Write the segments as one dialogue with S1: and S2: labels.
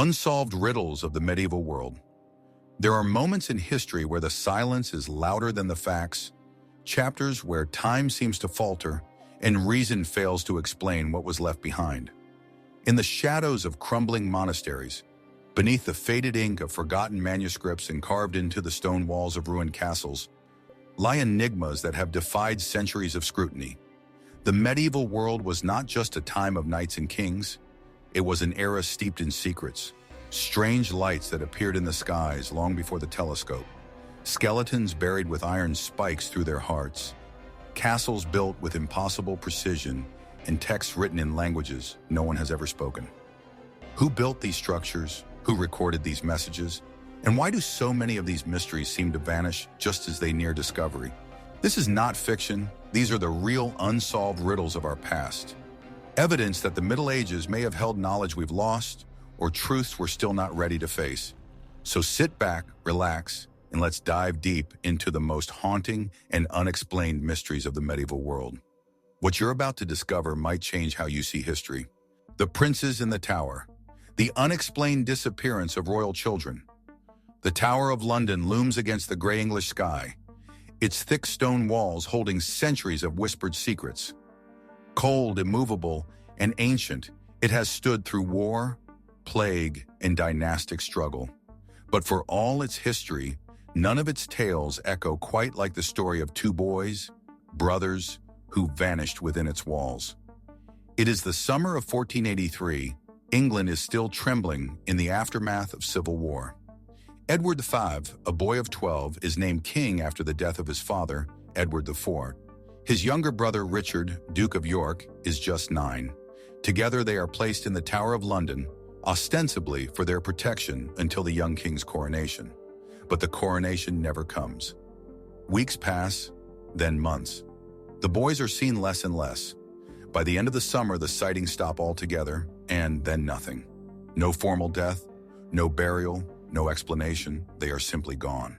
S1: Unsolved riddles of the medieval world. There are moments in history where the silence is louder than the facts, chapters where time seems to falter and reason fails to explain what was left behind. In the shadows of crumbling monasteries, beneath the faded ink of forgotten manuscripts and carved into the stone walls of ruined castles, lie enigmas that have defied centuries of scrutiny. The medieval world was not just a time of knights and kings. It was an era steeped in secrets, strange lights that appeared in the skies long before the telescope, skeletons buried with iron spikes through their hearts, castles built with impossible precision, and texts written in languages no one has ever spoken. Who built these structures? Who recorded these messages? And why do so many of these mysteries seem to vanish just as they near discovery? This is not fiction. These are the real unsolved riddles of our past. Evidence that the Middle Ages may have held knowledge we've lost or truths we're still not ready to face. So sit back, relax, and let's dive deep into the most haunting and unexplained mysteries of the medieval world. What you're about to discover might change how you see history. The Princes in the Tower. The unexplained disappearance of royal children. The Tower of London looms against the gray English sky, its thick stone walls holding centuries of whispered secrets. Cold, immovable, and ancient, it has stood through war, plague, and dynastic struggle. But for all its history, none of its tales echo quite like the story of two boys, brothers, who vanished within its walls. It is the summer of 1483. England is still trembling in the aftermath of civil war. Edward V, a boy of 12, is named king after the death of his father, Edward IV. His younger brother Richard, Duke of York, is just 9. Together they are placed in the Tower of London, ostensibly for their protection until the young king's coronation. But the coronation never comes. Weeks pass, then months. The boys are seen less and less. By the end of the summer, the sightings stop altogether, and then nothing. No formal death, no burial, no explanation. They are simply gone.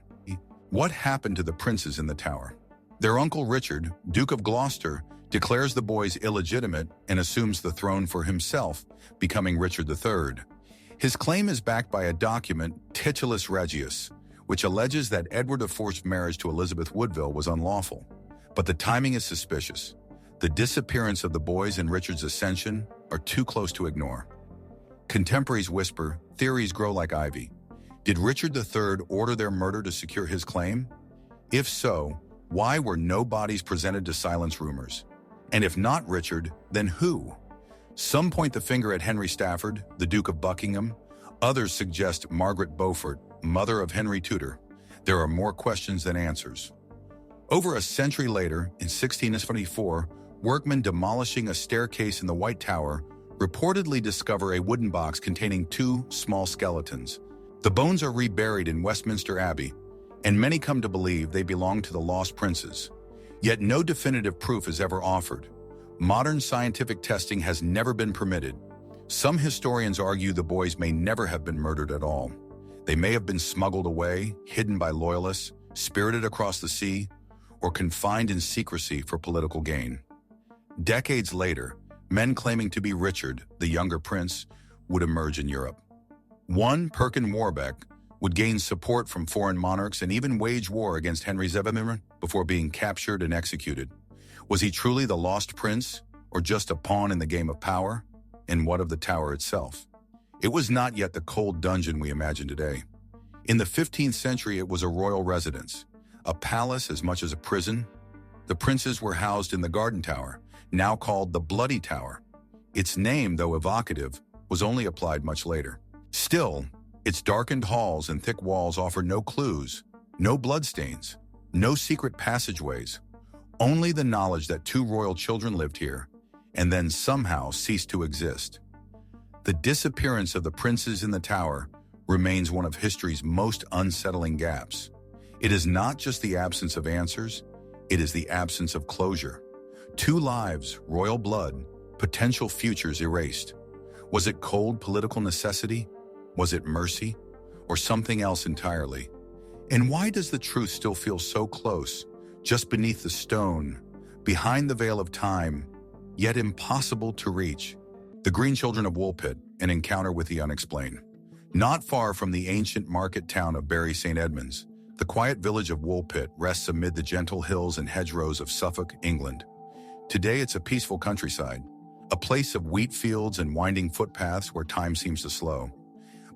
S1: What happened to the princes in the tower? Their uncle Richard, Duke of Gloucester, declares the boys illegitimate and assumes the throne for himself, becoming Richard III. His claim is backed by a document, Titulus Regius, which alleges that Edward IV's marriage to Elizabeth Woodville was unlawful. But the timing is suspicious. The disappearance of the boys and Richard's ascension are too close to ignore. Contemporaries whisper, theories grow like ivy. Did Richard III order their murder to secure his claim? If so, why were no bodies presented to silence rumors? And if not Richard, then who? Some point the finger at Henry Stafford, the Duke of Buckingham. Others suggest Margaret Beaufort, mother of Henry Tudor. There are more questions than answers. Over a century later, in 1624, workmen demolishing a staircase in the White Tower reportedly discover a wooden box containing 2 small skeletons. The bones are reburied in Westminster Abbey, and many come to believe they belong to the lost princes. Yet no definitive proof is ever offered. Modern scientific testing has never been permitted. Some historians argue the boys may never have been murdered at all. They may have been smuggled away, hidden by loyalists, spirited across the sea, or confined in secrecy for political gain. Decades later, men claiming to be Richard, the younger prince, would emerge in Europe. One, Perkin Warbeck, would gain support from foreign monarchs and even wage war against Henry VII before being captured and executed. Was he truly the lost prince, or just a pawn in the game of power? And what of the tower itself? It was not yet the cold dungeon we imagine today. In the 15th century, it was a royal residence, a palace as much as a prison. The princes were housed in the Garden Tower, now called the Bloody Tower. Its name, though evocative, was only applied much later. Still, its darkened halls and thick walls offer no clues, no bloodstains, no secret passageways, only the knowledge that 2 royal children lived here and then somehow ceased to exist. The disappearance of the princes in the tower remains one of history's most unsettling gaps. It is not just the absence of answers, it is the absence of closure. 2 lives, royal blood, potential futures erased. Was it cold political necessity? Was it mercy? Or something else entirely? And why does the truth still feel so close, just beneath the stone, behind the veil of time, yet impossible to reach? The Green Children of Woolpit, an encounter with the unexplained. Not far from the ancient market town of Bury St. Edmunds, the quiet village of Woolpit rests amid the gentle hills and hedgerows of Suffolk, England. Today it's a peaceful countryside, a place of wheat fields and winding footpaths where time seems to slow.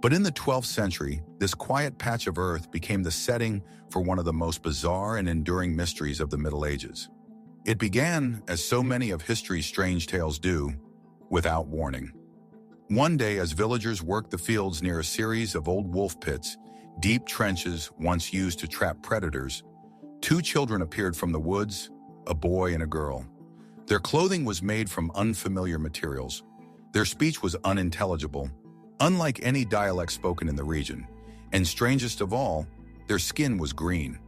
S1: But in the 12th century, this quiet patch of earth became the setting for one of the most bizarre and enduring mysteries of the Middle Ages. It began, as so many of history's strange tales do, without warning. One day, as villagers worked the fields near a series of old wolf pits, deep trenches once used to trap predators, two children appeared from the woods, a boy and a girl. Their clothing was made from unfamiliar materials. Their speech was unintelligible, unlike any dialect spoken in the region, and strangest of all, their skin was green.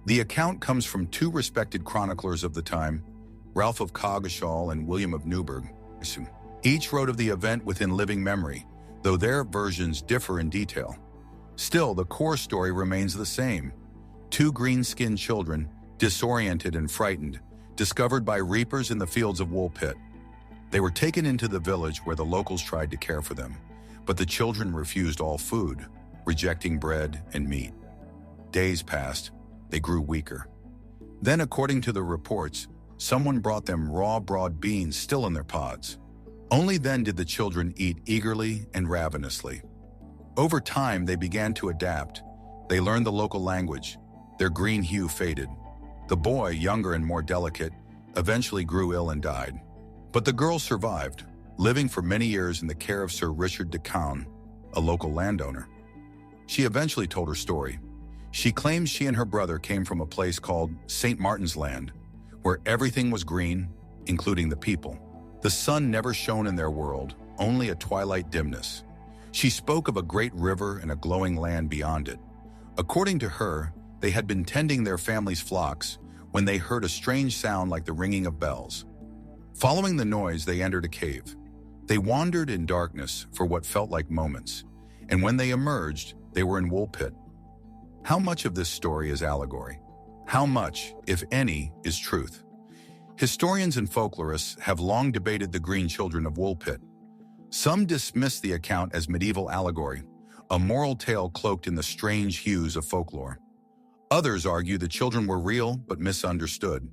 S1: The account comes from two respected chroniclers of the time, Ralph of Coggeshall and William of Newburgh. Each wrote of the event within living memory, though their versions differ in detail. Still, the core story remains the same. Two green-skinned children, disoriented and frightened, discovered by reapers in the fields of Woolpit. They were taken into the village where the locals tried to care for them, but the children refused all food, rejecting bread and meat. Days passed. They grew weaker. Then, according to the reports, someone brought them raw broad beans still in their pods. Only then did the children eat eagerly and ravenously. Over time, they began to adapt. They learned the local language. Their green hue faded. The boy, younger and more delicate, eventually grew ill and died. But the girl survived, living for many years in the care of Sir Richard de Caun, a local landowner. She eventually told her story. She claims she and her brother came from a place called St. Martin's Land, where everything was green, including the people. The sun never shone in their world, only a twilight dimness. She spoke of a great river and a glowing land beyond it. According to her, they had been tending their family's flocks when they heard a strange sound like the ringing of bells. Following the noise, they entered a cave. They wandered in darkness for what felt like moments, and when they emerged, they were in Woolpit. How much of this story is allegory? How much, if any, is truth? Historians and folklorists have long debated the Green Children of Woolpit. Some dismiss the account as medieval allegory, a moral tale cloaked in the strange hues of folklore. Others argue the children were real but misunderstood.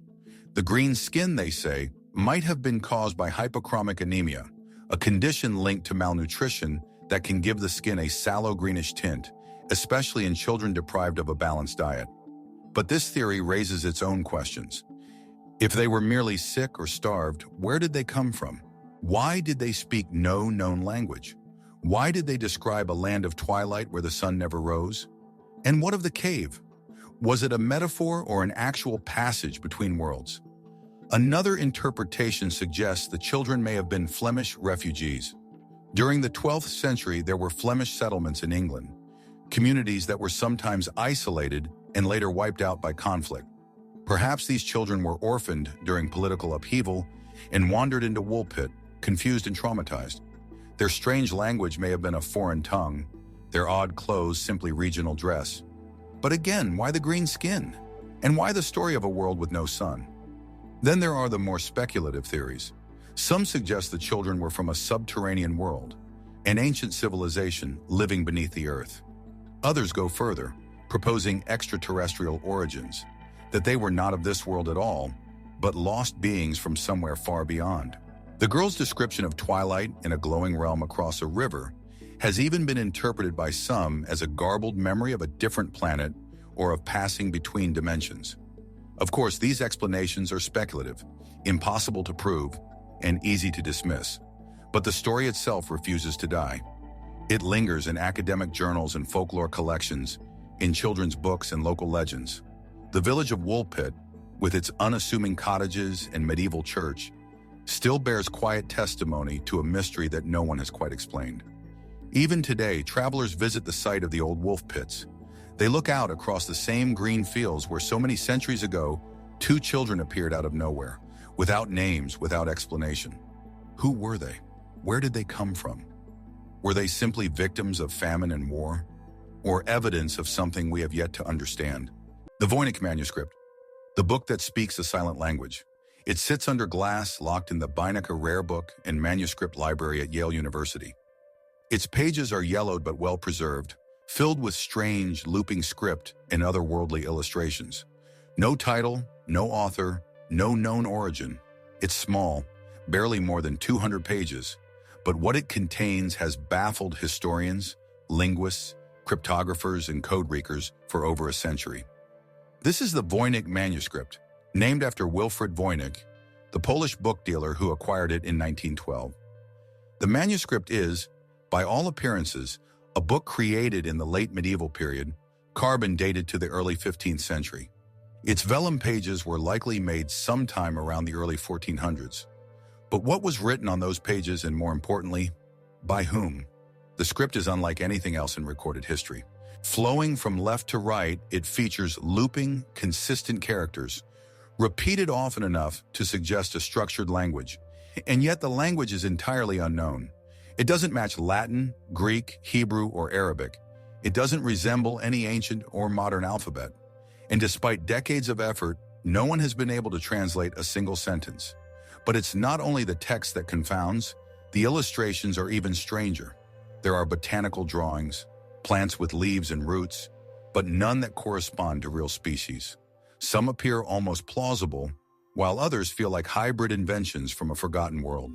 S1: The green skin, they say, might have been caused by hypochromic anemia, a condition linked to malnutrition that can give the skin a sallow greenish tint, especially in children deprived of a balanced diet. But this theory raises its own questions. If they were merely sick or starved, where did they come from? Why did they speak no known language? Why did they describe a land of twilight where the sun never rose? And what of the cave? Was it a metaphor or an actual passage between worlds? Another interpretation suggests the children may have been Flemish refugees. During the 12th century, there were Flemish settlements in England, communities that were sometimes isolated and later wiped out by conflict. Perhaps these children were orphaned during political upheaval and wandered into Woolpit, confused and traumatized. Their strange language may have been a foreign tongue, their odd clothes simply regional dress. But again, why the green skin? And why the story of a world with no sun? Then there are the more speculative theories. Some suggest the children were from a subterranean world, an ancient civilization living beneath the earth. Others go further, proposing extraterrestrial origins, that they were not of this world at all, but lost beings from somewhere far beyond. The girl's description of twilight in a glowing realm across a river has even been interpreted by some as a garbled memory of a different planet or of passing between dimensions. Of course, these explanations are speculative, impossible to prove, and easy to dismiss. But the story itself refuses to die. It lingers in academic journals and folklore collections, in children's books and local legends. The village of Woolpit, with its unassuming cottages and medieval church, still bears quiet testimony to a mystery that no one has quite explained. Even today, travelers visit the site of the old wolf pits. They look out across the same green fields where so many centuries ago, two children appeared out of nowhere, without names, without explanation. Who were they? Where did they come from? Were they simply victims of famine and war, or evidence of something we have yet to understand? The Voynich Manuscript, the book that speaks a silent language. It sits under glass, locked in the Vineta rare book and manuscript library at Yale University. Its pages are yellowed but well preserved, filled with strange, looping script and otherworldly illustrations. No title, no author, no known origin. It's small, barely more than 200 pages, but what it contains has baffled historians, linguists, cryptographers, and code readers for over a century. This is the Voynich Manuscript, named after Wilfrid Voynich, the Polish book dealer who acquired it in 1912. The manuscript is, by all appearances, a book created in the late medieval period, carbon dated to the early 15th century. Its vellum pages were likely made sometime around the early 1400s. But what was written on those pages, and more importantly, by whom? The script is unlike anything else in recorded history. Flowing from left to right, it features looping, consistent characters, repeated often enough to suggest a structured language, and yet the language is entirely unknown. It doesn't match Latin, Greek, Hebrew, or Arabic. It doesn't resemble any ancient or modern alphabet. And despite decades of effort, no one has been able to translate a single sentence. But it's not only the text that confounds, the illustrations are even stranger. There are botanical drawings, plants with leaves and roots, but none that correspond to real species. Some appear almost plausible, while others feel like hybrid inventions from a forgotten world.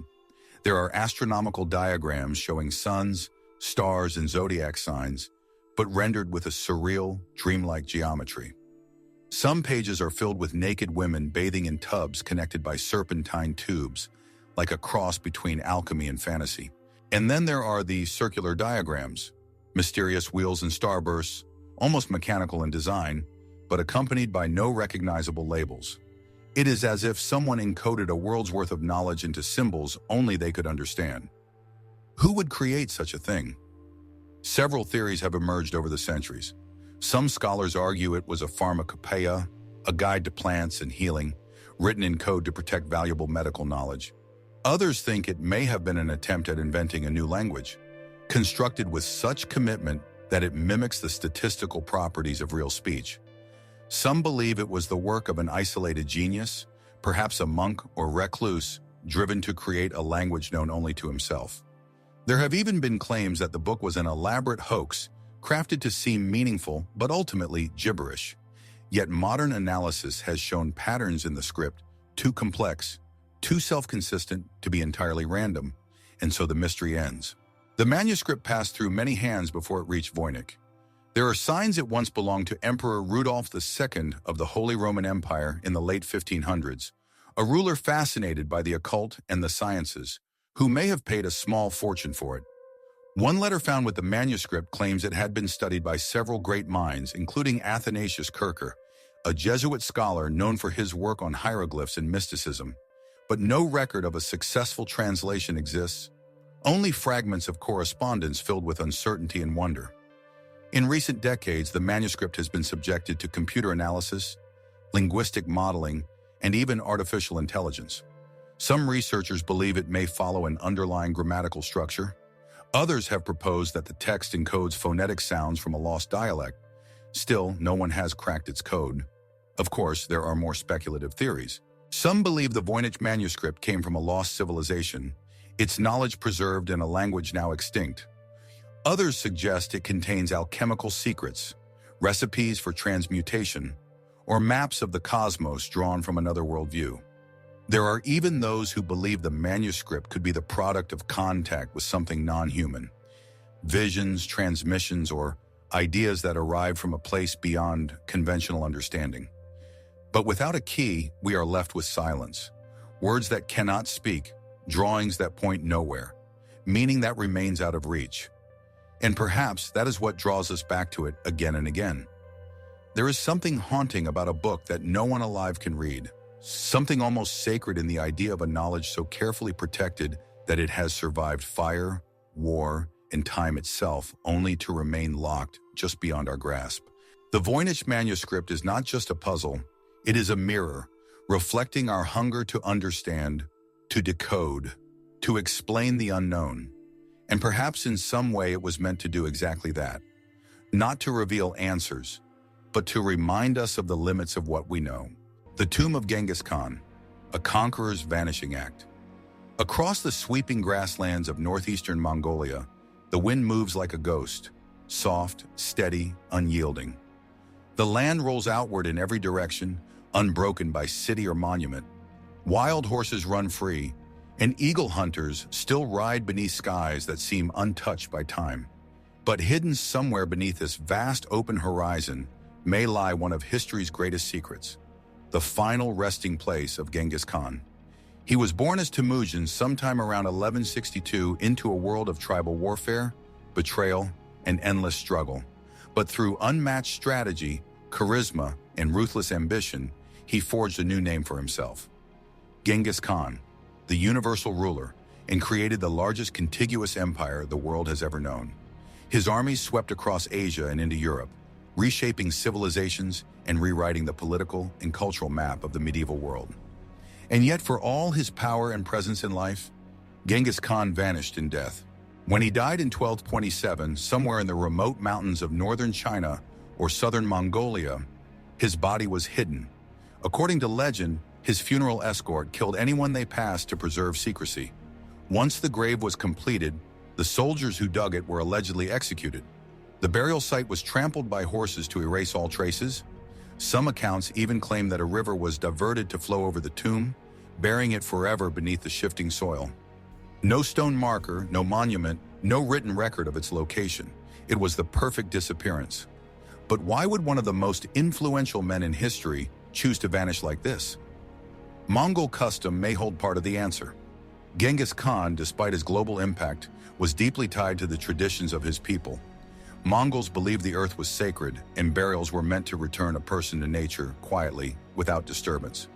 S1: There are astronomical diagrams showing suns, stars, and zodiac signs, but rendered with a surreal, dreamlike geometry. Some pages are filled with naked women bathing in tubs connected by serpentine tubes, like a cross between alchemy and fantasy. And then there are the circular diagrams, mysterious wheels and starbursts, almost mechanical in design, but accompanied by no recognizable labels. It is as if someone encoded a world's worth of knowledge into symbols only they could understand. Who would create such a thing? Several theories have emerged over the centuries. Some scholars argue it was a pharmacopoeia, a guide to plants and healing, written in code to protect valuable medical knowledge. Others think it may have been an attempt at inventing a new language, constructed with such commitment that it mimics the statistical properties of real speech. Some believe it was the work of an isolated genius, perhaps a monk or recluse, driven to create a language known only to himself. There have even been claims that the book was an elaborate hoax, crafted to seem meaningful but ultimately gibberish. Yet modern analysis has shown patterns in the script too complex, too self-consistent to be entirely random, and so the mystery ends. The manuscript passed through many hands before it reached Voynich. There are signs it once belonged to Emperor Rudolf II of the Holy Roman Empire in the late 1500s, a ruler fascinated by the occult and the sciences, who may have paid a small fortune for it. One letter found with the manuscript claims it had been studied by several great minds, including Athanasius Kircher, a Jesuit scholar known for his work on hieroglyphs and mysticism. But no record of a successful translation exists, only fragments of correspondence filled with uncertainty and wonder. In recent decades, the manuscript has been subjected to computer analysis, linguistic modeling, and even artificial intelligence. Some researchers believe it may follow an underlying grammatical structure. Others have proposed that the text encodes phonetic sounds from a lost dialect. Still, no one has cracked its code. Of course, there are more speculative theories. Some believe the Voynich manuscript came from a lost civilization, its knowledge preserved in a language now extinct. Others suggest it contains alchemical secrets, recipes for transmutation, or maps of the cosmos drawn from another worldview. There are even those who believe the manuscript could be the product of contact with something non-human, visions, transmissions, or ideas that arrive from a place beyond conventional understanding. But without a key, we are left with silence, words that cannot speak, drawings that point nowhere, meaning that remains out of reach. And perhaps that is what draws us back to it again and again. There is something haunting about a book that no one alive can read, something almost sacred in the idea of a knowledge so carefully protected that it has survived fire, war, and time itself, only to remain locked just beyond our grasp. The Voynich manuscript is not just a puzzle, it is a mirror, reflecting our hunger to understand, to decode, to explain the unknown. And perhaps in some way it was meant to do exactly that. Not to reveal answers, but to remind us of the limits of what we know. The tomb of Genghis Khan, a conqueror's vanishing act. Across the sweeping grasslands of northeastern Mongolia, The wind moves like a ghost, soft, steady, unyielding. The land rolls outward in every direction, unbroken by city or monument. Wild horses run free, and eagle hunters still ride beneath skies that seem untouched by time. But hidden somewhere beneath this vast open horizon may lie one of history's greatest secrets, the final resting place of Genghis Khan. He was born as Temujin sometime around 1162 into a world of tribal warfare, betrayal, and endless struggle. But through unmatched strategy, charisma, and ruthless ambition, he forged a new name for himself. Genghis Khan, the universal ruler, and created the largest contiguous empire the world has ever known. His armies swept across Asia and into Europe, reshaping civilizations and rewriting the political and cultural map of the medieval world. And yet, for all his power and presence in life, Genghis Khan vanished in death. When he died in 1227, somewhere in the remote mountains of northern China or southern Mongolia, his body was hidden. According to legend, his funeral escort killed anyone they passed to preserve secrecy. Once the grave was completed, the soldiers who dug it were allegedly executed. The burial site was trampled by horses to erase all traces. Some accounts even claim that a river was diverted to flow over the tomb, burying it forever beneath the shifting soil. No stone marker, no monument, no written record of its location. It was the perfect disappearance. But why would one of the most influential men in history choose to vanish like this? Mongol custom may hold part of the answer. Genghis Khan, despite his global impact, was deeply tied to the traditions of his people. Mongols believed the earth was sacred, and burials were meant to return a person to nature quietly, without disturbance.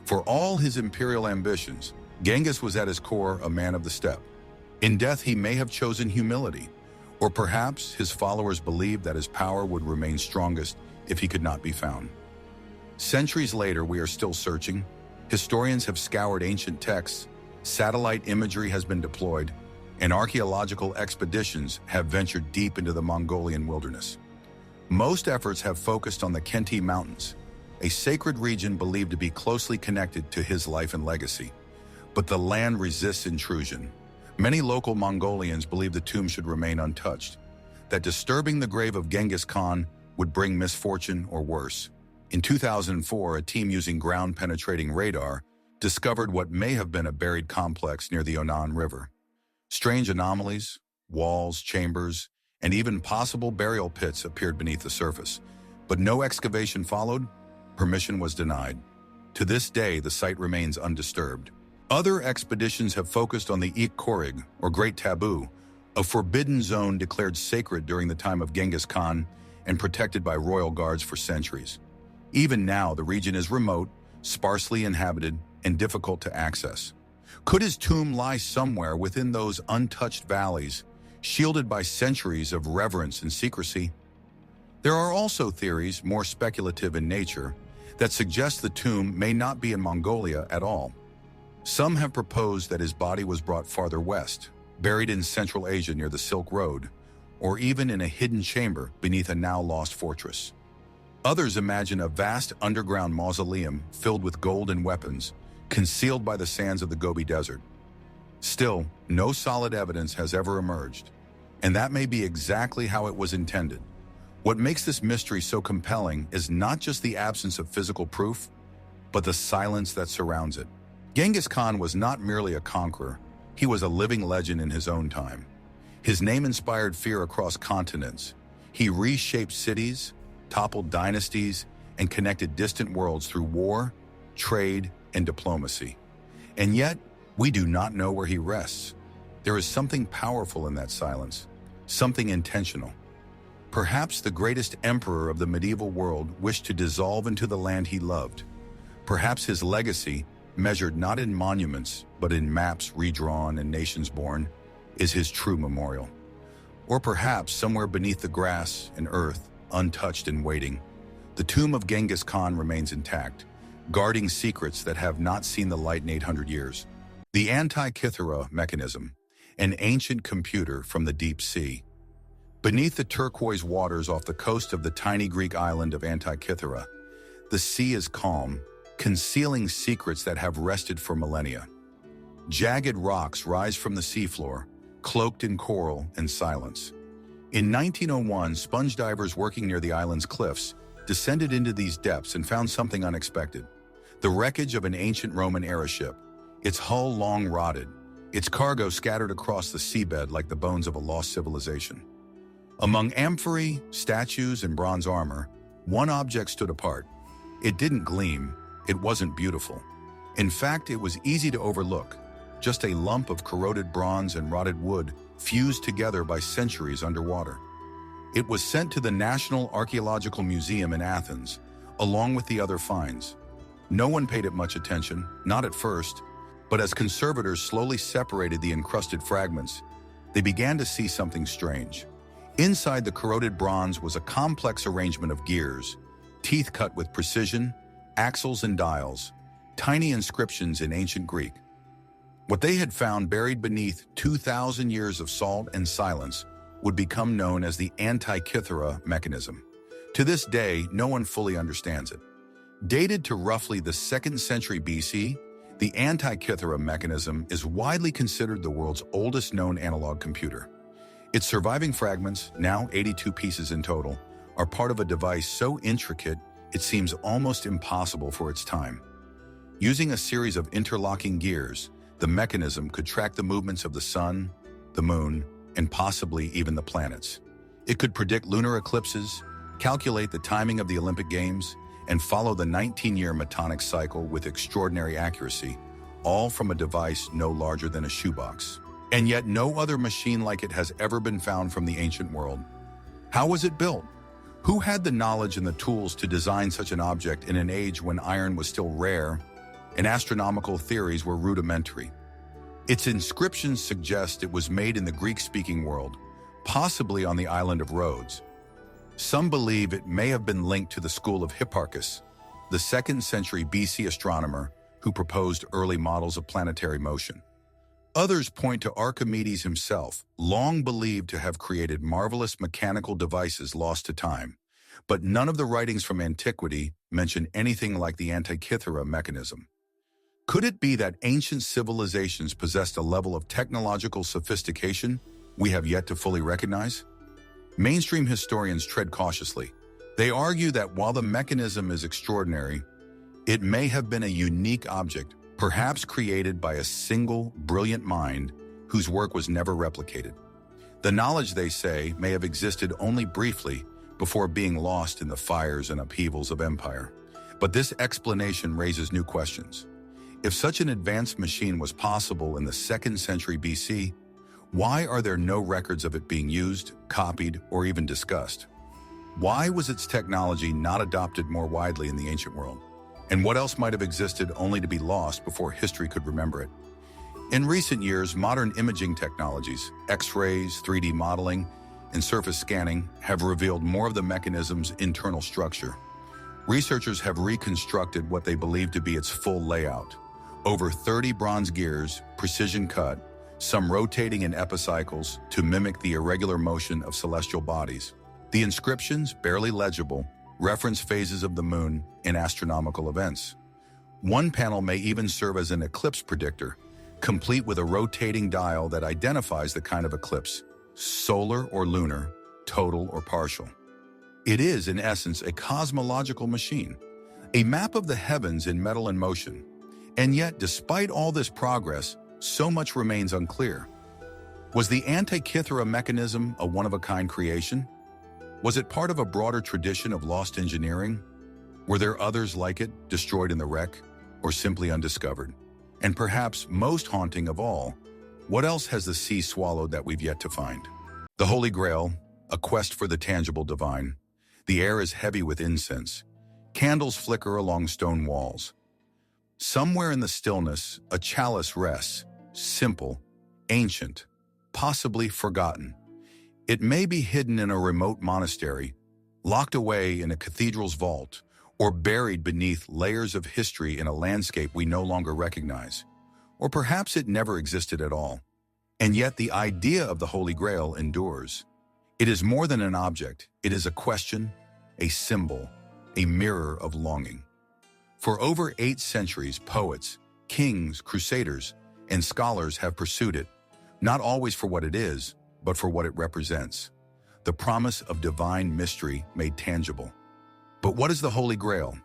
S1: For all his imperial ambitions, Genghis was at his core a man of the steppe. In death, he may have chosen humility, or perhaps his followers believed that his power would remain strongest if he could not be found. Centuries later, we are still searching. Historians have scoured ancient texts, satellite imagery has been deployed, and archaeological expeditions have ventured deep into the Mongolian wilderness. Most efforts have focused on the Khenti Mountains, a sacred region believed to be closely connected to his life and legacy. But the land resists intrusion. Many local Mongolians believe the tomb should remain untouched, that disturbing the grave of Genghis Khan would bring misfortune or worse. In 2004, a team using ground-penetrating radar discovered what may have been a buried complex near the Onan River. Strange anomalies, walls, chambers, and even possible burial pits appeared beneath the surface. But no excavation followed. Permission was denied. To this day, the site remains undisturbed. Other expeditions have focused on the Ik-Korig, or Great Taboo, a forbidden zone declared sacred during the time of Genghis Khan and protected by royal guards for centuries. Even now, the region is remote, sparsely inhabited, and difficult to access. Could his tomb lie somewhere within those untouched valleys, shielded by centuries of reverence and secrecy? There are also theories, more speculative in nature, that suggest the tomb may not be in Mongolia at all. Some have proposed that his body was brought farther west, buried in Central Asia near the Silk Road, or even in a hidden chamber beneath a now-lost fortress. Others imagine a vast underground mausoleum filled with gold and weapons, concealed by the sands of the Gobi Desert. Still, no solid evidence has ever emerged, and that may be exactly how it was intended. What makes this mystery so compelling is not just the absence of physical proof, but the silence that surrounds it. Genghis Khan was not merely a conqueror, he was a living legend in his own time. His name inspired fear across continents. He reshaped cities, toppled dynasties, and connected distant worlds through war, trade, and diplomacy. And yet, we do not know where he rests. There is something powerful in that silence, something intentional. Perhaps the greatest emperor of the medieval world wished to dissolve into the land he loved. Perhaps his legacy, measured not in monuments, but in maps redrawn and nations born, is his true memorial. Or perhaps somewhere beneath the grass and earth, untouched and waiting, the tomb of Genghis Khan remains intact, guarding secrets that have not seen the light in 800 years. The Antikythera mechanism, an ancient computer from the deep sea. Beneath the turquoise waters off the coast of the tiny Greek island of Antikythera, the sea is calm, concealing secrets that have rested for millennia. Jagged rocks rise from the seafloor, cloaked in coral and silence. In 1901, sponge divers working near the island's cliffs descended into these depths and found something unexpected. The wreckage of an ancient Roman era ship, its hull long rotted, its cargo scattered across the seabed like the bones of a lost civilization. Among amphorae, statues, and bronze armor, one object stood apart. It didn't gleam, it wasn't beautiful. In fact, it was easy to overlook, just a lump of corroded bronze and rotted wood fused together by centuries underwater. It was sent to the National Archaeological Museum in Athens, along with the other finds. No one paid it much attention, not at first, but as conservators slowly separated the encrusted fragments, they began to see something strange. Inside the corroded bronze was a complex arrangement of gears, teeth cut with precision, axles and dials, tiny inscriptions in ancient Greek. What they had found buried beneath 2,000 years of salt and silence would become known as the Antikythera mechanism. To this day, no one fully understands it. Dated to roughly the 2nd century BC, the Antikythera mechanism is widely considered the world's oldest known analog computer. Its surviving fragments, now 82 pieces in total, are part of a device so intricate it seems almost impossible for its time. Using a series of interlocking gears, the mechanism could track the movements of the sun, the moon, and possibly even the planets. It could predict lunar eclipses, calculate the timing of the Olympic Games, and follow the 19-year metonic cycle with extraordinary accuracy, all from a device no larger than a shoebox. And yet no other machine like it has ever been found from the ancient world. How was it built? Who had the knowledge and the tools to design such an object in an age when iron was still rare and astronomical theories were rudimentary? Its inscriptions suggest it was made in the Greek-speaking world, possibly on the island of Rhodes. Some believe it may have been linked to the school of Hipparchus, the 2nd century BC astronomer who proposed early models of planetary motion. Others point to Archimedes himself, long believed to have created marvelous mechanical devices lost to time, but none of the writings from antiquity mention anything like the Antikythera mechanism. Could it be that ancient civilizations possessed a level of technological sophistication we have yet to fully recognize? Mainstream historians tread cautiously. They argue that while the mechanism is extraordinary, it may have been a unique object, perhaps created by a single, brilliant mind whose work was never replicated. The knowledge, they say, may have existed only briefly before being lost in the fires and upheavals of empire. But this explanation raises new questions. If such an advanced machine was possible in the 2nd century BC, why are there no records of it being used, copied, or even discussed? Why was its technology not adopted more widely in the ancient world? And what else might have existed only to be lost before history could remember it? In recent years, modern imaging technologies, X-rays, 3D modeling, and surface scanning have revealed more of the mechanism's internal structure. Researchers have reconstructed what they believe to be its full layout. Over 30 bronze gears, precision cut, some rotating in epicycles to mimic the irregular motion of celestial bodies. The inscriptions, barely legible, reference phases of the moon in astronomical events. One panel may even serve as an eclipse predictor, complete with a rotating dial that identifies the kind of eclipse, solar or lunar, total or partial. It is, in essence, a cosmological machine, a map of the heavens in metal and motion. And yet, despite all this progress, so much remains unclear. Was the Antikythera mechanism a one-of-a-kind creation? Was it part of a broader tradition of lost engineering? Were there others like it, destroyed in the wreck, or simply undiscovered? And perhaps most haunting of all, what else has the sea swallowed that we've yet to find? The Holy Grail, a quest for the tangible divine. The air is heavy with incense. Candles flicker along stone walls. Somewhere in the stillness, a chalice rests, simple, ancient, possibly forgotten. It may be hidden in a remote monastery, locked away in a cathedral's vault, or buried beneath layers of history in a landscape we no longer recognize. Or perhaps it never existed at all. And yet the idea of the Holy Grail endures. It is more than an object. It is a question, a symbol, a mirror of longing. For over 8 centuries, poets, kings, crusaders, and scholars have pursued it, not always for what it is, but for what it represents. The promise of divine mystery made tangible. But what is the Holy Grail?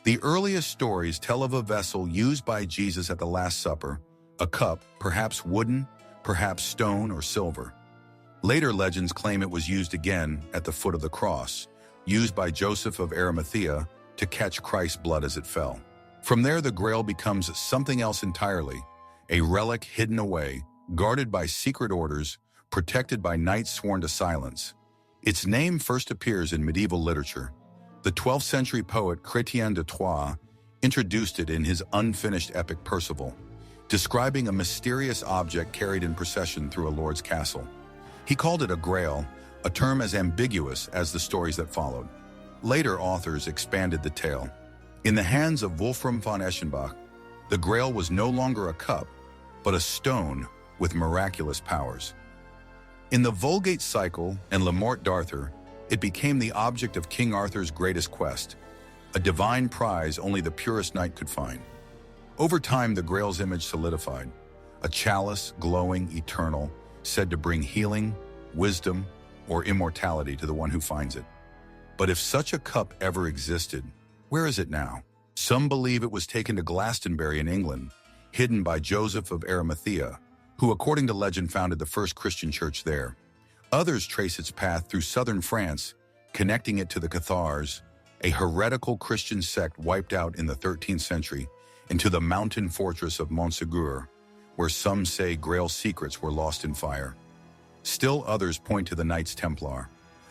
S1: The earliest stories tell of a vessel used by Jesus at the Last Supper, a cup, perhaps wooden, perhaps stone or silver. Later legends claim it was used again at the foot of the cross, used by Joseph of Arimathea to catch Christ's blood as it fell. From there, the Grail becomes something else entirely, a relic hidden away, guarded by secret orders, protected by knights sworn to silence. Its name first appears in medieval literature. The 12th century poet Chrétien de Troyes introduced it in his unfinished epic Percival, describing a mysterious object carried in procession through a lord's castle. He called it a grail, a term as ambiguous as the stories that followed. Later authors expanded the tale. In the hands of Wolfram von Eschenbach, the Grail was no longer a cup, but a stone with miraculous powers. In the Vulgate Cycle and Le Morte d'Arthur, it became the object of King Arthur's greatest quest, a divine prize only the purest knight could find. Over time, the Grail's image solidified, a chalice glowing eternal, said to bring healing, wisdom, or immortality to the one who finds it. But if such a cup ever existed, where is it now? Some believe it was taken to Glastonbury in England, hidden by Joseph of Arimathea, who according to legend founded the first Christian church there. Others trace its path through southern France, connecting it to the Cathars, a heretical Christian sect wiped out in the 13th century, and to the mountain fortress of Montségur, where some say Grail secrets were lost in fire. Still others point to the Knights Templar.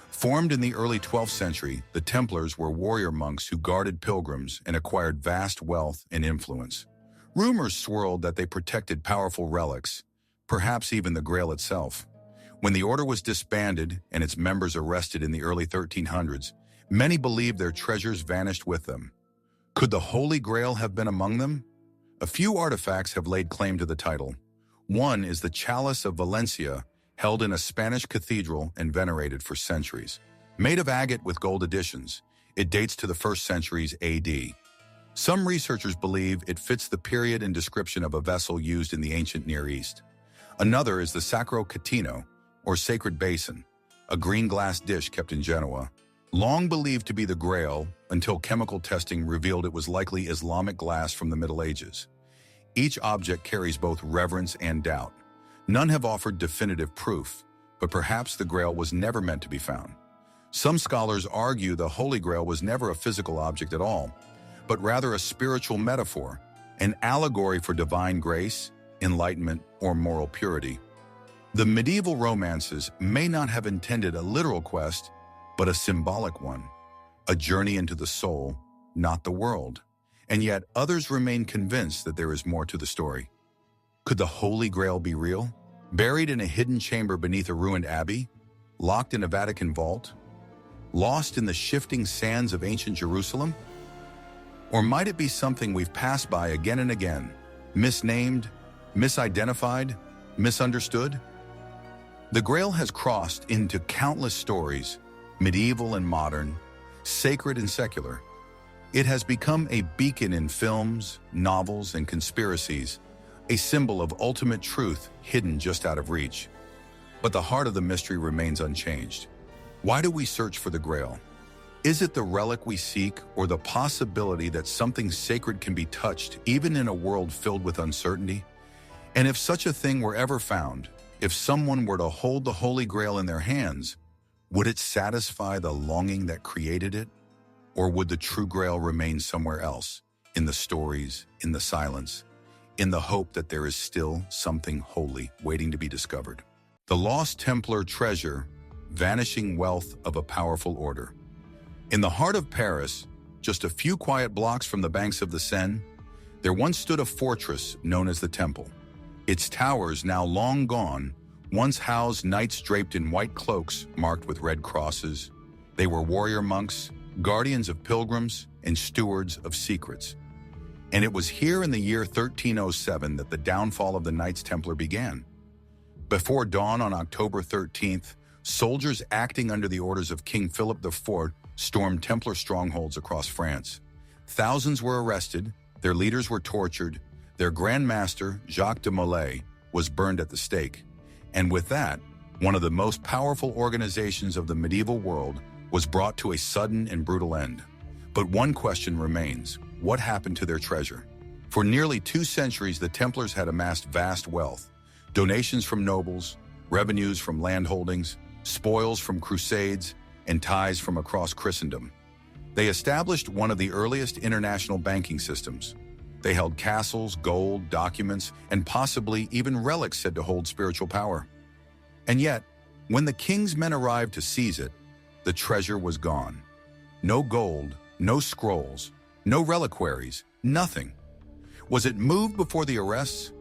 S1: Formed in the early 12th century, the Templars were warrior monks who guarded pilgrims and acquired vast wealth and influence. Rumors swirled that they protected powerful relics, perhaps even the Grail itself. When the order was disbanded and its members arrested in the early 1300s, many believed their treasures vanished with them. Could the Holy Grail have been among them? A few artifacts have laid claim to the title. One is the Chalice of Valencia, held in a Spanish cathedral and venerated for centuries. Made of agate with gold additions, it dates to the 1st centuries AD. Some researchers believe it fits the period and description of a vessel used in the ancient Near East. Another is the Sacro Catino, or Sacred Basin, a green glass dish kept in Genoa, long believed to be the Grail until chemical testing revealed it was likely Islamic glass from the Middle Ages. Each object carries both reverence and doubt. None have offered definitive proof, but perhaps the Grail was never meant to be found. Some scholars argue the Holy Grail was never a physical object at all, but rather a spiritual metaphor, an allegory for divine grace, enlightenment, or moral purity. The medieval romances may not have intended a literal quest, but a symbolic one, a journey into the soul, not the world. And yet others remain convinced that there is more to the story. Could the Holy Grail be real? Buried in a hidden chamber beneath a ruined abbey? Locked in a Vatican vault? Lost in the shifting sands of ancient Jerusalem? Or might it be something we've passed by again and again, misnamed, misidentified, misunderstood? The Grail has crossed into countless stories, medieval and modern, sacred and secular. It has become a beacon in films, novels, and conspiracies, a symbol of ultimate truth hidden just out of reach. But the heart of the mystery remains unchanged. Why do we search for the Grail? Is it the relic we seek, or the possibility that something sacred can be touched even in a world filled with uncertainty? And if such a thing were ever found, if someone were to hold the Holy Grail in their hands, would it satisfy the longing that created it? Or would the true Grail remain somewhere else, in the stories, in the silence, in the hope that there is still something holy waiting to be discovered? The lost Templar treasure, vanishing wealth of a powerful order. In the heart of Paris, just a few quiet blocks from the banks of the Seine, there once stood a fortress known as the Temple. Its towers, now long gone, once housed knights draped in white cloaks marked with red crosses. They were warrior monks, guardians of pilgrims, and stewards of secrets. And it was here in the year 1307 that the downfall of the Knights Templar began. Before dawn on October 13th, soldiers acting under the orders of King Philip IV stormed Templar strongholds across France. Thousands were arrested, their leaders were tortured, their Grand Master, Jacques de Molay, was burned at the stake. And with that, one of the most powerful organizations of the medieval world was brought to a sudden and brutal end. But one question remains: what happened to their treasure? For nearly 2 centuries, the Templars had amassed vast wealth: donations from nobles, revenues from landholdings, spoils from crusades, and ties from across Christendom. They established one of the earliest international banking systems. They held castles, gold, documents, and possibly even relics said to hold spiritual power. And yet, when the king's men arrived to seize it, the treasure was gone. No gold, no scrolls, no reliquaries, nothing. Was it moved before the arrests?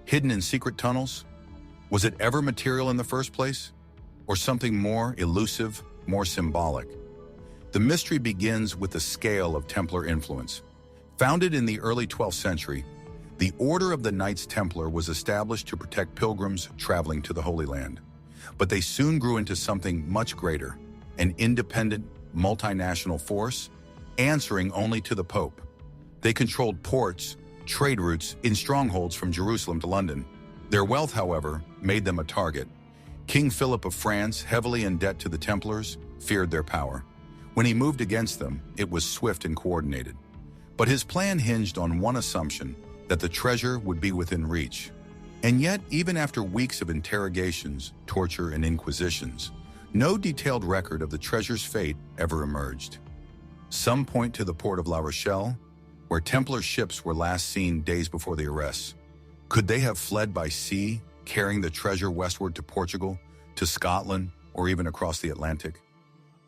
S1: Hidden in secret tunnels? Was it ever material in the first place? Or something more elusive, more symbolic? The mystery begins with the scale of Templar influence. Founded in the early 12th century, the Order of the Knights Templar was established to protect pilgrims traveling to the Holy Land. But they soon grew into something much greater, an independent, multinational force, answering only to the Pope. They controlled ports, trade routes in strongholds from Jerusalem to London. Their wealth, however, made them a target. King Philip of France, heavily in debt to the Templars, feared their power. When he moved against them, it was swift and coordinated. But his plan hinged on one assumption: that the treasure would be within reach. And yet, even after weeks of interrogations, torture, and inquisitions, no detailed record of the treasure's fate ever emerged. Some point to the port of La Rochelle, where Templar ships were last seen days before the arrests. Could they have fled by sea, carrying the treasure westward to Portugal, to Scotland, or even across the Atlantic?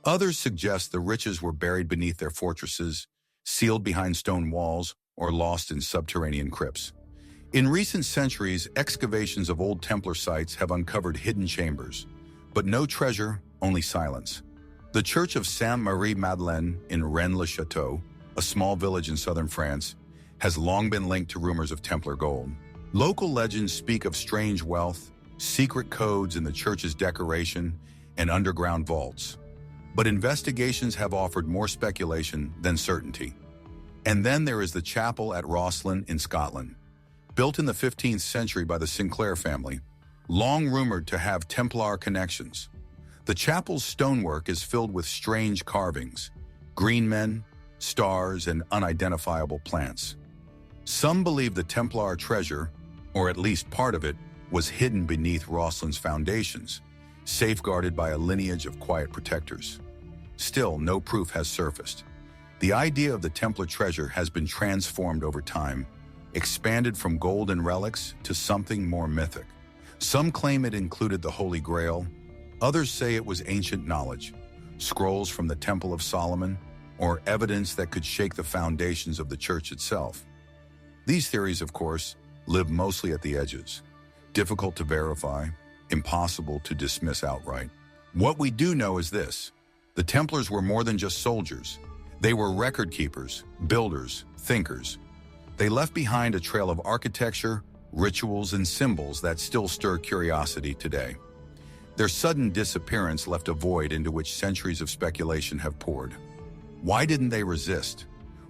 S1: Others suggest the riches were buried beneath their fortresses, sealed behind stone walls, or lost in subterranean crypts. In recent centuries, excavations of old Templar sites have uncovered hidden chambers, but no treasure, only silence. The Church of Sainte-Marie-Madeleine in Rennes-le-Château, a small village in southern France, has long been linked to rumors of Templar gold. Local legends speak of strange wealth, secret codes in the church's decoration, and underground vaults. But investigations have offered more speculation than certainty. And then there is the chapel at Rosslyn in Scotland. Built in the 15th century by the Sinclair family, long rumored to have Templar connections. The chapel's stonework is filled with strange carvings: green men, stars, and unidentifiable plants. Some believe the Templar treasure, or at least part of it, was hidden beneath Rosslyn's foundations, safeguarded by a lineage of quiet protectors. Still, no proof has surfaced. The idea of the Templar treasure has been transformed over time, expanded from gold and relics to something more mythic. Some claim it included the Holy Grail. Others say it was ancient knowledge, scrolls from the Temple of Solomon, or evidence that could shake the foundations of the church itself. These theories, of course, live mostly at the edges, difficult to verify, impossible to dismiss outright. What we do know is this: the Templars were more than just soldiers. They were record keepers, builders, thinkers. They left behind a trail of architecture, rituals, and symbols that still stir curiosity today. Their sudden disappearance left a void into which centuries of speculation have poured. Why didn't they resist?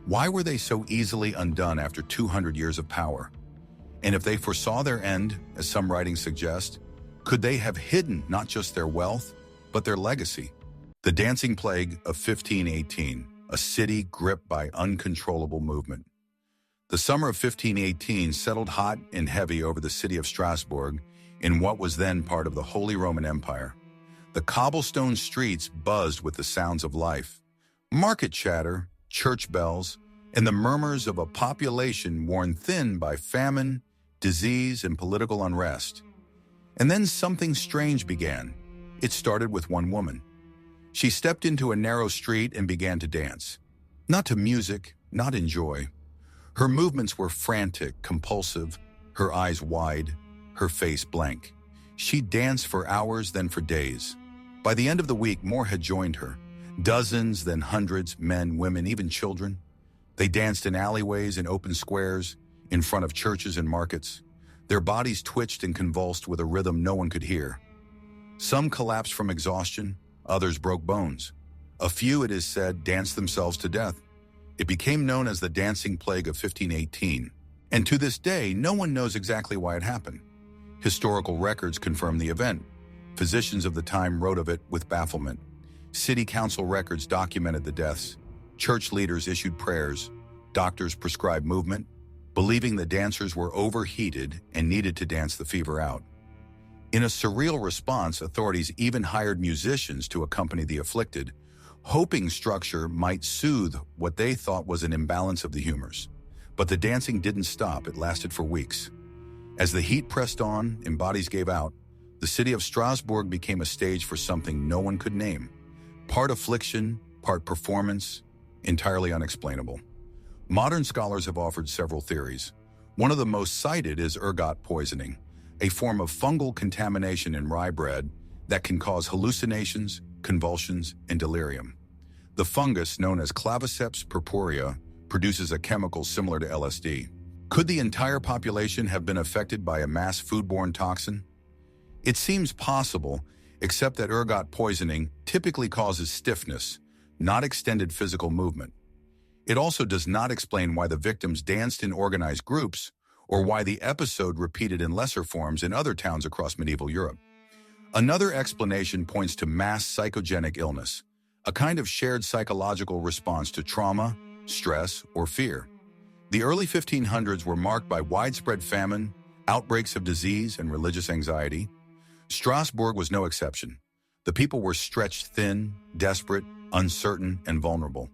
S1: Why were they so easily undone after 200 years of power? And if they foresaw their end, as some writings suggest, could they have hidden not just their wealth, but their legacy? The Dancing Plague of 1518, a city gripped by uncontrollable movement. The summer of 1518 settled hot and heavy over the city of Strasbourg in what was then part of the Holy Roman Empire. The cobblestone streets buzzed with the sounds of life: market chatter, church bells, and the murmurs of a population worn thin by famine, disease, and political unrest. And then something strange began. It started with one woman. She stepped into a narrow street and began to dance. Not to music, not in joy. Her movements were frantic, compulsive, her eyes wide, her face blank. She danced for hours, then for days. By the end of the week, more had joined her. Dozens, then hundreds, men, women, even children. They danced in alleyways and open squares, in front of churches and markets. Their bodies twitched and convulsed with a rhythm no one could hear. Some collapsed from exhaustion, others broke bones. A few, it is said, danced themselves to death. It became known as the Dancing Plague of 1518, and to this day, no one knows exactly why it happened. Historical records confirm the event. Physicians of the time wrote of it with bafflement. City council records documented the deaths. Church leaders issued prayers. Doctors prescribed movement, believing the dancers were overheated and needed to dance the fever out. In a surreal response, authorities even hired musicians to accompany the afflicted, hoping structure might soothe what they thought was an imbalance of the humors. But the dancing didn't stop. It lasted for weeks. As the heat pressed on and bodies gave out, the city of Strasbourg became a stage for something no one could name. Part affliction, part performance, entirely unexplainable. Modern scholars have offered several theories. One of the most cited is ergot poisoning, a form of fungal contamination in rye bread that can cause hallucinations, convulsions, and delirium. The fungus, known as Claviceps purpurea, produces a chemical similar to LSD. Could the entire population have been affected by a mass foodborne toxin? It seems possible, except that ergot poisoning typically causes stiffness, not extended physical movement. It also does not explain why the victims danced in organized groups or why the episode repeated in lesser forms in other towns across medieval Europe. Another explanation points to mass psychogenic illness, a kind of shared psychological response to trauma, stress, or fear. The early 1500s were marked by widespread famine, outbreaks of disease, and religious anxiety. Strasbourg was no exception. The people were stretched thin, desperate, uncertain, and vulnerable.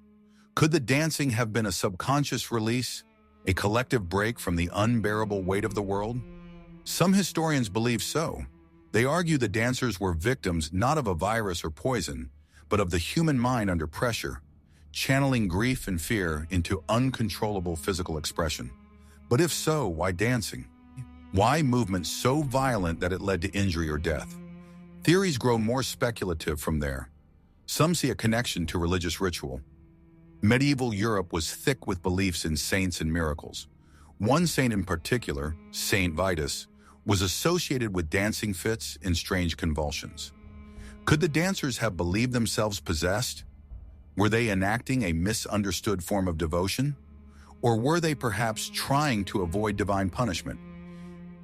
S1: Could the dancing have been a subconscious release, a collective break from the unbearable weight of the world? Some historians believe so. They argue the dancers were victims not of a virus or poison, but of the human mind under pressure, channeling grief and fear into uncontrollable physical expression. But if so, why dancing? Why movement so violent that it led to injury or death? Theories grow more speculative from there. Some see a connection to religious ritual. Medieval Europe was thick with beliefs in saints and miracles. One saint in particular, Saint Vitus, was associated with dancing fits and strange convulsions. Could the dancers have believed themselves possessed? Were they enacting a misunderstood form of devotion? Or were they perhaps trying to avoid divine punishment?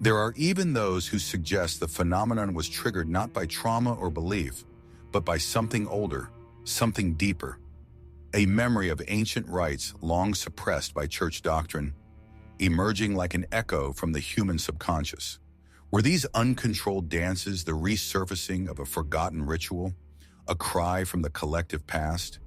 S1: There are even those who suggest the phenomenon was triggered not by trauma or belief, but by something older, something deeper. A memory of ancient rites long suppressed by church doctrine, emerging like an echo from the human subconscious. Were these uncontrolled dances the resurfacing of a forgotten ritual, a cry from the collective past?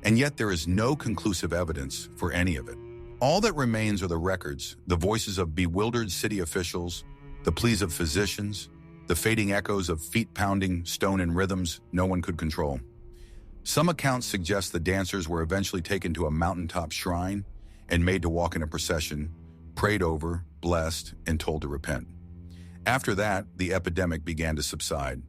S1: And yet there is no conclusive evidence for any of it. All that remains are the records, the voices of bewildered city officials, the pleas of physicians, the fading echoes of feet-pounding stone and rhythms no one could control. Some accounts suggest the dancers were eventually taken to a mountaintop shrine and made to walk in a procession, prayed over, blessed, and told to repent. After that, the epidemic began to subside,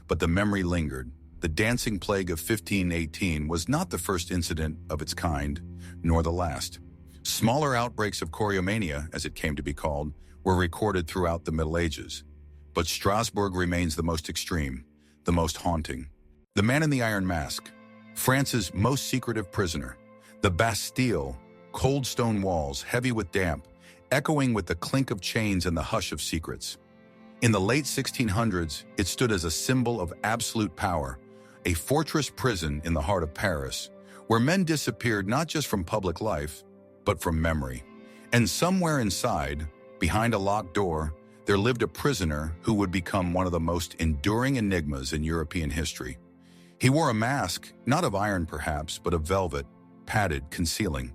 S1: but the memory lingered. The dancing plague of 1518 was not the first incident of its kind, nor the last. Smaller outbreaks of choreomania, as it came to be called, were recorded throughout the Middle Ages. But Strasbourg remains the most extreme, the most haunting. The Man in the Iron Mask, France's most secretive prisoner. The Bastille, cold stone walls, heavy with damp, echoing with the clink of chains and the hush of secrets. In the late 1600s, it stood as a symbol of absolute power, a fortress prison in the heart of Paris, where men disappeared not just from public life, but from memory. And somewhere inside, behind a locked door, there lived a prisoner who would become one of the most enduring enigmas in European history. He wore a mask, not of iron perhaps, but of velvet, padded, concealing.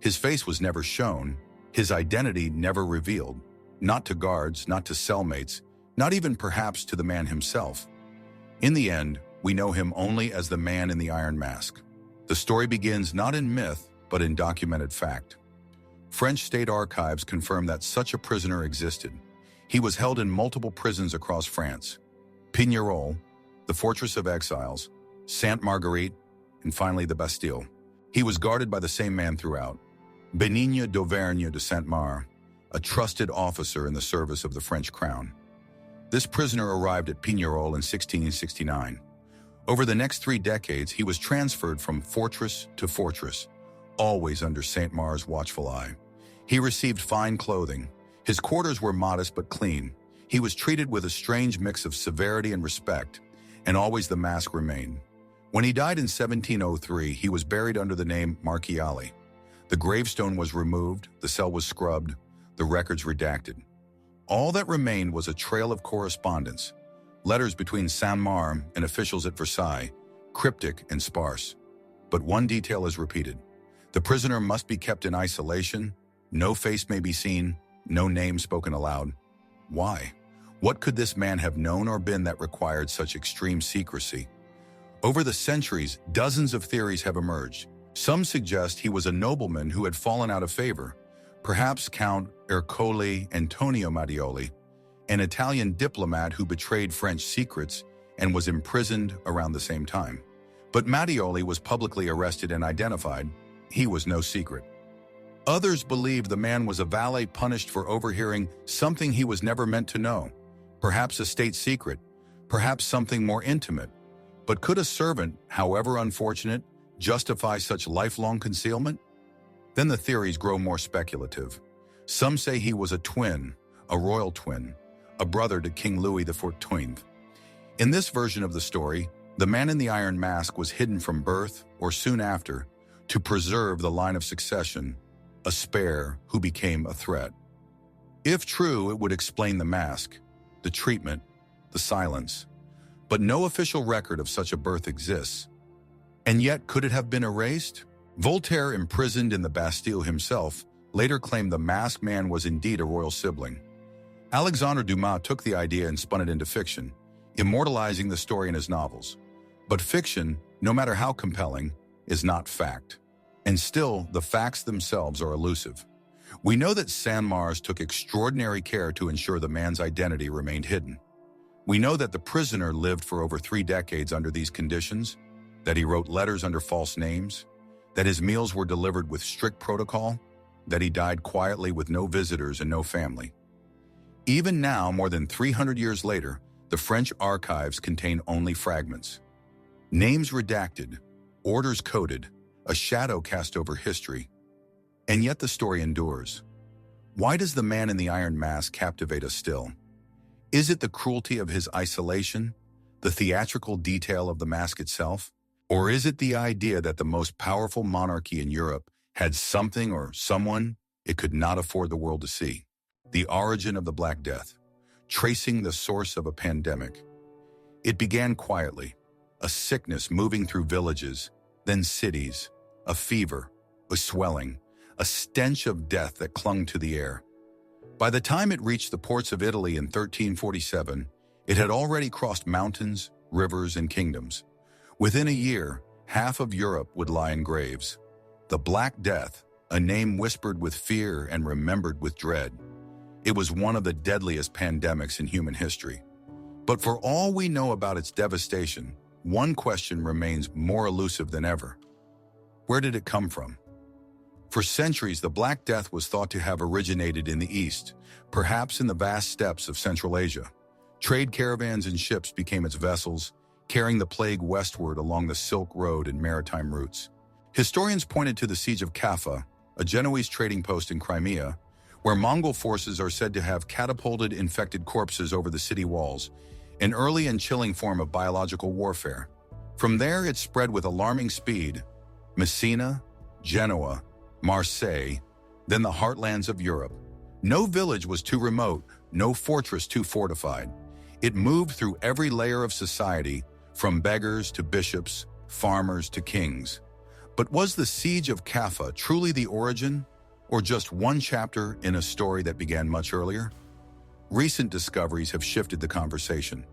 S1: His face was never shown, his identity never revealed, not to guards, not to cellmates, not even perhaps to the man himself. In the end, we know him only as the Man in the Iron Mask. The story begins not in myth, but in documented fact. French state archives confirm that such a prisoner existed. He was held in multiple prisons across France: Pignerol, the Fortress of Exiles, Sainte Marguerite, and finally the Bastille. He was guarded by the same man throughout, Benigne d'Auvergne de Saint-Mars, a trusted officer in the service of the French crown. This prisoner arrived at Pignerol in 1669. Over the next 3 decades, he was transferred from fortress to fortress, always under Saint-Mars' watchful eye. He received fine clothing. His quarters were modest but clean. He was treated with a strange mix of severity and respect, and always the mask remained. When he died in 1703, he was buried under the name Marchiali. The gravestone was removed, the cell was scrubbed, the records redacted. All that remained was a trail of correspondence, letters between Saint-Marc and officials at Versailles, cryptic and sparse. But one detail is repeated. The prisoner must be kept in isolation, no face may be seen, no name spoken aloud. Why? What could this man have known or been that required such extreme secrecy? Over the centuries, dozens of theories have emerged. Some suggest he was a nobleman who had fallen out of favor, perhaps Count Ercole Antonio Mattioli, an Italian diplomat who betrayed French secrets and was imprisoned around the same time. But Mattioli was publicly arrested and identified. He was no secret. Others believe the man was a valet punished for overhearing something he was never meant to know, perhaps a state secret, perhaps something more intimate. But could a servant, however unfortunate, justify such lifelong concealment? Then the theories grow more speculative. Some say he was a twin, a royal twin, a brother to King Louis XIV. In this version of the story, the man in the iron mask was hidden from birth or soon after to preserve the line of succession, a spare who became a threat. If true, it would explain the mask, the treatment, the silence. But no official record of such a birth exists. And yet, could it have been erased? Voltaire, imprisoned in the Bastille himself, later claimed the masked man was indeed a royal sibling. Alexandre Dumas took the idea and spun it into fiction, immortalizing the story in his novels. But fiction, no matter how compelling, is not fact. And still, the facts themselves are elusive. We know that Saint-Mars took extraordinary care to ensure the man's identity remained hidden. We know that the prisoner lived for over 3 decades under these conditions, that he wrote letters under false names, that his meals were delivered with strict protocol, that he died quietly with no visitors and no family. Even now, more than 300 years later, the French archives contain only fragments. Names redacted, orders coded, a shadow cast over history. And yet the story endures. Why does the man in the iron mask captivate us still? Is it the cruelty of his isolation, the theatrical detail of the mask itself? Or is it the idea that the most powerful monarchy in Europe had something or someone it could not afford the world to see? The origin of the Black Death, tracing the source of a pandemic. It began quietly, a sickness moving through villages, then cities, a fever, a swelling, a stench of death that clung to the air. By the time it reached the ports of Italy in 1347, it had already crossed mountains, rivers, and kingdoms. Within a year, half of Europe would lie in graves. The Black Death, a name whispered with fear and remembered with dread. It was one of the deadliest pandemics in human history. But for all we know about its devastation, one question remains more elusive than ever. Where did it come from? For centuries, the Black Death was thought to have originated in the East, perhaps in the vast steppes of Central Asia. Trade caravans and ships became its vessels, carrying the plague westward along the Silk Road and maritime routes. Historians pointed to the siege of Kaffa, a Genoese trading post in Crimea, where Mongol forces are said to have catapulted infected corpses over the city walls, an early and chilling form of biological warfare. From there, it spread with alarming speed. Messina, Genoa, Marseille, then the heartlands of Europe. No village was too remote, no fortress too fortified. It moved through every layer of society, from beggars to bishops, farmers to kings. But was the siege of Kaffa truly the origin, or just one chapter in a story that began much earlier? Recent discoveries have shifted the conversation.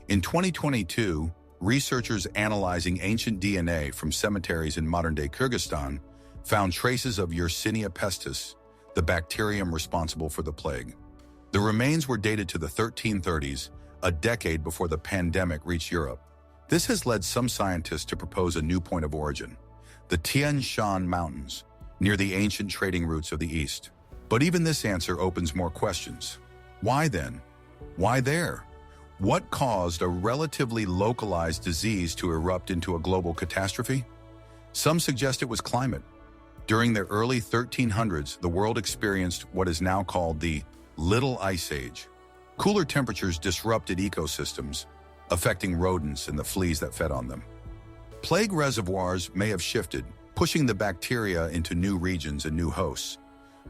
S1: In 2022, researchers analyzing ancient DNA from cemeteries in modern-day Kyrgyzstan found traces of Yersinia pestis, the bacterium responsible for the plague. The remains were dated to the 1330s, a decade before the pandemic reached Europe. This has led some scientists to propose a new point of origin, the Tian Shan Mountains, near the ancient trading routes of the East. But even this answer opens more questions. Why then? Why there? What caused a relatively localized disease to erupt into a global catastrophe? Some suggest it was climate. During the early 1300s, the world experienced what is now called the Little Ice Age. Cooler temperatures disrupted ecosystems, affecting rodents and the fleas that fed on them. Plague reservoirs may have shifted, pushing the bacteria into new regions and new hosts.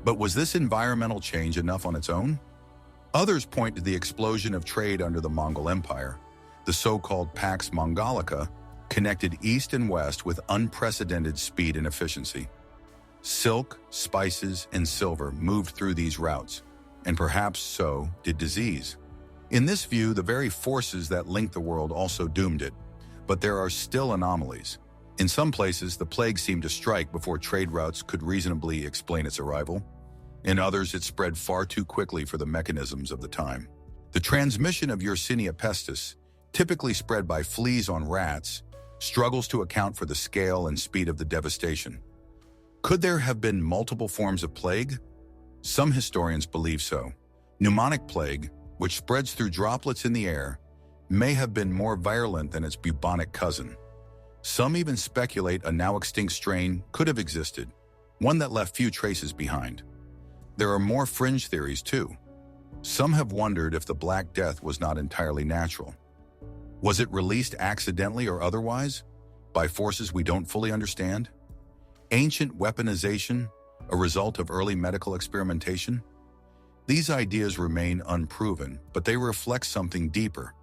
S1: But was this environmental change enough on its own? Others point to the explosion of trade under the Mongol Empire. The so-called Pax Mongolica connected east and west with unprecedented speed and efficiency. Silk, spices, and silver moved through these routes, and perhaps so did disease. In this view, the very forces that linked the world also doomed it, but there are still anomalies. In some places, the plague seemed to strike before trade routes could reasonably explain its arrival. In others, it spread far too quickly for the mechanisms of the time. The transmission of Yersinia pestis, typically spread by fleas on rats, struggles to account for the scale and speed of the devastation. Could there have been multiple forms of plague? Some historians believe so. Pneumonic plague, which spreads through droplets in the air, may have been more virulent than its bubonic cousin. Some even speculate a now-extinct strain could have existed, one that left few traces behind. There are more fringe theories, too. Some have wondered if the Black Death was not entirely natural. Was it released accidentally or otherwise, by forces we don't fully understand? Ancient weaponization, a result of early medical experimentation? These ideas remain unproven, but they reflect something deeper.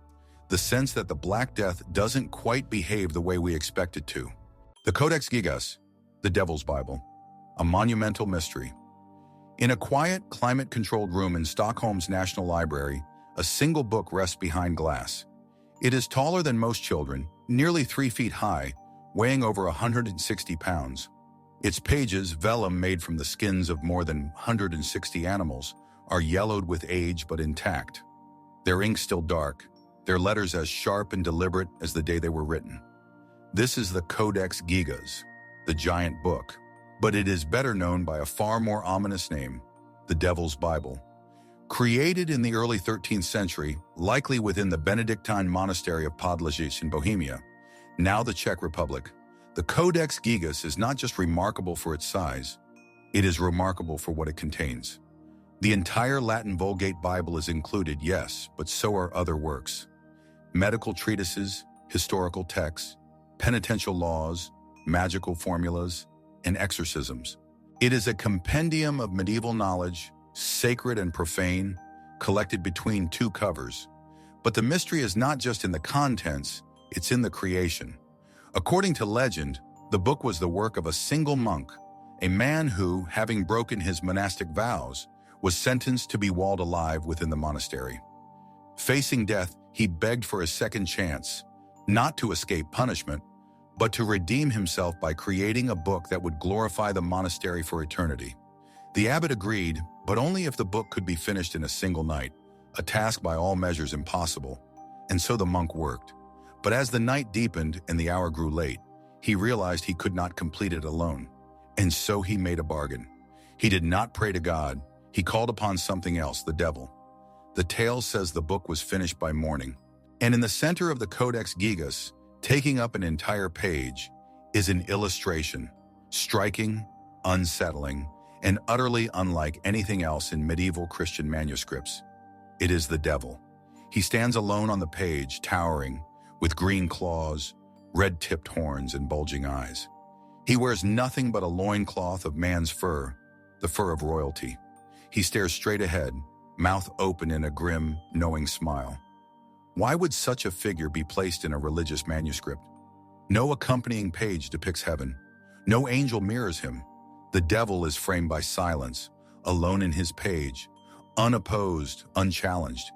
S1: The sense that the Black Death doesn't quite behave the way we expect it to. The Codex Gigas, the Devil's Bible, a monumental mystery. In a quiet, climate-controlled room in Stockholm's National Library, a single book rests behind glass. It is taller than most children, nearly 3 feet high, weighing over 160 pounds. Its pages, vellum made from the skins of more than 160 animals, are yellowed with age but intact. Their ink still dark, their letters as sharp and deliberate as the day they were written. This is the Codex Gigas, the giant book, but it is better known by a far more ominous name, the Devil's Bible. Created in the early 13th century, likely within the Benedictine monastery of Podlajic in Bohemia, now the Czech Republic, the Codex Gigas is not just remarkable for its size, it is remarkable for what it contains. The entire Latin Vulgate Bible is included, yes, but so are other works. Medical treatises, historical texts, penitential laws, magical formulas, and exorcisms. It is a compendium of medieval knowledge, sacred and profane, collected between two covers. But the mystery is not just in the contents, it's in the creation. According to legend, the book was the work of a single monk, a man who, having broken his monastic vows, was sentenced to be walled alive within the monastery. Facing death, he begged for a second chance, not to escape punishment, but to redeem himself by creating a book that would glorify the monastery for eternity. The abbot agreed, but only if the book could be finished in a single night, a task by all measures impossible, and so the monk worked. But as the night deepened and the hour grew late, he realized he could not complete it alone, and so he made a bargain. He did not pray to God, he called upon something else, the devil. The tale says the book was finished by morning, and in the center of the Codex Gigas, taking up an entire page, is an illustration, striking, unsettling, and utterly unlike anything else in medieval Christian manuscripts. It is the devil. He stands alone on the page, towering, with green claws, red-tipped horns, and bulging eyes. He wears nothing but a loincloth of man's fur, the fur of royalty. He stares straight ahead, mouth open in a grim, knowing smile. Why would such a figure be placed in a religious manuscript? No accompanying page depicts heaven. No angel mirrors him. The devil is framed by silence, alone in his page, unopposed, unchallenged.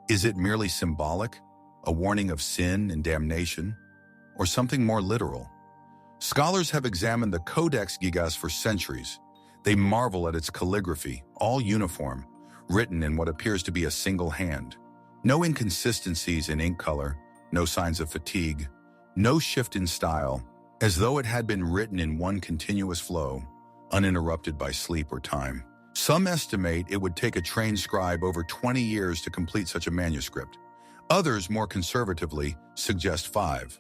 S1: Is it merely symbolic, a warning of sin and damnation, or something more literal? Scholars have examined the Codex Gigas for centuries. They marvel at its calligraphy, all uniform, written in what appears to be a single hand. No inconsistencies in ink color, no signs of fatigue, no shift in style, as though it had been written in one continuous flow, uninterrupted by sleep or time. Some estimate it would take a trained scribe over 20 years to complete such a manuscript. Others, more conservatively, suggest 5.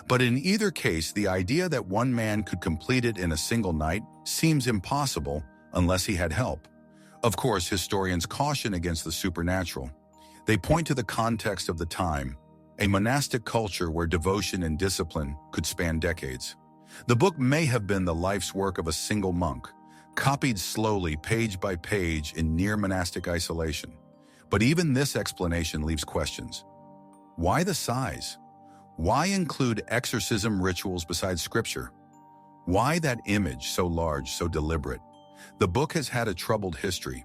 S1: But in either case, the idea that one man could complete it in a single night seems impossible unless he had help. Of course, historians caution against the supernatural. They point to the context of the time, a monastic culture where devotion and discipline could span decades. The book may have been the life's work of a single monk, copied slowly, page by page, in near monastic isolation. But even this explanation leaves questions. Why the size? Why include exorcism rituals besides scripture? Why that image so large, so deliberate? The book has had a troubled history.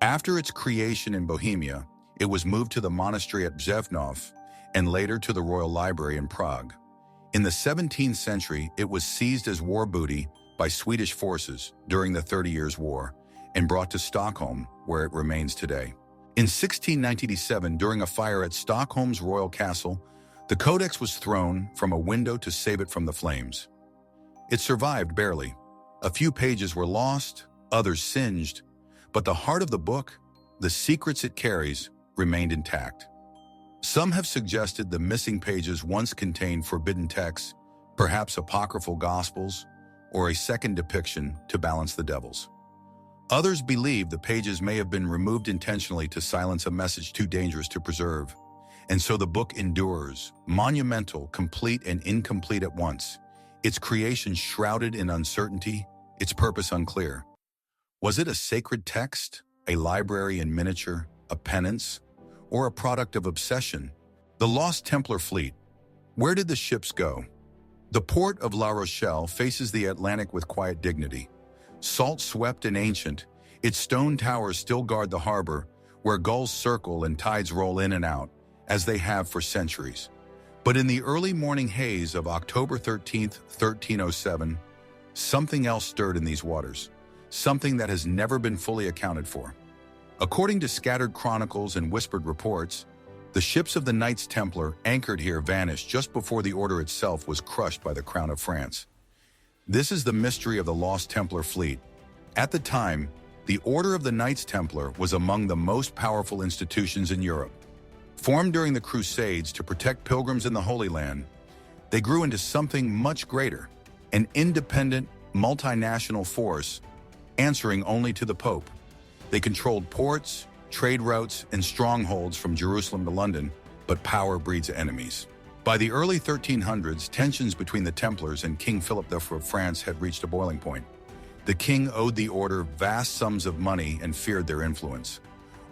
S1: After its creation in Bohemia, it was moved to the monastery at Břevnov and later to the Royal Library in Prague. In the 17th century, it was seized as war booty by Swedish forces during the 30 Years' War and brought to Stockholm, where it remains today. In 1697, during a fire at Stockholm's royal castle, the codex was thrown from a window to save it from the flames. It survived barely. A few pages were lost, others singed, but the heart of the book, the secrets it carries, remained intact. Some have suggested the missing pages once contained forbidden texts, perhaps apocryphal gospels, or a second depiction to balance the devils. Others believe the pages may have been removed intentionally to silence a message too dangerous to preserve. And so the book endures, monumental, complete, and incomplete at once, its creation shrouded in uncertainty, its purpose unclear. Was it a sacred text, a library in miniature, a penance, or a product of obsession? The lost Templar fleet. Where did the ships go? The port of La Rochelle faces the Atlantic with quiet dignity. Salt-swept and ancient, its stone towers still guard the harbor, where gulls circle and tides roll in and out, as they have for centuries. But in the early morning haze of October 13th, 1307, something else stirred in these waters, something that has never been fully accounted for. According to scattered chronicles and whispered reports, the ships of the Knights Templar anchored here vanished just before the order itself was crushed by the crown of France. This is the mystery of the lost Templar fleet. At the time, the Order of the Knights Templar was among the most powerful institutions in Europe. Formed during the Crusades to protect pilgrims in the Holy Land, they grew into something much greater, an independent, multinational force, answering only to the Pope. They controlled ports, trade routes, and strongholds from Jerusalem to London, but power breeds enemies. By the early 1300s, tensions between the Templars and King Philip IV of France had reached a boiling point. The king owed the order vast sums of money and feared their influence.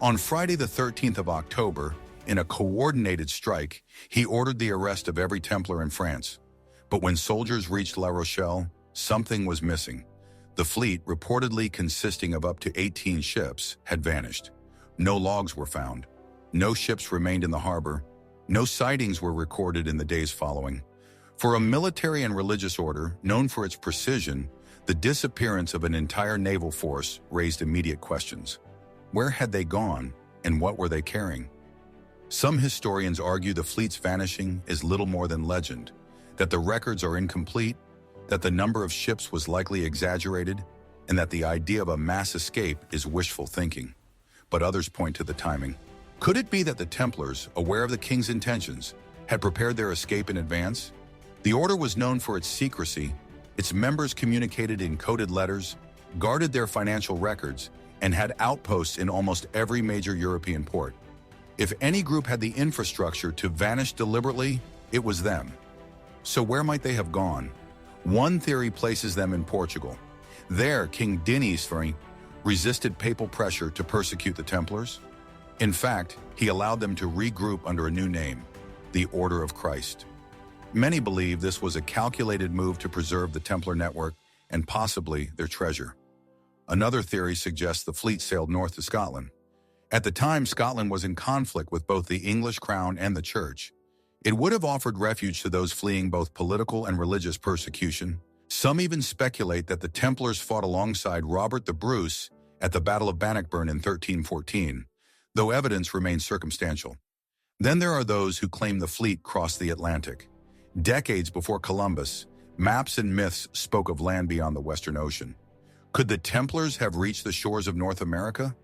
S1: On Friday the 13th of October, in a coordinated strike, he ordered the arrest of every Templar in France. But when soldiers reached La Rochelle, something was missing. The fleet, reportedly consisting of up to 18 ships, had vanished. No logs were found. No ships remained in the harbor. No sightings were recorded in the days following. For a military and religious order known for its precision, the disappearance of an entire naval force raised immediate questions. Where had they gone, and what were they carrying? Some historians argue the fleet's vanishing is little more than legend, that the records are incomplete, that the number of ships was likely exaggerated, and that the idea of a mass escape is wishful thinking. But others point to the timing. Could it be that the Templars, aware of the king's intentions, had prepared their escape in advance? The order was known for its secrecy. Its members communicated in coded letters, guarded their financial records, and had outposts in almost every major European port. If any group had the infrastructure to vanish deliberately, it was them. So where might they have gone? One theory places them in Portugal. There, King Denis resisted papal pressure to persecute the Templars. In fact, he allowed them to regroup under a new name, the Order of Christ. Many believe this was a calculated move to preserve the Templar network and possibly their treasure. Another theory suggests the fleet sailed north to Scotland. At the time, Scotland was in conflict with both the English crown and the church. It would have offered refuge to those fleeing both political and religious persecution. Some even speculate that the Templars fought alongside Robert the Bruce at the Battle of Bannockburn in 1314, though evidence remains circumstantial. Then there are those who claim the fleet crossed the Atlantic. Decades before Columbus, maps and myths spoke of land beyond the Western Ocean. Could the Templars have reached the shores of North America?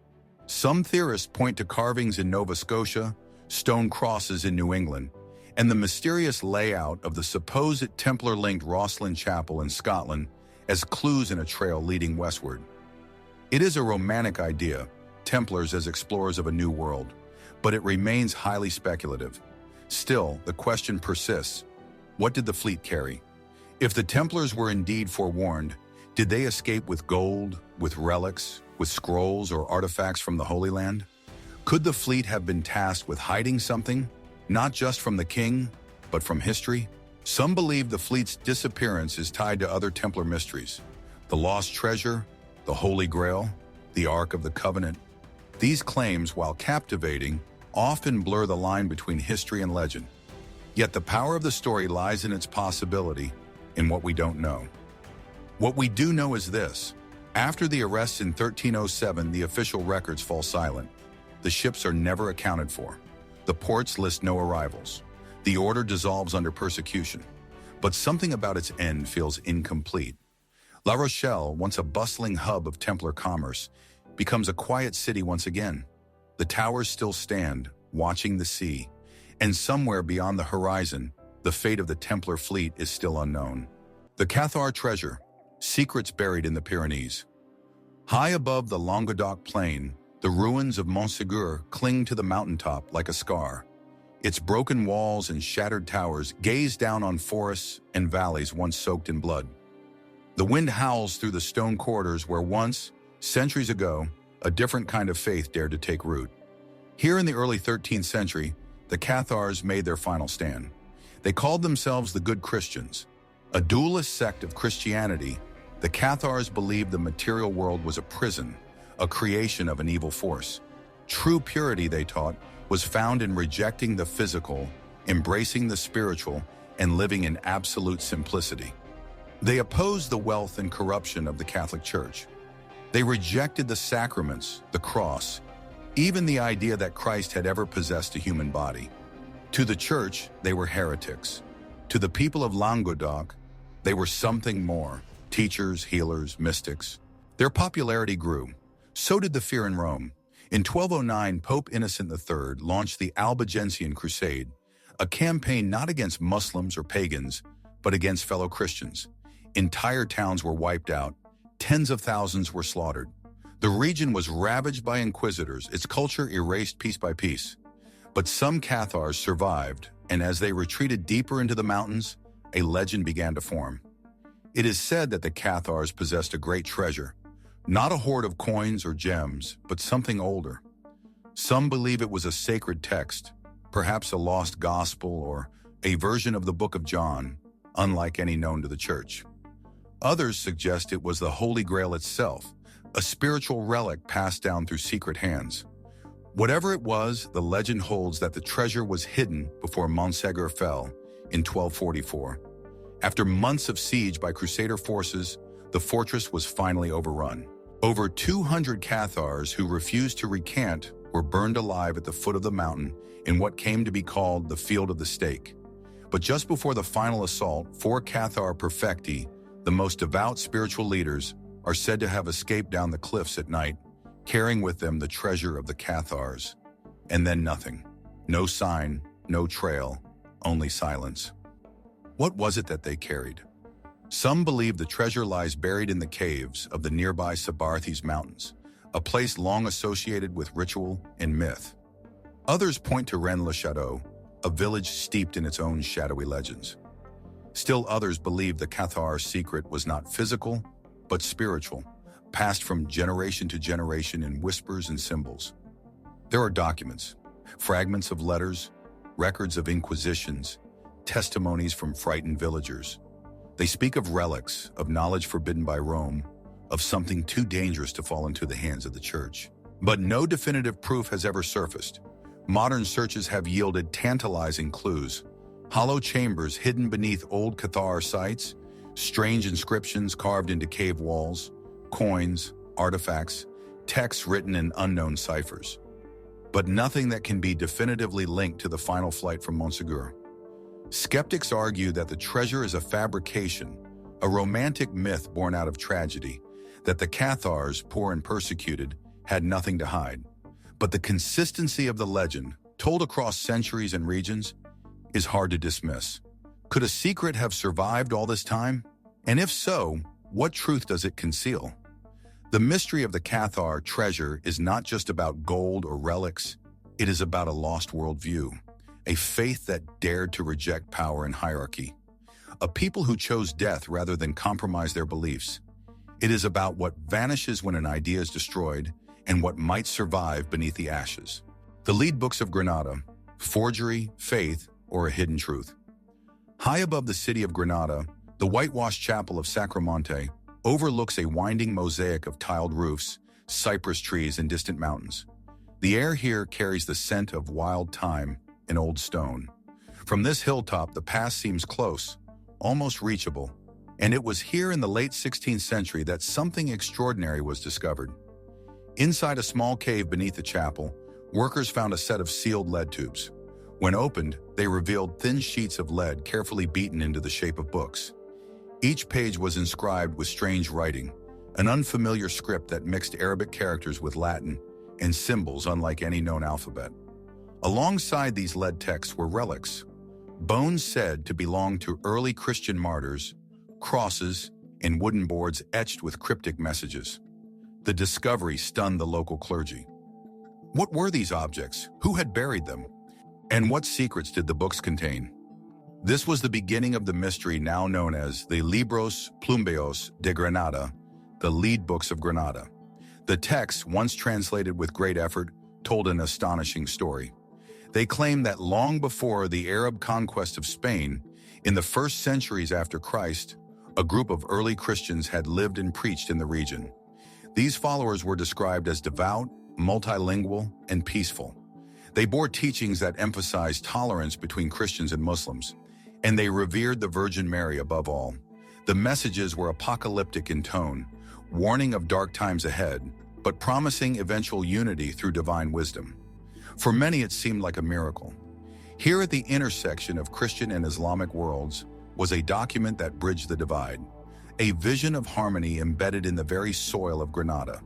S1: Some theorists point to carvings in Nova Scotia, stone crosses in New England, and the mysterious layout of the supposed Templar-linked Rosslyn Chapel in Scotland as clues in a trail leading westward. It is a romantic idea, Templars as explorers of a new world, but it remains highly speculative. Still, the question persists. What did the fleet carry? If the Templars were indeed forewarned, did they escape with gold, with relics, with scrolls or artifacts from the Holy Land? Could the fleet have been tasked with hiding something, not just from the king, but from history? Some believe the fleet's disappearance is tied to other Templar mysteries. The lost treasure, the Holy Grail, the Ark of the Covenant. These claims, while captivating, often blur the line between history and legend. Yet the power of the story lies in its possibility, in what we don't know. What we do know is this. After the arrests in 1307, the official records fall silent. The ships are never accounted for. The ports list no arrivals. The order dissolves under persecution. But something about its end feels incomplete. La Rochelle, once a bustling hub of Templar commerce, becomes a quiet city once again. The towers still stand, watching the sea, and somewhere beyond the horizon, the fate of the Templar fleet is still unknown. The Cathar treasure, secrets buried in the Pyrenees. High above the Languedoc plain, the ruins of Montségur cling to the mountaintop like a scar. Its broken walls and shattered towers gaze down on forests and valleys once soaked in blood. The wind howls through the stone corridors where once, centuries ago, a different kind of faith dared to take root. Here in the early 13th century, the Cathars made their final stand. They called themselves the Good Christians. A dualist sect of Christianity, the Cathars believed the material world was a prison, a creation of an evil force. True purity, they taught, was found in rejecting the physical, embracing the spiritual, and living in absolute simplicity. They opposed the wealth and corruption of the Catholic Church. They rejected the sacraments, the cross, even the idea that Christ had ever possessed a human body. To the Church, they were heretics. To the people of Languedoc, they were something more, teachers, healers, mystics. Their popularity grew. So did the fear in Rome. In 1209, Pope Innocent III launched the Albigensian Crusade, a campaign not against Muslims or pagans, but against fellow Christians. Entire towns were wiped out. Tens of thousands were slaughtered. The region was ravaged by inquisitors, its culture erased piece by piece. But some Cathars survived, and as they retreated deeper into the mountains, a legend began to form. It is said that the Cathars possessed a great treasure, not a hoard of coins or gems, but something older. Some believe it was a sacred text, perhaps a lost gospel or a version of the Book of John, unlike any known to the Church. Others suggest it was the Holy Grail itself, a spiritual relic passed down through secret hands. Whatever it was, the legend holds that the treasure was hidden before Montségur fell in 1244. After months of siege by Crusader forces, the fortress was finally overrun. Over 200 Cathars who refused to recant were burned alive at the foot of the mountain in what came to be called the Field of the Stake. But just before the final assault, 4 Cathar perfecti, the most devout spiritual leaders, are said to have escaped down the cliffs at night, carrying with them the treasure of the Cathars. And then nothing. No sign, no trail, only silence. What was it that they carried? Some believe the treasure lies buried in the caves of the nearby Sabarthes Mountains, a place long associated with ritual and myth. Others point to Rennes-le-Château, a village steeped in its own shadowy legends. Still others believe the Cathar's secret was not physical, but spiritual, passed from generation to generation in whispers and symbols. There are documents, fragments of letters, records of inquisitions, testimonies from frightened villagers. They speak of relics, of knowledge forbidden by Rome, of something too dangerous to fall into the hands of the Church. But no definitive proof has ever surfaced. Modern searches have yielded tantalizing clues. Hollow chambers hidden beneath old cathar sites, strange inscriptions carved into cave walls, coins, artifacts, texts written in unknown ciphers. But nothing that can be definitively linked to the final flight from Montségur. Skeptics argue that the treasure is a fabrication, a romantic myth born out of tragedy, that the Cathars, poor and persecuted, had nothing to hide. But the consistency of the legend, told across centuries and regions, is hard to dismiss. Could a secret have survived all this time? And if so, what truth does it conceal? The mystery of the Cathar treasure is not just about gold or relics, It is about a lost worldview, a faith that dared to reject power and hierarchy, a people who chose death rather than compromise their beliefs. It is about what vanishes when an idea is destroyed and what might survive beneath the ashes. The lead books of Granada: Forgery, Faith, or a Hidden Truth. High above the city of Granada, the whitewashed chapel of Sacromonte overlooks a winding mosaic of tiled roofs, cypress trees, and distant mountains. The air here carries the scent of wild thyme and old stone. From this hilltop, the past seems close, almost reachable, and it was here in the late 16th century that something extraordinary was discovered. Inside a small cave beneath the chapel, workers found a set of sealed lead tubes. When opened, they revealed thin sheets of lead carefully beaten into the shape of books. Each page was inscribed with strange writing, an unfamiliar script that mixed Arabic characters with Latin and symbols unlike any known alphabet. Alongside these lead texts were relics, bones said to belong to early Christian martyrs, crosses, and wooden boards etched with cryptic messages. The discovery stunned the local clergy. What were these objects? Who had buried them? And what secrets did the books contain? This was the beginning of the mystery now known as the Libros Plumbeos de Granada, the lead books of Granada. The texts, once translated with great effort, told an astonishing story. They claim that long before the Arab conquest of Spain, in the first centuries after Christ, a group of early Christians had lived and preached in the region. These followers were described as devout, multilingual, and peaceful. They bore teachings that emphasized tolerance between Christians and Muslims, and they revered the Virgin Mary above all. The messages were apocalyptic in tone, warning of dark times ahead, but promising eventual unity through divine wisdom. For many, it seemed like a miracle. Here at the intersection of Christian and Islamic worlds was a document that bridged the divide, a vision of harmony embedded in the very soil of Granada.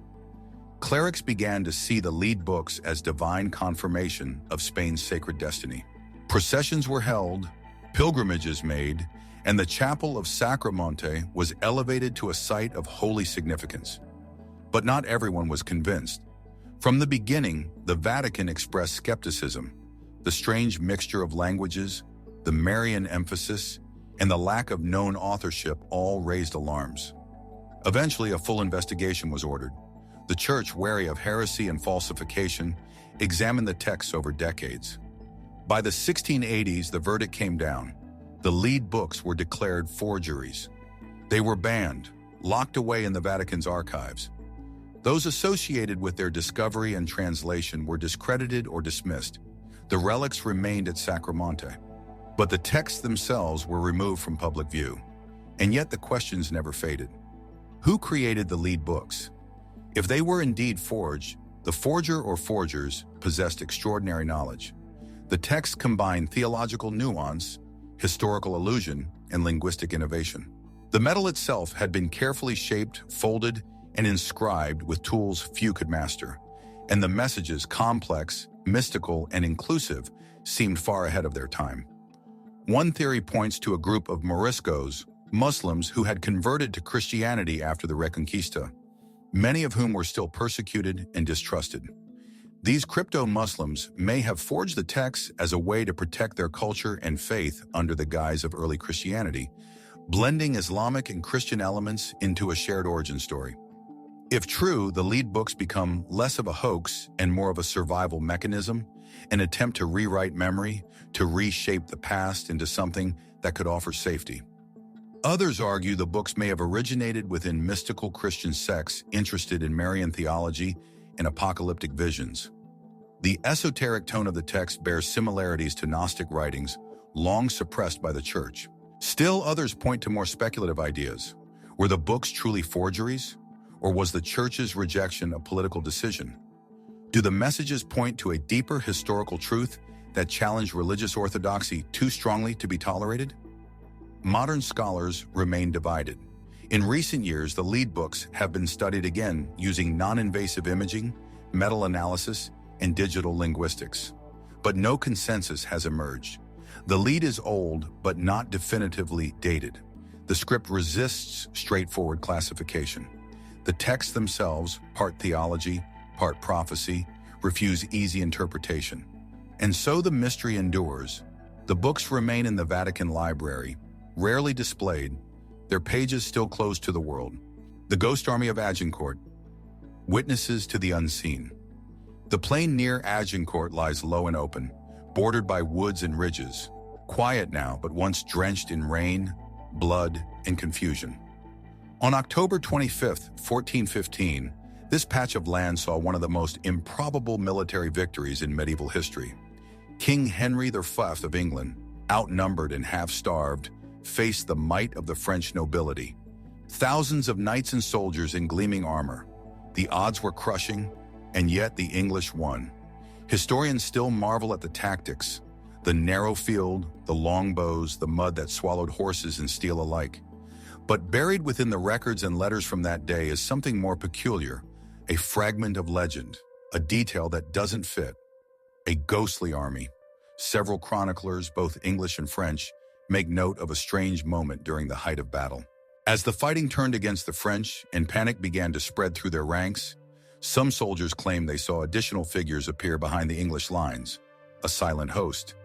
S1: Clerics began to see the lead books as divine confirmation of Spain's sacred destiny. Processions were held, pilgrimages made, and the chapel of Sacromonte was elevated to a site of holy significance. But not everyone was convinced. From the beginning, the Vatican expressed skepticism. The strange mixture of languages, the Marian emphasis, and the lack of known authorship all raised alarms. Eventually, a full investigation was ordered. The Church, wary of heresy and falsification, examined the texts over decades. By the 1680s, the verdict came down. The lead books were declared forgeries. They were banned, locked away in the Vatican's archives. Those associated with their discovery and translation were discredited or dismissed. The relics remained at Sacromonte, but the texts themselves were removed from public view. And yet the questions never faded. Who created the lead books? If they were indeed forged, the forger or forgers possessed extraordinary knowledge. The texts combined theological nuance, historical allusion, and linguistic innovation. The metal itself had been carefully shaped, folded, and inscribed with tools few could master, and the messages, complex, mystical, and inclusive, seemed far ahead of their time. One theory points to a group of Moriscos, Muslims who had converted to Christianity after the Reconquista, many of whom were still persecuted and distrusted. These crypto-Muslims may have forged the texts as a way to protect their culture and faith under the guise of early Christianity, blending Islamic and Christian elements into a shared origin story. If true, the lead books become less of a hoax and more of a survival mechanism, an attempt to rewrite memory, to reshape the past into something that could offer safety. Others argue the books may have originated within mystical Christian sects interested in Marian theology and apocalyptic visions. The esoteric tone of the text bears similarities to Gnostic writings, long suppressed by the Church. Still, others point to more speculative ideas. Were the books truly forgeries? Or was the Church's rejection a political decision? Do the messages point to a deeper historical truth that challenged religious orthodoxy too strongly to be tolerated? Modern scholars remain divided. In recent years, the lead books have been studied again using non-invasive imaging, meta-analysis, and digital linguistics. But no consensus has emerged. The lead is old, but not definitively dated. The script resists straightforward classification. The texts themselves, part theology, part prophecy, refuse easy interpretation. And so the mystery endures. The books remain in the Vatican Library, rarely displayed, their pages still closed to the world. The Ghost Army of Agincourt, witnesses to the unseen. The plain near Agincourt lies low and open, bordered by woods and ridges, quiet now but once drenched in rain, blood, and confusion. On October 25, 1415, this patch of land saw one of the most improbable military victories in medieval history. King Henry V of England, outnumbered and half-starved, faced the might of the French nobility. Thousands of knights and soldiers in gleaming armor. The odds were crushing, and yet the English won. Historians still marvel at the tactics, the narrow field, the long bows, the mud that swallowed horses and steel alike. But buried within the records and letters from that day is something more peculiar, a fragment of legend, a detail that doesn't fit. A ghostly army. Several chroniclers, both English and French, make note of a strange moment during the height of battle. As the fighting turned against the French and panic began to spread through their ranks, some soldiers claimed they saw additional figures appear behind the English lines, a silent host.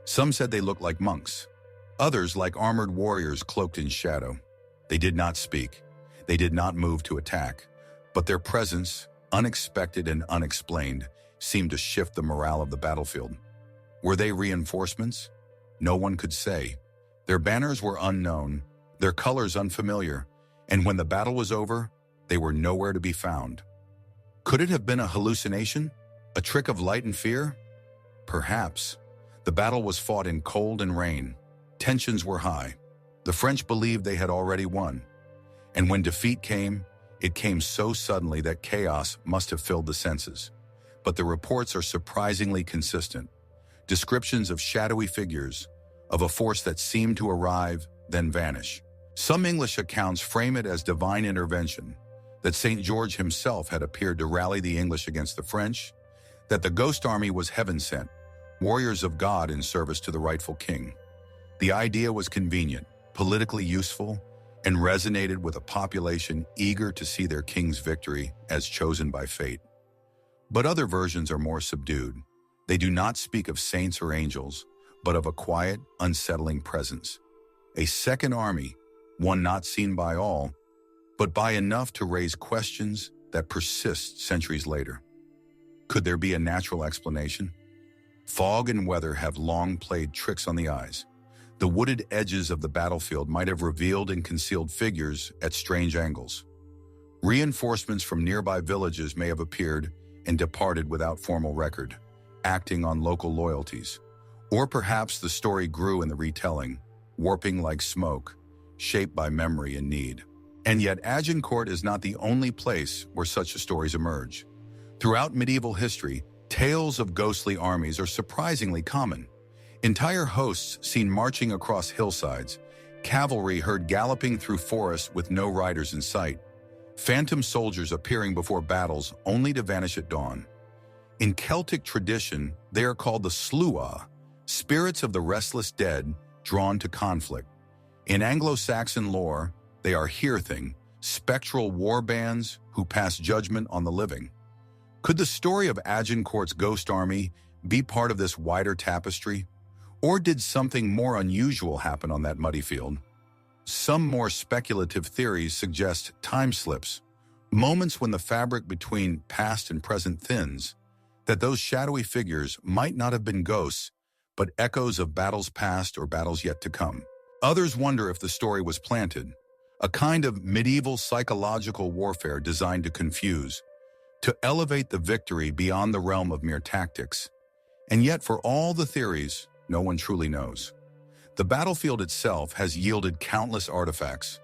S1: Some said they looked like monks, others like armored warriors cloaked in shadow. They did not speak, they did not move to attack, but their presence, unexpected and unexplained, seemed to shift the morale of the battlefield. Were they reinforcements? No one could say. Their banners were unknown, their colors unfamiliar, and when the battle was over, they were nowhere to be found. Could it have been a hallucination? A trick of light and fear? Perhaps. The battle was fought in cold and rain. Tensions were high. The French believed they had already won. And when defeat came, it came so suddenly that chaos must have filled the senses. But the reports are surprisingly consistent. Descriptions of shadowy figures, of a force that seemed to arrive, then vanish. Some English accounts frame it as divine intervention, that St. George himself had appeared to rally the English against the French, that the ghost army was heaven-sent, warriors of God in service to the rightful king. The idea was convenient, politically useful, and resonated with a population eager to see their king's victory as chosen by fate. But other versions are more subdued. They do not speak of saints or angels, but of a quiet, unsettling presence. A second army, one not seen by all, but by enough to raise questions that persist centuries later. Could there be a natural explanation? Fog and weather have long played tricks on the eyes. The wooded edges of the battlefield might have revealed and concealed figures at strange angles. Reinforcements from nearby villages may have appeared and departed without formal record, acting on local loyalties. Or perhaps the story grew in the retelling, warping like smoke, shaped by memory and need. And yet Agincourt is not the only place where such stories emerge. Throughout medieval history, tales of ghostly armies are surprisingly common. Entire hosts seen marching across hillsides, cavalry heard galloping through forests with no riders in sight, phantom soldiers appearing before battles only to vanish at dawn. In Celtic tradition, they are called the slua, spirits of the restless dead drawn to conflict. In Anglo-Saxon lore, they are hearthing, spectral war bands who pass judgment on the living. Could the story of Agincourt's ghost army be part of this wider tapestry? Or did something more unusual happen on that muddy field? Some more speculative theories suggest time slips, moments when the fabric between past and present thins, that those shadowy figures might not have been ghosts, but echoes of battles past or battles yet to come. Others wonder if the story was planted, a kind of medieval psychological warfare designed to confuse, to elevate the victory beyond the realm of mere tactics. And yet, for all the theories, no one truly knows. The battlefield itself has yielded countless artifacts,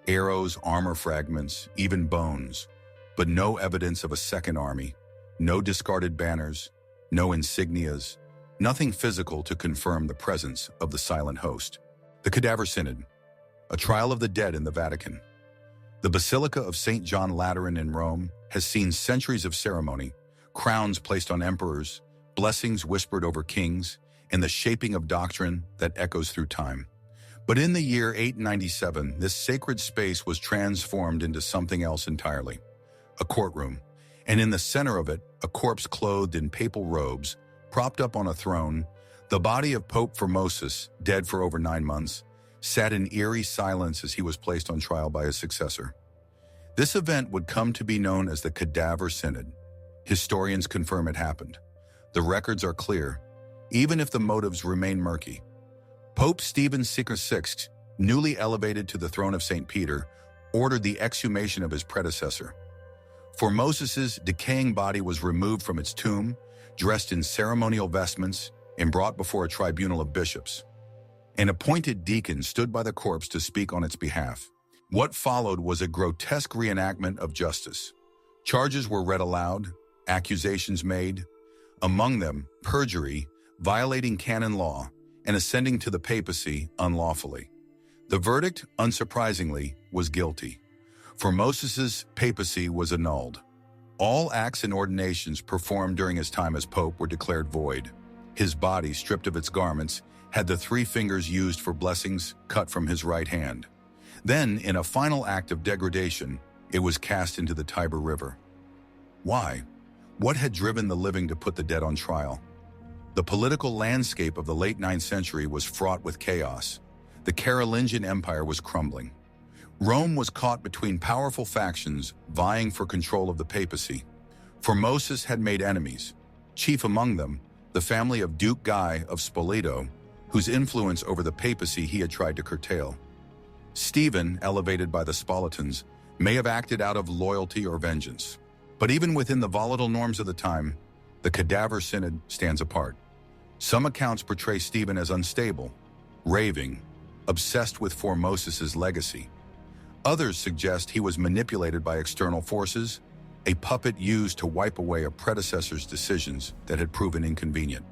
S1: arrows, armor fragments, even bones, but no evidence of a second army, no discarded banners, no insignias, nothing physical to confirm the presence of the silent host. The Cadaver Synod, a trial of the dead in the Vatican. The Basilica of St. John Lateran in Rome has seen centuries of ceremony, crowns placed on emperors, blessings whispered over kings, and the shaping of doctrine that echoes through time. But in the year 897, this sacred space was transformed into something else entirely. A courtroom, and in the center of it, a corpse clothed in papal robes, propped up on a throne. The body of Pope Formosus, dead for over 9 months, sat in eerie silence as he was placed on trial by his successor. This event would come to be known as the Cadaver Synod. Historians confirm it happened. The records are clear, even if the motives remain murky. Pope Stephen VI, newly elevated to the throne of St. Peter, ordered the exhumation of his predecessor. Formosus's decaying body was removed from its tomb, dressed in ceremonial vestments, and brought before a tribunal of bishops. An appointed deacon stood by the corpse to speak on its behalf. What followed was a grotesque reenactment of justice. Charges were read aloud, accusations made, among them perjury, violating canon law, and ascending to the papacy unlawfully. The verdict, unsurprisingly, was guilty. Formosus's papacy was annulled. All acts and ordinations performed during his time as pope were declared void. His body, stripped of its garments, had the 3 fingers used for blessings cut from his right hand. Then, in a final act of degradation, it was cast into the Tiber River. Why? What had driven the living to put the dead on trial? The political landscape of the late 9th century was fraught with chaos. The Carolingian Empire was crumbling. Rome was caught between powerful factions vying for control of the papacy. Formosus had made enemies, chief among them the family of Duke Guy of Spoleto, whose influence over the papacy he had tried to curtail. Stephen, elevated by the Spoletans, may have acted out of loyalty or vengeance. But even within the volatile norms of the time, the Cadaver Synod stands apart. Some accounts portray Stephen as unstable, raving, obsessed with Formosus's legacy. Others suggest he was manipulated by external forces, a puppet used to wipe away a predecessor's decisions that had proven inconvenient.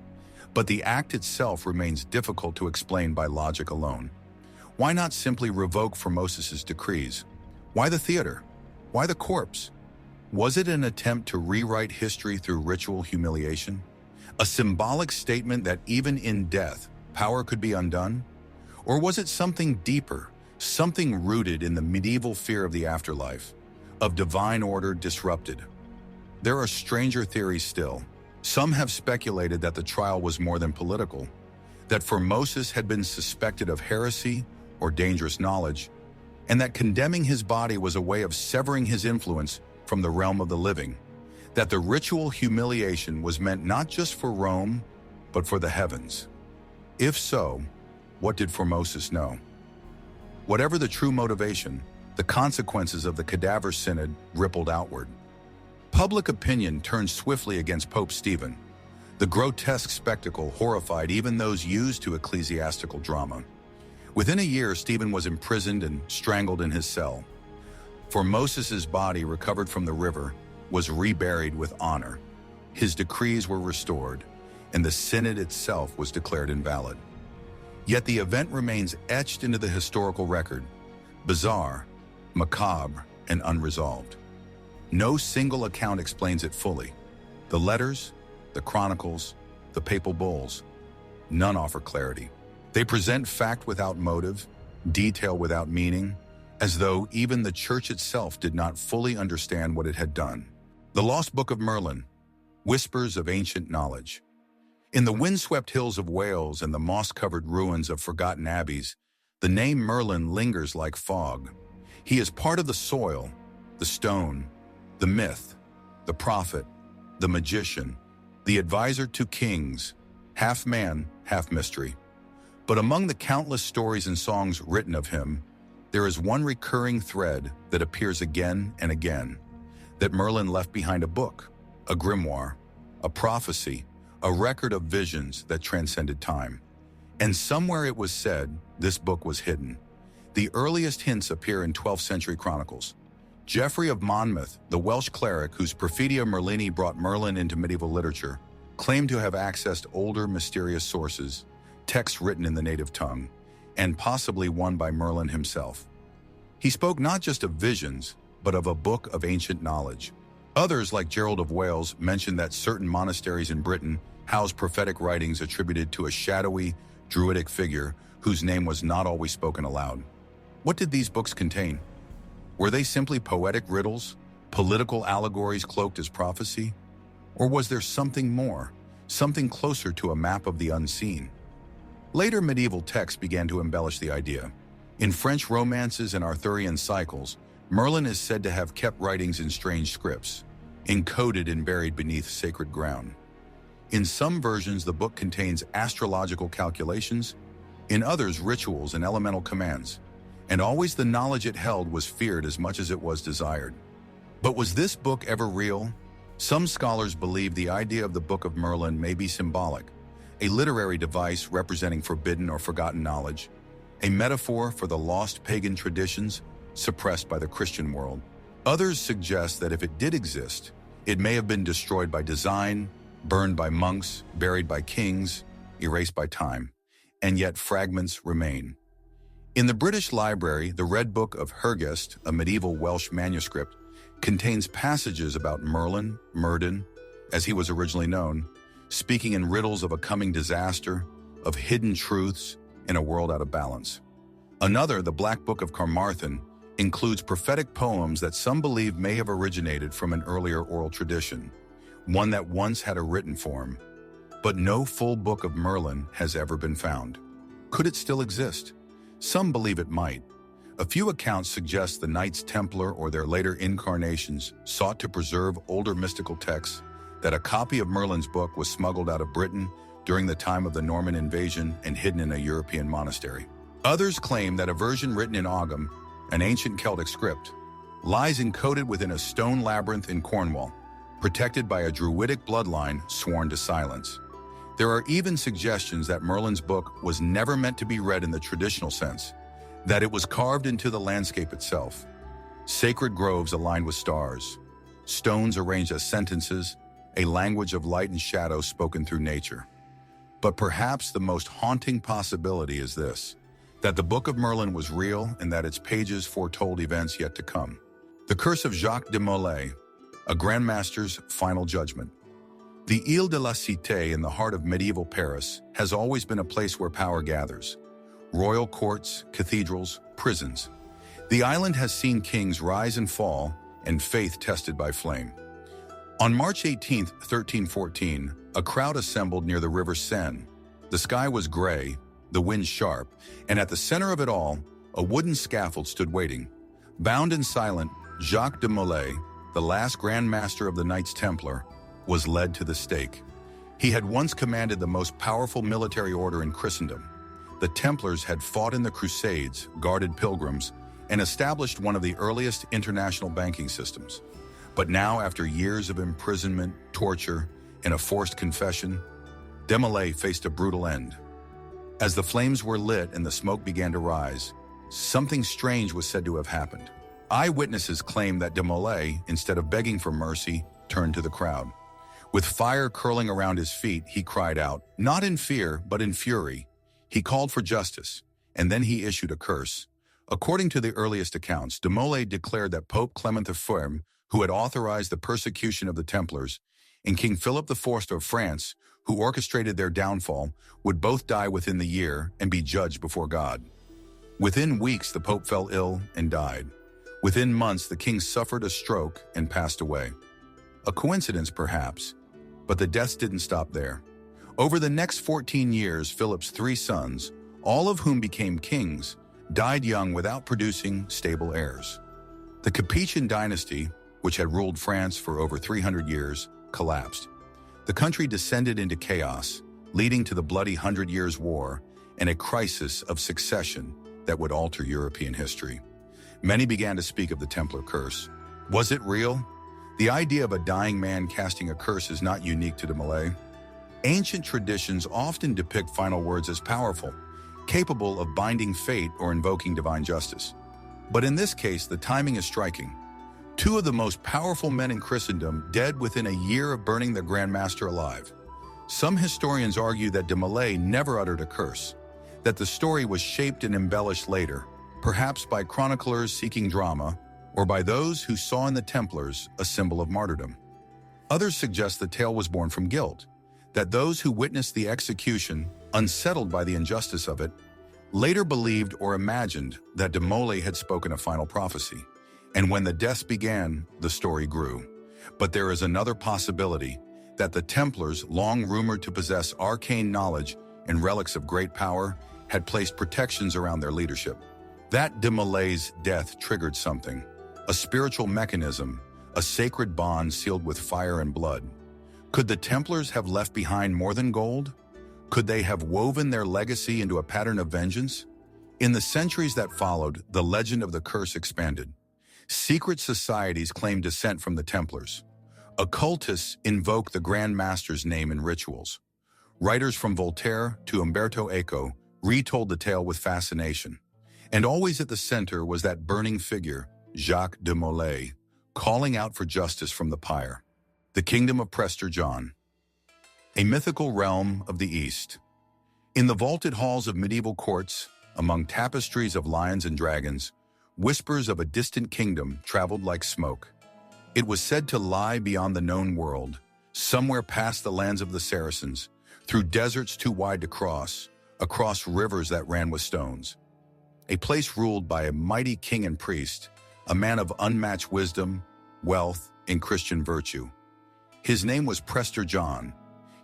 S1: But the act itself remains difficult to explain by logic alone. Why not simply revoke Formosus's decrees? Why the theater? Why the corpse? Was it an attempt to rewrite history through ritual humiliation? A symbolic statement that even in death, power could be undone? Or was it something deeper, something rooted in the medieval fear of the afterlife, of divine order disrupted? There are stranger theories still. Some have speculated that the trial was more than political, that Formosus had been suspected of heresy or dangerous knowledge, and that condemning his body was a way of severing his influence from the realm of the living, that the ritual humiliation was meant not just for Rome, but for the heavens. If so, what did Formosus know? Whatever the true motivation, the consequences of the Cadaver Synod rippled outward. Public opinion turned swiftly against Pope Stephen. The grotesque spectacle horrified even those used to ecclesiastical drama. Within a year, Stephen was imprisoned and strangled in his cell. Formosus's body, recovered from the river, was reburied with honor. His decrees were restored, and the synod itself was declared invalid. Yet the event remains etched into the historical record, bizarre, macabre, and unresolved. No single account explains it fully. The letters, the chronicles, the papal bulls, none offer clarity. They present fact without motive, detail without meaning, as though even the church itself did not fully understand what it had done. The Lost Book of Merlin, whispers of ancient knowledge. In the windswept hills of Wales and the moss-covered ruins of forgotten abbeys, the name Merlin lingers like fog. He is part of the soil, the stone, the myth, the prophet, the magician, the advisor to kings, half man, half mystery. But among the countless stories and songs written of him, there is one recurring thread that appears again and again, that Merlin left behind a book, a grimoire, a prophecy, a record of visions that transcended time. And somewhere it was said this book was hidden. The earliest hints appear in 12th century chronicles. Geoffrey of Monmouth, the Welsh cleric whose Perfidia Merlini brought Merlin into medieval literature, claimed to have accessed older mysterious sources, texts written in the native tongue, and possibly one by Merlin himself. He spoke not just of visions, but of a book of ancient knowledge. Others, like Gerald of Wales, mentioned that certain monasteries in Britain housed prophetic writings attributed to a shadowy, druidic figure whose name was not always spoken aloud. What did these books contain? Were they simply poetic riddles, Political allegories cloaked as prophecy? Or was there something more, something closer to a map of the unseen? Later medieval texts began to embellish the idea. In French romances and Arthurian cycles, Merlin is said to have kept writings in strange scripts, encoded and buried beneath sacred ground. In some versions, the book contains astrological calculations, in others, rituals and elemental commands, and always the knowledge it held was feared as much as it was desired. But was this book ever real? Some scholars believe the idea of the Book of Merlin may be symbolic, a literary device representing forbidden or forgotten knowledge, a metaphor for the lost pagan traditions suppressed by the Christian world. Others suggest that if it did exist, it may have been destroyed by design, burned by monks, buried by kings, erased by time, and yet fragments remain. In the British Library, the Red Book of Hergest, a medieval Welsh manuscript, contains passages about Merlin, Myrddin, as he was originally known, speaking in riddles of a coming disaster, of hidden truths in a world out of balance. Another, the Black Book of Carmarthen, includes prophetic poems that some believe may have originated from an earlier oral tradition, one that once had a written form. But no full Book of Merlin has ever been found. Could it still exist? Some believe it might. A few accounts suggest the Knights Templar or their later incarnations sought to preserve older mystical texts, that a copy of Merlin's book was smuggled out of Britain during the time of the Norman invasion and hidden in a European monastery. Others claim that a version written in Ogham, an ancient Celtic script, lies encoded within a stone labyrinth in Cornwall, protected by a druidic bloodline sworn to silence. There are even suggestions that Merlin's book was never meant to be read in the traditional sense, that it was carved into the landscape itself. Sacred groves aligned with stars, stones arranged as sentences, a language of light and shadow spoken through nature. But perhaps the most haunting possibility is this, that the Book of Merlin was real and that its pages foretold events yet to come. The Curse of Jacques de Molay, a Grandmaster's final judgment. The Ile de la Cité in the heart of medieval Paris has always been a place where power gathers. Royal courts, cathedrals, prisons. The island has seen kings rise and fall and faith tested by flame. On March 18, 1314, a crowd assembled near the river Seine. The sky was gray, the wind sharp, and at the center of it all, a wooden scaffold stood waiting. Bound and silent, Jacques de Molay, the last Grand Master of the Knights Templar, was led to the stake. He had once commanded the most powerful military order in Christendom. The Templars had fought in the Crusades, guarded pilgrims, and established one of the earliest international banking systems. But now, after years of imprisonment, torture, and a forced confession, de Molay faced a brutal end. As the flames were lit and the smoke began to rise, something strange was said to have happened. Eyewitnesses claimed that de Molay, instead of begging for mercy, turned to the crowd. With fire curling around his feet, he cried out, not in fear, but in fury. He called for justice, and then he issued a curse. According to the earliest accounts, de Molay declared that Pope Clement IV, who had authorized the persecution of the Templars, and King Philip IV of France, who orchestrated their downfall, would both die within the year and be judged before God. Within weeks, the Pope fell ill and died. Within months, the king suffered a stroke and passed away. A coincidence, perhaps, but the deaths didn't stop there. Over the next 14 years, Philip's 3 sons, all of whom became kings, died young without producing stable heirs. The Capetian dynasty, which had ruled France for over 300 years, collapsed. The country descended into chaos, leading to the bloody 100 Years' War and a crisis of succession that would alter European history. Many began to speak of the Templar curse. Was it real? The idea of a dying man casting a curse is not unique to de Molay. Ancient traditions often depict final words as powerful, capable of binding fate or invoking divine justice. But in this case, the timing is striking. 2 of the most powerful men in Christendom dead within a year of burning the Grand Master alive. Some historians argue that de Molay never uttered a curse, that the story was shaped and embellished later, perhaps by chroniclers seeking drama, or by those who saw in the Templars a symbol of martyrdom. Others suggest the tale was born from guilt, that those who witnessed the execution, unsettled by the injustice of it, later believed or imagined that de Molay had spoken a final prophecy, And when the deaths began, the story grew. But there is another possibility, that the Templars, long rumored to possess arcane knowledge and relics of great power, had placed protections around their leadership. That de Molay's death triggered something, a spiritual mechanism, a sacred bond sealed with fire and blood. Could the Templars have left behind more than gold? Could they have woven their legacy into a pattern of vengeance? In the centuries that followed, the legend of the curse expanded. Secret societies claimed descent from the Templars. Occultists invoked the Grand Master's name in rituals. Writers from Voltaire to Umberto Eco retold the tale with fascination. And always at the center was that burning figure, Jacques de Molay, calling out for justice from the pyre. The kingdom of Prester John, a mythical realm of the East. In the vaulted halls of medieval courts, among tapestries of lions and dragons, whispers of a distant kingdom traveled like smoke. It was said to lie beyond the known world, somewhere past the lands of the Saracens, through deserts too wide to cross, across rivers that ran with stones. A place ruled by a mighty king and priest, a man of unmatched wisdom, wealth, and Christian virtue. His name was Prester John.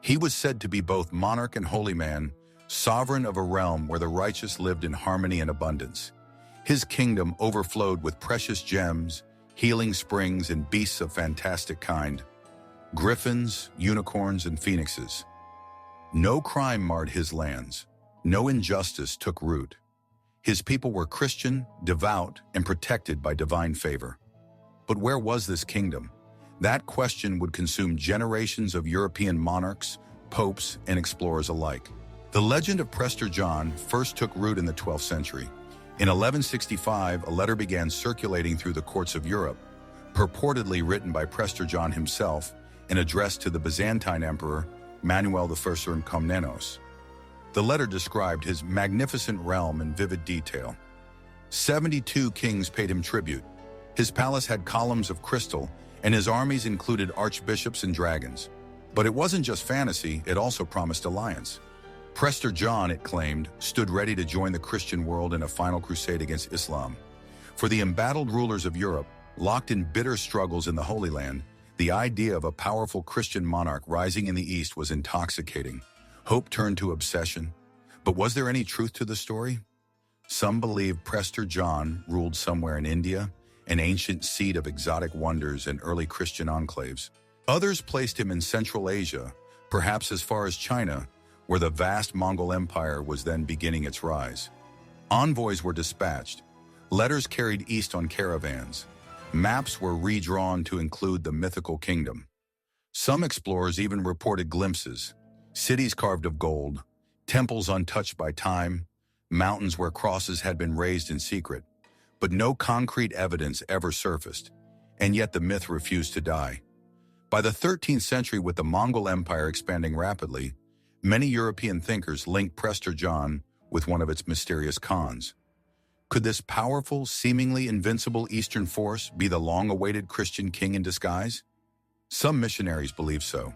S1: He was said to be both monarch and holy man, sovereign of a realm where the righteous lived in harmony and abundance. His kingdom overflowed with precious gems, healing springs, and beasts of fantastic kind, griffins, unicorns, and phoenixes. No crime marred his lands. No injustice took root. His people were Christian, devout, and protected by divine favor. But where was this kingdom? That question would consume generations of European monarchs, popes, and explorers alike. The legend of Prester John first took root in the 12th century. In 1165, a letter began circulating through the courts of Europe, purportedly written by Prester John himself and addressed to the Byzantine Emperor Manuel I Komnenos. The letter described his magnificent realm in vivid detail. 72 kings paid him tribute. His palace had columns of crystal, and his armies included archbishops and dragons. But it wasn't just fantasy, it also promised alliance. Prester John, it claimed, stood ready to join the Christian world in a final crusade against Islam. For the embattled rulers of Europe, locked in bitter struggles in the Holy Land, the idea of a powerful Christian monarch rising in the East was intoxicating. Hope turned to obsession. But was there any truth to the story? Some believe Prester John ruled somewhere in India, an ancient seat of exotic wonders and early Christian enclaves. Others placed him in Central Asia, perhaps as far as China, where the vast Mongol Empire was then beginning its rise. Envoys were dispatched. Letters carried east on caravans. Maps were redrawn to include the mythical kingdom. Some explorers even reported glimpses: cities carved of gold, temples untouched by time, mountains where crosses had been raised in secret. But no concrete evidence ever surfaced, and yet the myth refused to die. By the 13th century, with the Mongol Empire expanding rapidly, many European thinkers linked Prester John with one of its mysterious Khans. Could this powerful, seemingly invincible Eastern force be the long-awaited Christian king in disguise? Some missionaries believed so.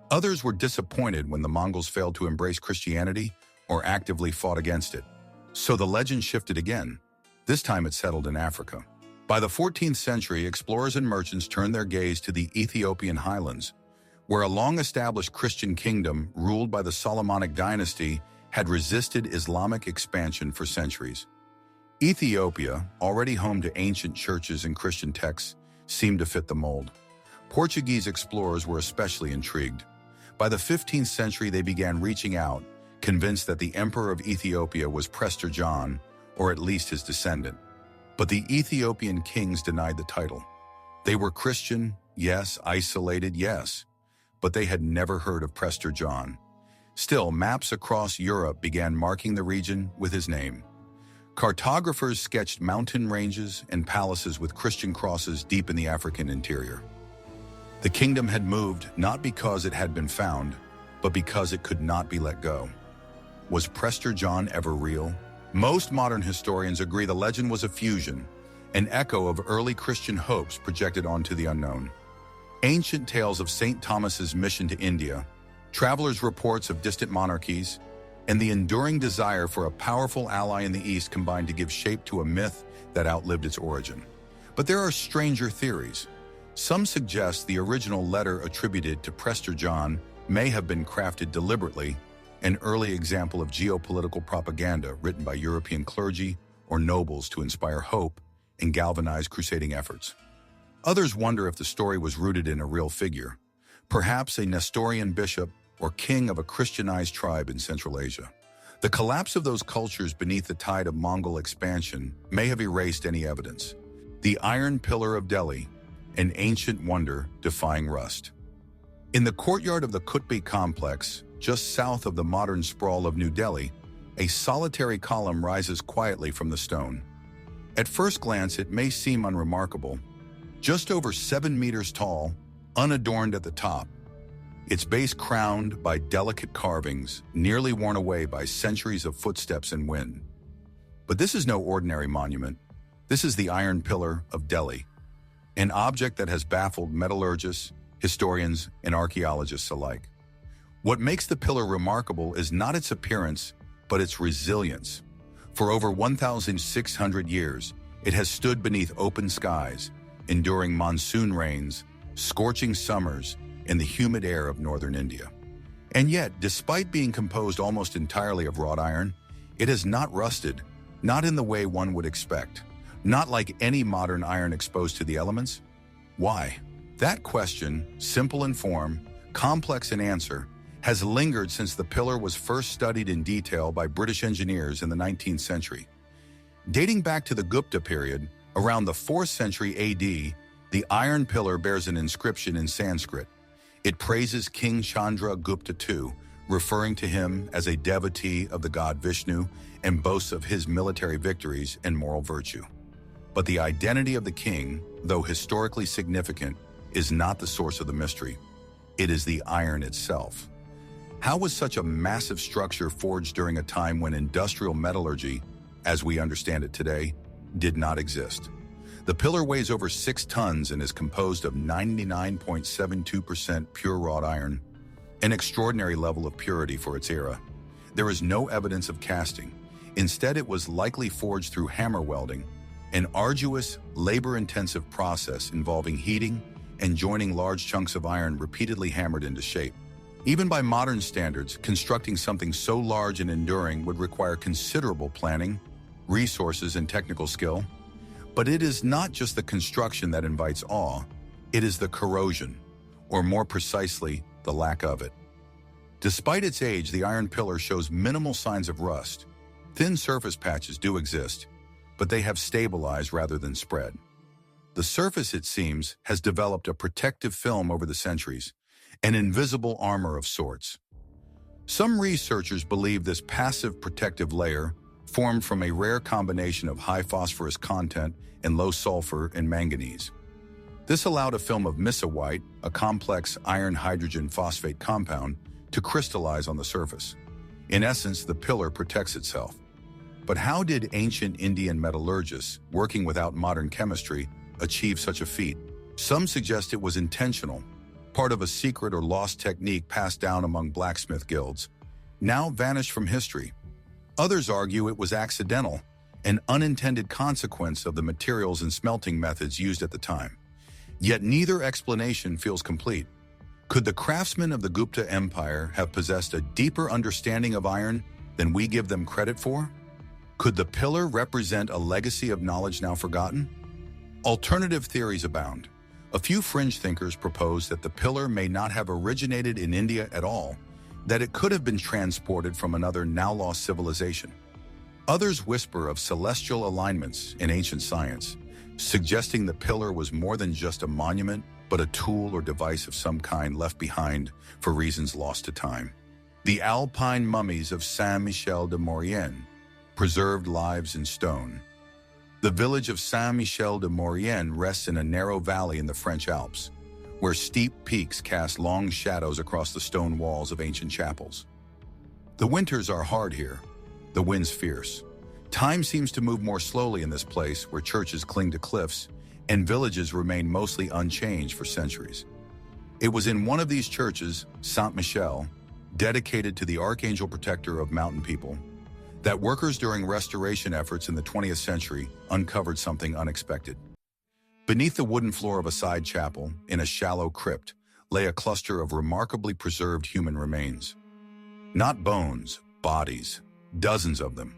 S1: Others were disappointed when the Mongols failed to embrace Christianity or actively fought against it. So the legend shifted again. This time it settled in Africa. By the 14th century, explorers and merchants turned their gaze to the Ethiopian highlands, where a long-established Christian kingdom ruled by the Solomonic dynasty had resisted Islamic expansion for centuries. Ethiopia, already home to ancient churches and Christian texts, seemed to fit the mold. Portuguese explorers were especially intrigued. By the 15th century, they began reaching out, convinced that the Emperor of Ethiopia was Prester John, or at least his descendant. But the Ethiopian kings denied the title. They were Christian, yes, isolated, yes, but they had never heard of Prester John. Still, maps across Europe began marking the region with his name. Cartographers sketched mountain ranges and palaces with Christian crosses deep in the African interior. The kingdom had moved not because it had been found, but because it could not be let go. Was Prester John ever real? Most modern historians agree the legend was a fusion, an echo of early Christian hopes projected onto the unknown. Ancient tales of St. Thomas's mission to India, travelers' reports of distant monarchies, and the enduring desire for a powerful ally in the East combined to give shape to a myth that outlived its origin. But there are stranger theories. Some suggest the original letter attributed to Prester John may have been crafted deliberately, an early example of geopolitical propaganda written by European clergy or nobles to inspire hope and galvanize crusading efforts. Others wonder if the story was rooted in a real figure, perhaps a Nestorian bishop or king of a Christianized tribe in Central Asia. The collapse of those cultures beneath the tide of Mongol expansion may have erased any evidence. The Iron Pillar of Delhi, an ancient wonder defying rust. In the courtyard of the Qutbi complex, just south of the modern sprawl of New Delhi, a solitary column rises quietly from the stone. At first glance, it may seem unremarkable. Just over 7 meters tall, unadorned at the top, its base crowned by delicate carvings, nearly worn away by centuries of footsteps and wind. But this is no ordinary monument. This is the Iron Pillar of Delhi, an object that has baffled metallurgists, historians, and archaeologists alike. What makes the pillar remarkable is not its appearance, but its resilience. For over 1,600 years, it has stood beneath open skies, enduring monsoon rains, scorching summers, and the humid air of northern India. And yet, despite being composed almost entirely of wrought iron, it has not rusted, not in the way one would expect, not like any modern iron exposed to the elements. Why? That question, simple in form, complex in answer, has lingered since the pillar was first studied in detail by British engineers in the 19th century. Dating back to the Gupta period, around the 4th century AD, the Iron Pillar bears an inscription in Sanskrit. It praises King Chandra Gupta II, referring to him as a devotee of the god Vishnu, and boasts of his military victories and moral virtue. But the identity of the king, though historically significant, is not the source of the mystery. It is the iron itself. How was such a massive structure forged during a time when industrial metallurgy, as we understand it today, did not exist? The pillar weighs over 6 tons and is composed of 99.72% pure wrought iron, an extraordinary level of purity for its era. There is no evidence of casting. Instead, it was likely forged through hammer welding, an arduous, labor-intensive process involving heating and joining large chunks of iron repeatedly hammered into shape. Even by modern standards, constructing something so large and enduring would require considerable planning, resources, and technical skill. But it is not just the construction that invites awe, it is the corrosion, or more precisely, the lack of it. Despite its age, the Iron Pillar shows minimal signs of rust. Thin surface patches do exist, but they have stabilized rather than spread. The surface, it seems, has developed a protective film over the centuries, an invisible armor of sorts. Some researchers believe this passive protective layer formed from a rare combination of high phosphorus content and low sulfur and manganese. This allowed a film of mesowite, a complex iron-hydrogen phosphate compound, to crystallize on the surface. In essence, the pillar protects itself. But how did ancient Indian metallurgists, working without modern chemistry, achieve such a feat? Some suggest it was intentional, part of a secret or lost technique passed down among blacksmith guilds, now vanished from history. Others argue it was accidental, an unintended consequence of the materials and smelting methods used at the time. Yet neither explanation feels complete. Could the craftsmen of the Gupta Empire have possessed a deeper understanding of iron than we give them credit for? Could the pillar represent a legacy of knowledge now forgotten? Alternative theories abound. A few fringe thinkers propose that the pillar may not have originated in India at all, that it could have been transported from another now-lost civilization. Others whisper of celestial alignments in ancient science, suggesting the pillar was more than just a monument, but a tool or device of some kind left behind for reasons lost to time. The Alpine mummies of Saint-Michel de Maurienne preserved lives in stone. The village of Saint-Michel de Maurienne rests in a narrow valley in the French Alps, where steep peaks cast long shadows across the stone walls of ancient chapels. The winters are hard here, the winds fierce. Time seems to move more slowly in this place where churches cling to cliffs and villages remain mostly unchanged for centuries. It was in one of these churches, Saint-Michel, dedicated to the archangel protector of mountain people, that workers during restoration efforts in the 20th century uncovered something unexpected. Beneath the wooden floor of a side chapel, in a shallow crypt, lay a cluster of remarkably preserved human remains. Not bones, bodies, dozens of them.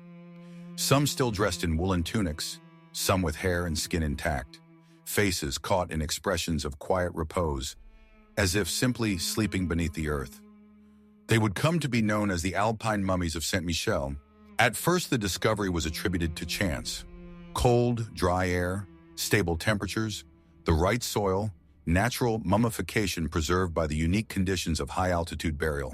S1: Some still dressed in woolen tunics, some with hair and skin intact, faces caught in expressions of quiet repose, as if simply sleeping beneath the earth. They would come to be known as the Alpine mummies of Saint Michel. At first, the discovery was attributed to chance. Cold, dry air, stable temperatures, the right soil, natural mummification preserved by the unique conditions of high-altitude burial.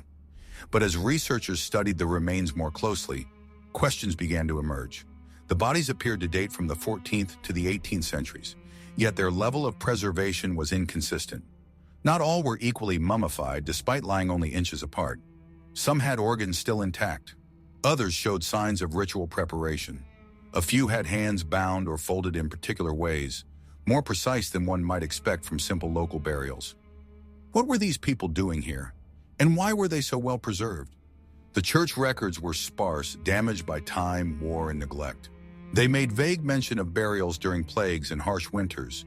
S1: But as researchers studied the remains more closely, questions began to emerge. The bodies appeared to date from the 14th to the 18th centuries, yet their level of preservation was inconsistent. Not all were equally mummified, despite lying only inches apart. Some had organs still intact. Others showed signs of ritual preparation. A few had hands bound or folded in particular ways, more precise than one might expect from simple local burials. What were these people doing here? And why were they so well preserved? The church records were sparse, damaged by time, war, and neglect. They made vague mention of burials during plagues and harsh winters,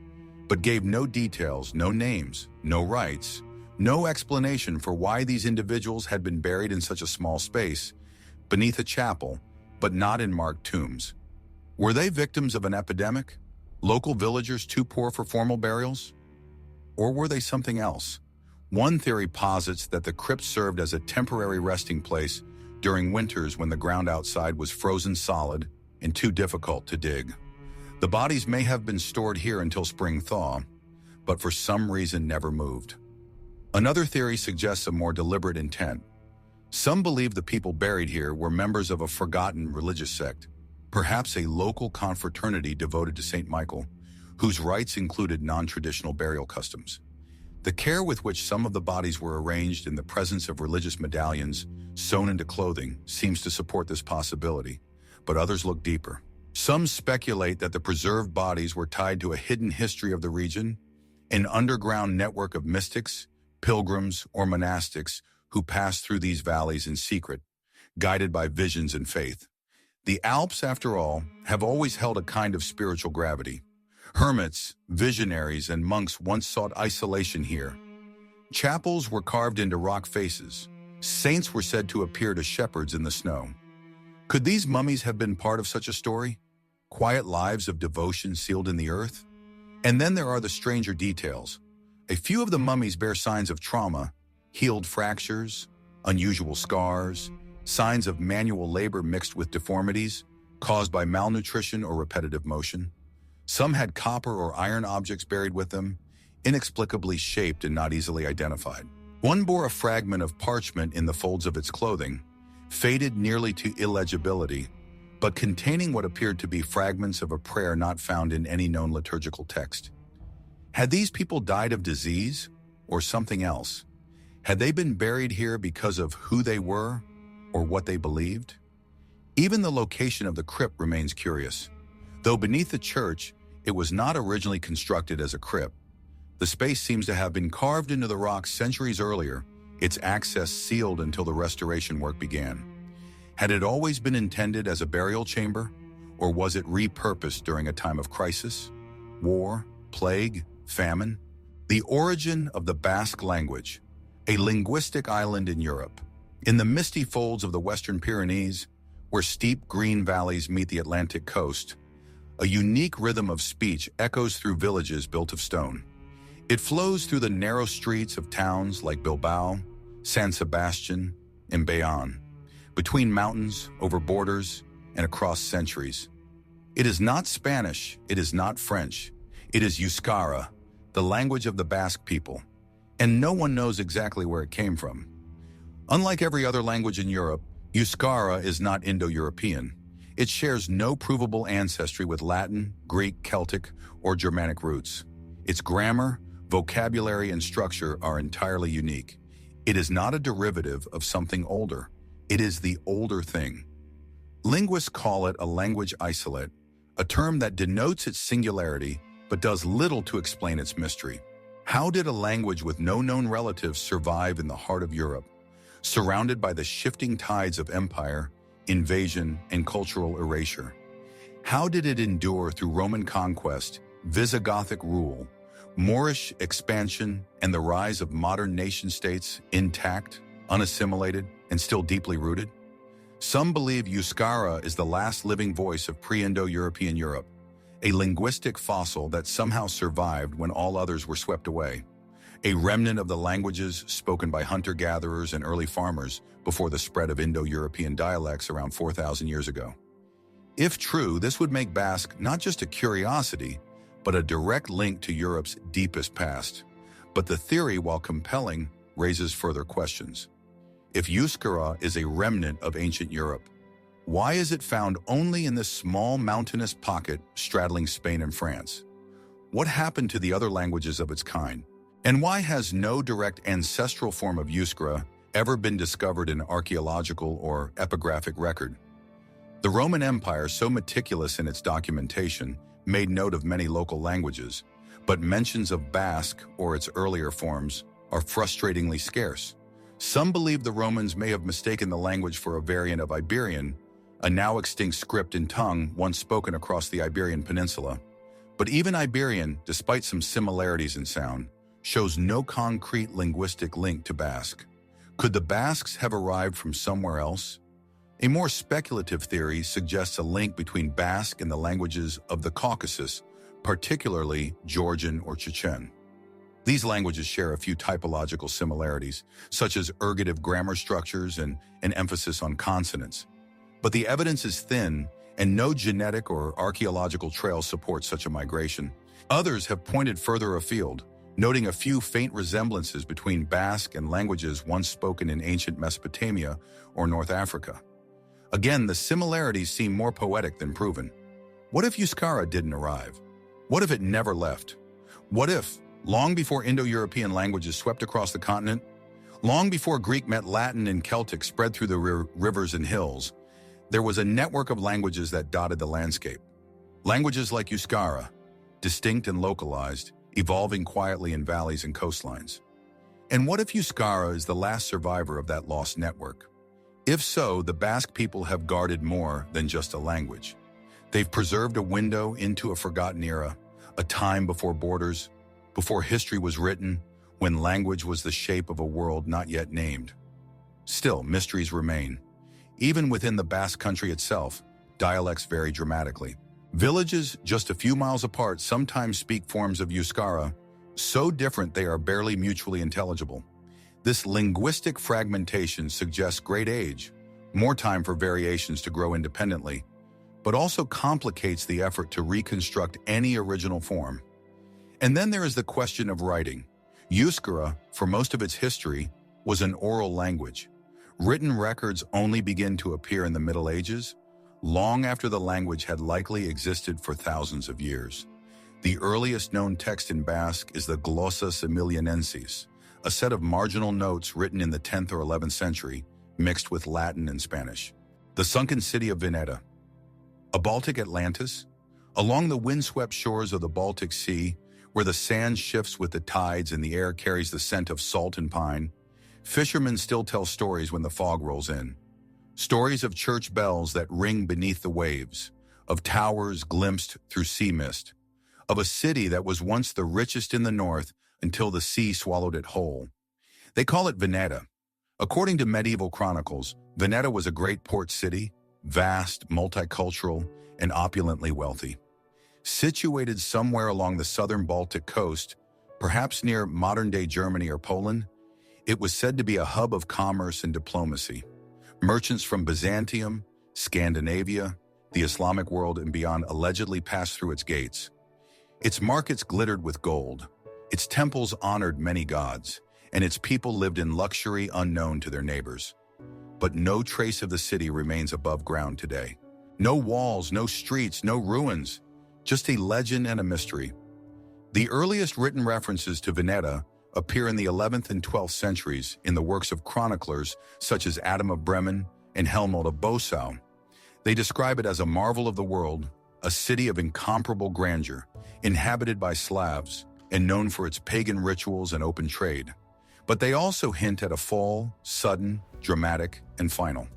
S1: but gave no details, no names, no rites, no explanation for why these individuals had been buried in such a small space, beneath a chapel, but not in marked tombs. Were they victims of an epidemic? Local villagers too poor for formal burials? Or were they something else? One theory posits that the crypt served as a temporary resting place during winters when the ground outside was frozen solid and too difficult to dig. The bodies may have been stored here until spring thaw, but for some reason never moved. Another theory suggests a more deliberate intent. Some believe the people buried here were members of a forgotten religious sect, perhaps a local confraternity devoted to Saint Michael, whose rites included non-traditional burial customs. The care with which some of the bodies were arranged in the presence of religious medallions sewn into clothing seems to support this possibility, but others look deeper. Some speculate that the preserved bodies were tied to a hidden history of the region, an underground network of mystics, pilgrims, or monastics who passed through these valleys in secret, guided by visions and faith. The Alps, after all, have always held a kind of spiritual gravity. Hermits, visionaries, and monks once sought isolation here. Chapels were carved into rock faces. Saints were said to appear to shepherds in the snow. Could these mummies have been part of such a story? Quiet lives of devotion sealed in the earth? And then there are the stranger details. A few of the mummies bear signs of trauma, healed fractures, unusual scars, signs of manual labor mixed with deformities caused by malnutrition or repetitive motion. Some had copper or iron objects buried with them, inexplicably shaped and not easily identified. One bore a fragment of parchment in the folds of its clothing, faded nearly to illegibility, but containing what appeared to be fragments of a prayer not found in any known liturgical text. Had these people died of disease or something else? Had they been buried here because of who they were or what they believed? Even the location of the crypt remains curious. Though beneath the church, it was not originally constructed as a crypt. The space seems to have been carved into the rock centuries earlier, its access sealed until the restoration work began. Had it always been intended as a burial chamber, or was it repurposed during a time of crisis, war, plague, famine? The origin of the Basque language, a linguistic island in Europe. In the misty folds of the Western Pyrenees, where steep green valleys meet the Atlantic coast, a unique rhythm of speech echoes through villages built of stone. It flows through the narrow streets of towns like Bilbao, San Sebastian, and Bayonne, between mountains, over borders, and across centuries. It is not Spanish, it is not French, it is Euskara, the language of the Basque people, and no one knows exactly where it came from. Unlike every other language in Europe, Euskara is not Indo-European. It shares no provable ancestry with Latin, Greek, Celtic, or Germanic roots. Its grammar, vocabulary, and structure are entirely unique. It is not a derivative of something older. It is the older thing. Linguists call it a language isolate, a term that denotes its singularity but does little to explain its mystery. How did a language with no known relatives survive in the heart of Europe, surrounded by the shifting tides of empire, invasion, and cultural erasure? How did it endure through Roman conquest, Visigothic rule, Moorish expansion, and the rise of modern nation-states intact, unassimilated, and still deeply rooted? Some believe Euskara is the last living voice of pre-Indo-European Europe, a linguistic fossil that somehow survived when all others were swept away, a remnant of the languages spoken by hunter-gatherers and early farmers before the spread of Indo-European dialects around 4,000 years ago. If true, this would make Basque not just a curiosity, but a direct link to Europe's deepest past. But the theory, while compelling, raises further questions. If Euskara is a remnant of ancient Europe, why is it found only in this small mountainous pocket straddling Spain and France? What happened to the other languages of its kind? And why has no direct ancestral form of Euskara ever been discovered in archaeological or epigraphic record? The Roman Empire, so meticulous in its documentation, made note of many local languages, but mentions of Basque or its earlier forms are frustratingly scarce. Some believe the Romans may have mistaken the language for a variant of Iberian, a now extinct script and tongue once spoken across the Iberian Peninsula. But even Iberian, despite some similarities in sound, shows no concrete linguistic link to Basque. Could the Basques have arrived from somewhere else? A more speculative theory suggests a link between Basque and the languages of the Caucasus, particularly Georgian or Chechen. These languages share a few typological similarities, such as ergative grammar structures and an emphasis on consonants. But the evidence is thin, and no genetic or archaeological trail supports such a migration. Others have pointed further afield, noting a few faint resemblances between Basque and languages once spoken in ancient Mesopotamia or North Africa. Again, the similarities seem more poetic than proven. What if Euskara didn't arrive? What if it never left? What if, long before Indo-European languages swept across the continent, long before Greek met Latin and Celtic spread through the rivers and hills, there was a network of languages that dotted the landscape? Languages like Euskara, distinct and localized, evolving quietly in valleys and coastlines. And what if Euskara is the last survivor of that lost network? If so, the Basque people have guarded more than just a language. They've preserved a window into a forgotten era, a time before borders, before history was written, when language was the shape of a world not yet named. Still, mysteries remain. Even within the Basque country itself, dialects vary dramatically. Villages just a few miles apart sometimes speak forms of Euskara, so different they are barely mutually intelligible. This linguistic fragmentation suggests great age, more time for variations to grow independently, but also complicates the effort to reconstruct any original form. And then there is the question of writing. Euskara, for most of its history, was an oral language. Written records only begin to appear in the Middle Ages, long after the language had likely existed for thousands of years. The earliest known text in Basque is the Glossus Emilianensis, a set of marginal notes written in the 10th or 11th century, mixed with Latin and Spanish. The sunken city of Vineta, a Baltic Atlantis, along the windswept shores of the Baltic Sea, where the sand shifts with the tides and the air carries the scent of salt and pine, fishermen still tell stories when the fog rolls in. Stories of church bells that ring beneath the waves, of towers glimpsed through sea mist, of a city that was once the richest in the north until the sea swallowed it whole. They call it Vineta. According to medieval chronicles, Vineta was a great port city, vast, multicultural, and opulently wealthy. Situated somewhere along the southern Baltic coast, perhaps near modern-day Germany or Poland, it was said to be a hub of commerce and diplomacy. Merchants from Byzantium, Scandinavia, the Islamic world, and beyond allegedly passed through its gates. Its markets glittered with gold. Its temples honored many gods, and its people lived in luxury unknown to their neighbors. But no trace of the city remains above ground today. No walls, no streets, no ruins, just a legend and a mystery. The earliest written references to Vineta appear in the 11th and 12th centuries in the works of chroniclers such as Adam of Bremen and Helmut of Bosau. They describe it as a marvel of the world, a city of incomparable grandeur, inhabited by Slavs, and known for its pagan rituals and open trade. But they also hint at a fall, sudden, dramatic, and final.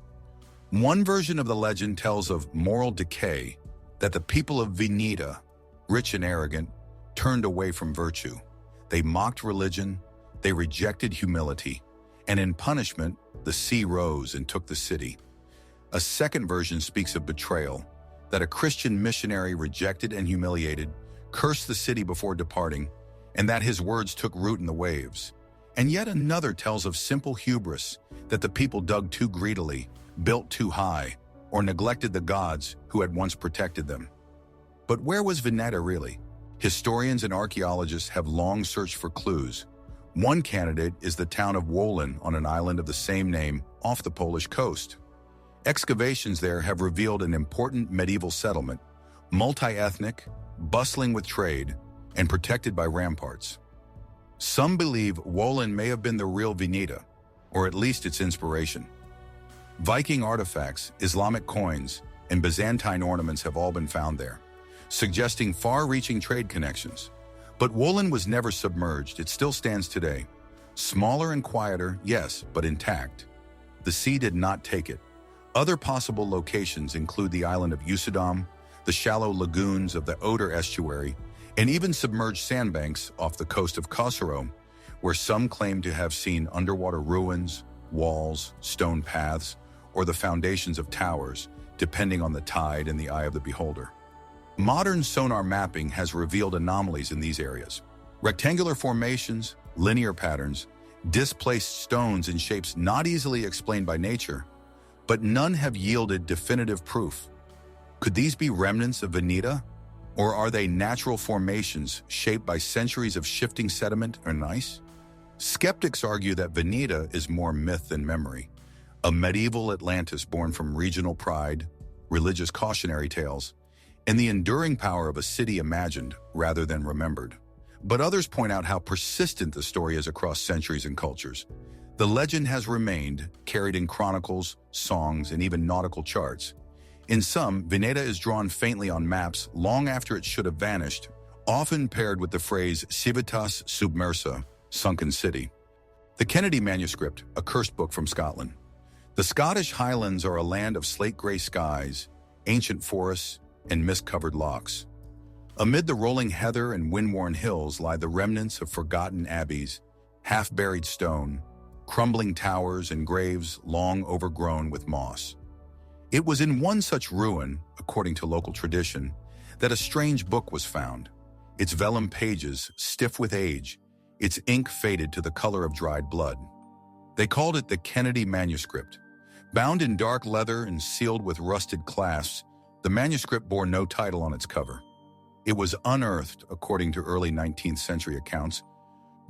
S1: One version of the legend tells of moral decay, that the people of Vineta rich and arrogant, turned away from virtue. They mocked religion, they rejected humility, and in punishment, the sea rose and took the city. A second version speaks of betrayal, that a Christian missionary rejected and humiliated, cursed the city before departing, and that his words took root in the waves. And yet another tells of simple hubris, that the people dug too greedily, built too high, or neglected the gods who had once protected them. But where was Vineta really? Historians and archaeologists have long searched for clues. One candidate is the town of Wolin on an island of the same name off the Polish coast. Excavations there have revealed an important medieval settlement, multi-ethnic, bustling with trade, and protected by ramparts. Some believe Wolin may have been the real Vineta, or at least its inspiration. Viking artifacts, Islamic coins, and Byzantine ornaments have all been found there, suggesting far-reaching trade connections. But Wolin was never submerged. It still stands today. Smaller and quieter, yes, but intact. The sea did not take it. Other possible locations include the island of Usedom, the shallow lagoons of the Oder estuary, and even submerged sandbanks off the coast of Kosovo, where some claim to have seen underwater ruins, walls, stone paths, or the foundations of towers, depending on the tide and the eye of the beholder. Modern sonar mapping has revealed anomalies in these areas. Rectangular formations, linear patterns, displaced stones in shapes not easily explained by nature, but none have yielded definitive proof. Could these be remnants of Vineta? Or are they natural formations shaped by centuries of shifting sediment or ice? Skeptics argue that Vineta is more myth than memory, a medieval Atlantis born from regional pride, religious cautionary tales, and the enduring power of a city imagined rather than remembered. But others point out how persistent the story is across centuries and cultures. The legend has remained, carried in chronicles, songs, and even nautical charts. In some, Vineta is drawn faintly on maps long after it should have vanished, often paired with the phrase civitas submersa, sunken city. The Kennedy Manuscript, a cursed book from Scotland. The Scottish Highlands are a land of slate-gray skies, ancient forests, and mist-covered lochs. Amid the rolling heather and wind-worn hills lie the remnants of forgotten abbeys, half-buried stone, crumbling towers, and graves long overgrown with moss. It was in one such ruin, according to local tradition, that a strange book was found. Its vellum pages stiff with age, its ink faded to the color of dried blood. They called it the Kennedy Manuscript. Bound in dark leather and sealed with rusted clasps, the manuscript bore no title on its cover. It was unearthed, according to early 19th century accounts,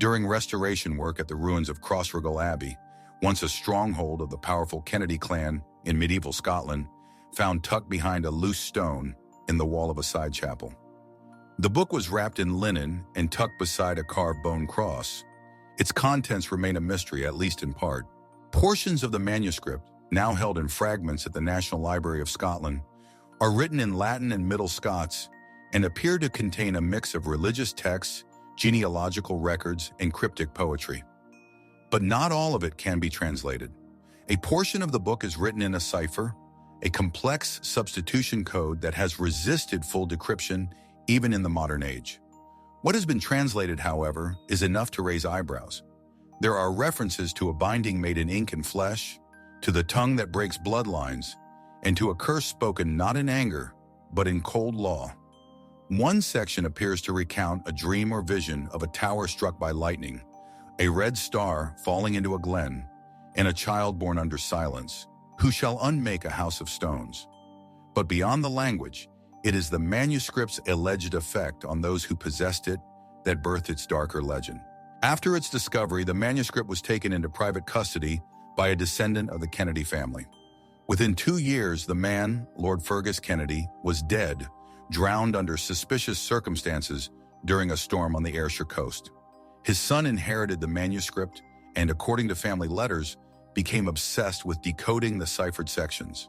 S1: during restoration work at the ruins of Crossraguel Abbey, once a stronghold of the powerful Kennedy clan in medieval Scotland, found tucked behind a loose stone in the wall of a side chapel. The book was wrapped in linen and tucked beside a carved bone cross. Its contents remain a mystery, at least in part. Portions of the manuscript, now held in fragments at the National Library of Scotland, are written in Latin and Middle Scots and appear to contain a mix of religious texts, genealogical records, and cryptic poetry. But not all of it can be translated. A portion of the book is written in a cipher, a complex substitution code that has resisted full decryption even in the modern age. What has been translated, however, is enough to raise eyebrows. There are references to a binding made in ink and flesh, to the tongue that breaks bloodlines, and to a curse spoken not in anger, but in cold law. One section appears to recount a dream or vision of a tower struck by lightning, a red star falling into a glen, and a child born under silence, who shall unmake a house of stones. But beyond the language, it is the manuscript's alleged effect on those who possessed it that birthed its darker legend. After its discovery, the manuscript was taken into private custody by a descendant of the Kennedy family. Within 2 years, the man, Lord Fergus Kennedy, was dead, drowned under suspicious circumstances during a storm on the Ayrshire coast. His son inherited the manuscript and, according to family letters, became obsessed with decoding the ciphered sections.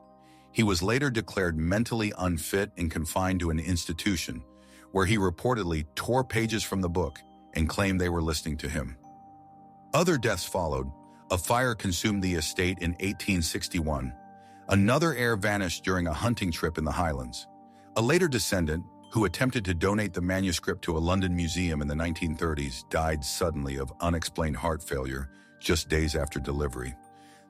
S1: He was later declared mentally unfit and confined to an institution, where he reportedly tore pages from the book and claimed they were listening to him. Other deaths followed. A fire consumed the estate in 1861. Another heir vanished during a hunting trip in the Highlands. A later descendant, who attempted to donate the manuscript to a London museum in the 1930s, died suddenly of unexplained heart failure just days after delivery.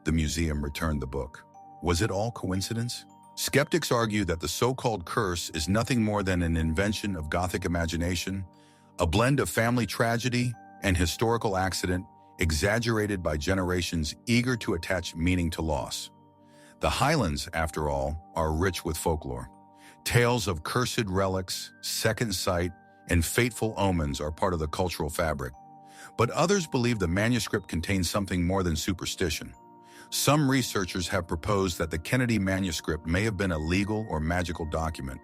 S1: The museum returned the book. Was it all coincidence? Skeptics argue that the so-called curse is nothing more than an invention of Gothic imagination, a blend of family tragedy and historical accident exaggerated by generations eager to attach meaning to loss. The Highlands, after all, are rich with folklore. Tales of cursed relics, second sight, and fateful omens are part of the cultural fabric. But others believe the manuscript contains something more than superstition. Some researchers have proposed that the Kennedy manuscript may have been a legal or magical document,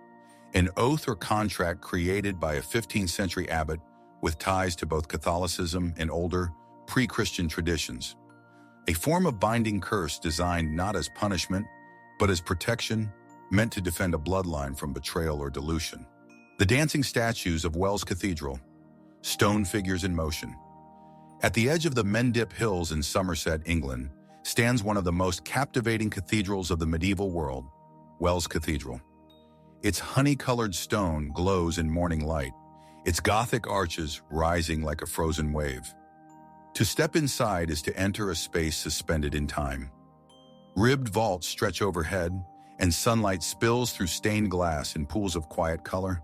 S1: an oath or contract created by a 15th century abbot with ties to both Catholicism and older, pre-Christian traditions. A form of binding curse designed not as punishment, but as protection, meant to defend a bloodline from betrayal or dilution. The dancing statues of Wells Cathedral, stone figures in motion. At the edge of the Mendip Hills in Somerset, England, stands one of the most captivating cathedrals of the medieval world, Wells Cathedral. Its honey-colored stone glows in morning light, its Gothic arches rising like a frozen wave. To step inside is to enter a space suspended in time. Ribbed vaults stretch overhead, and sunlight spills through stained glass in pools of quiet color.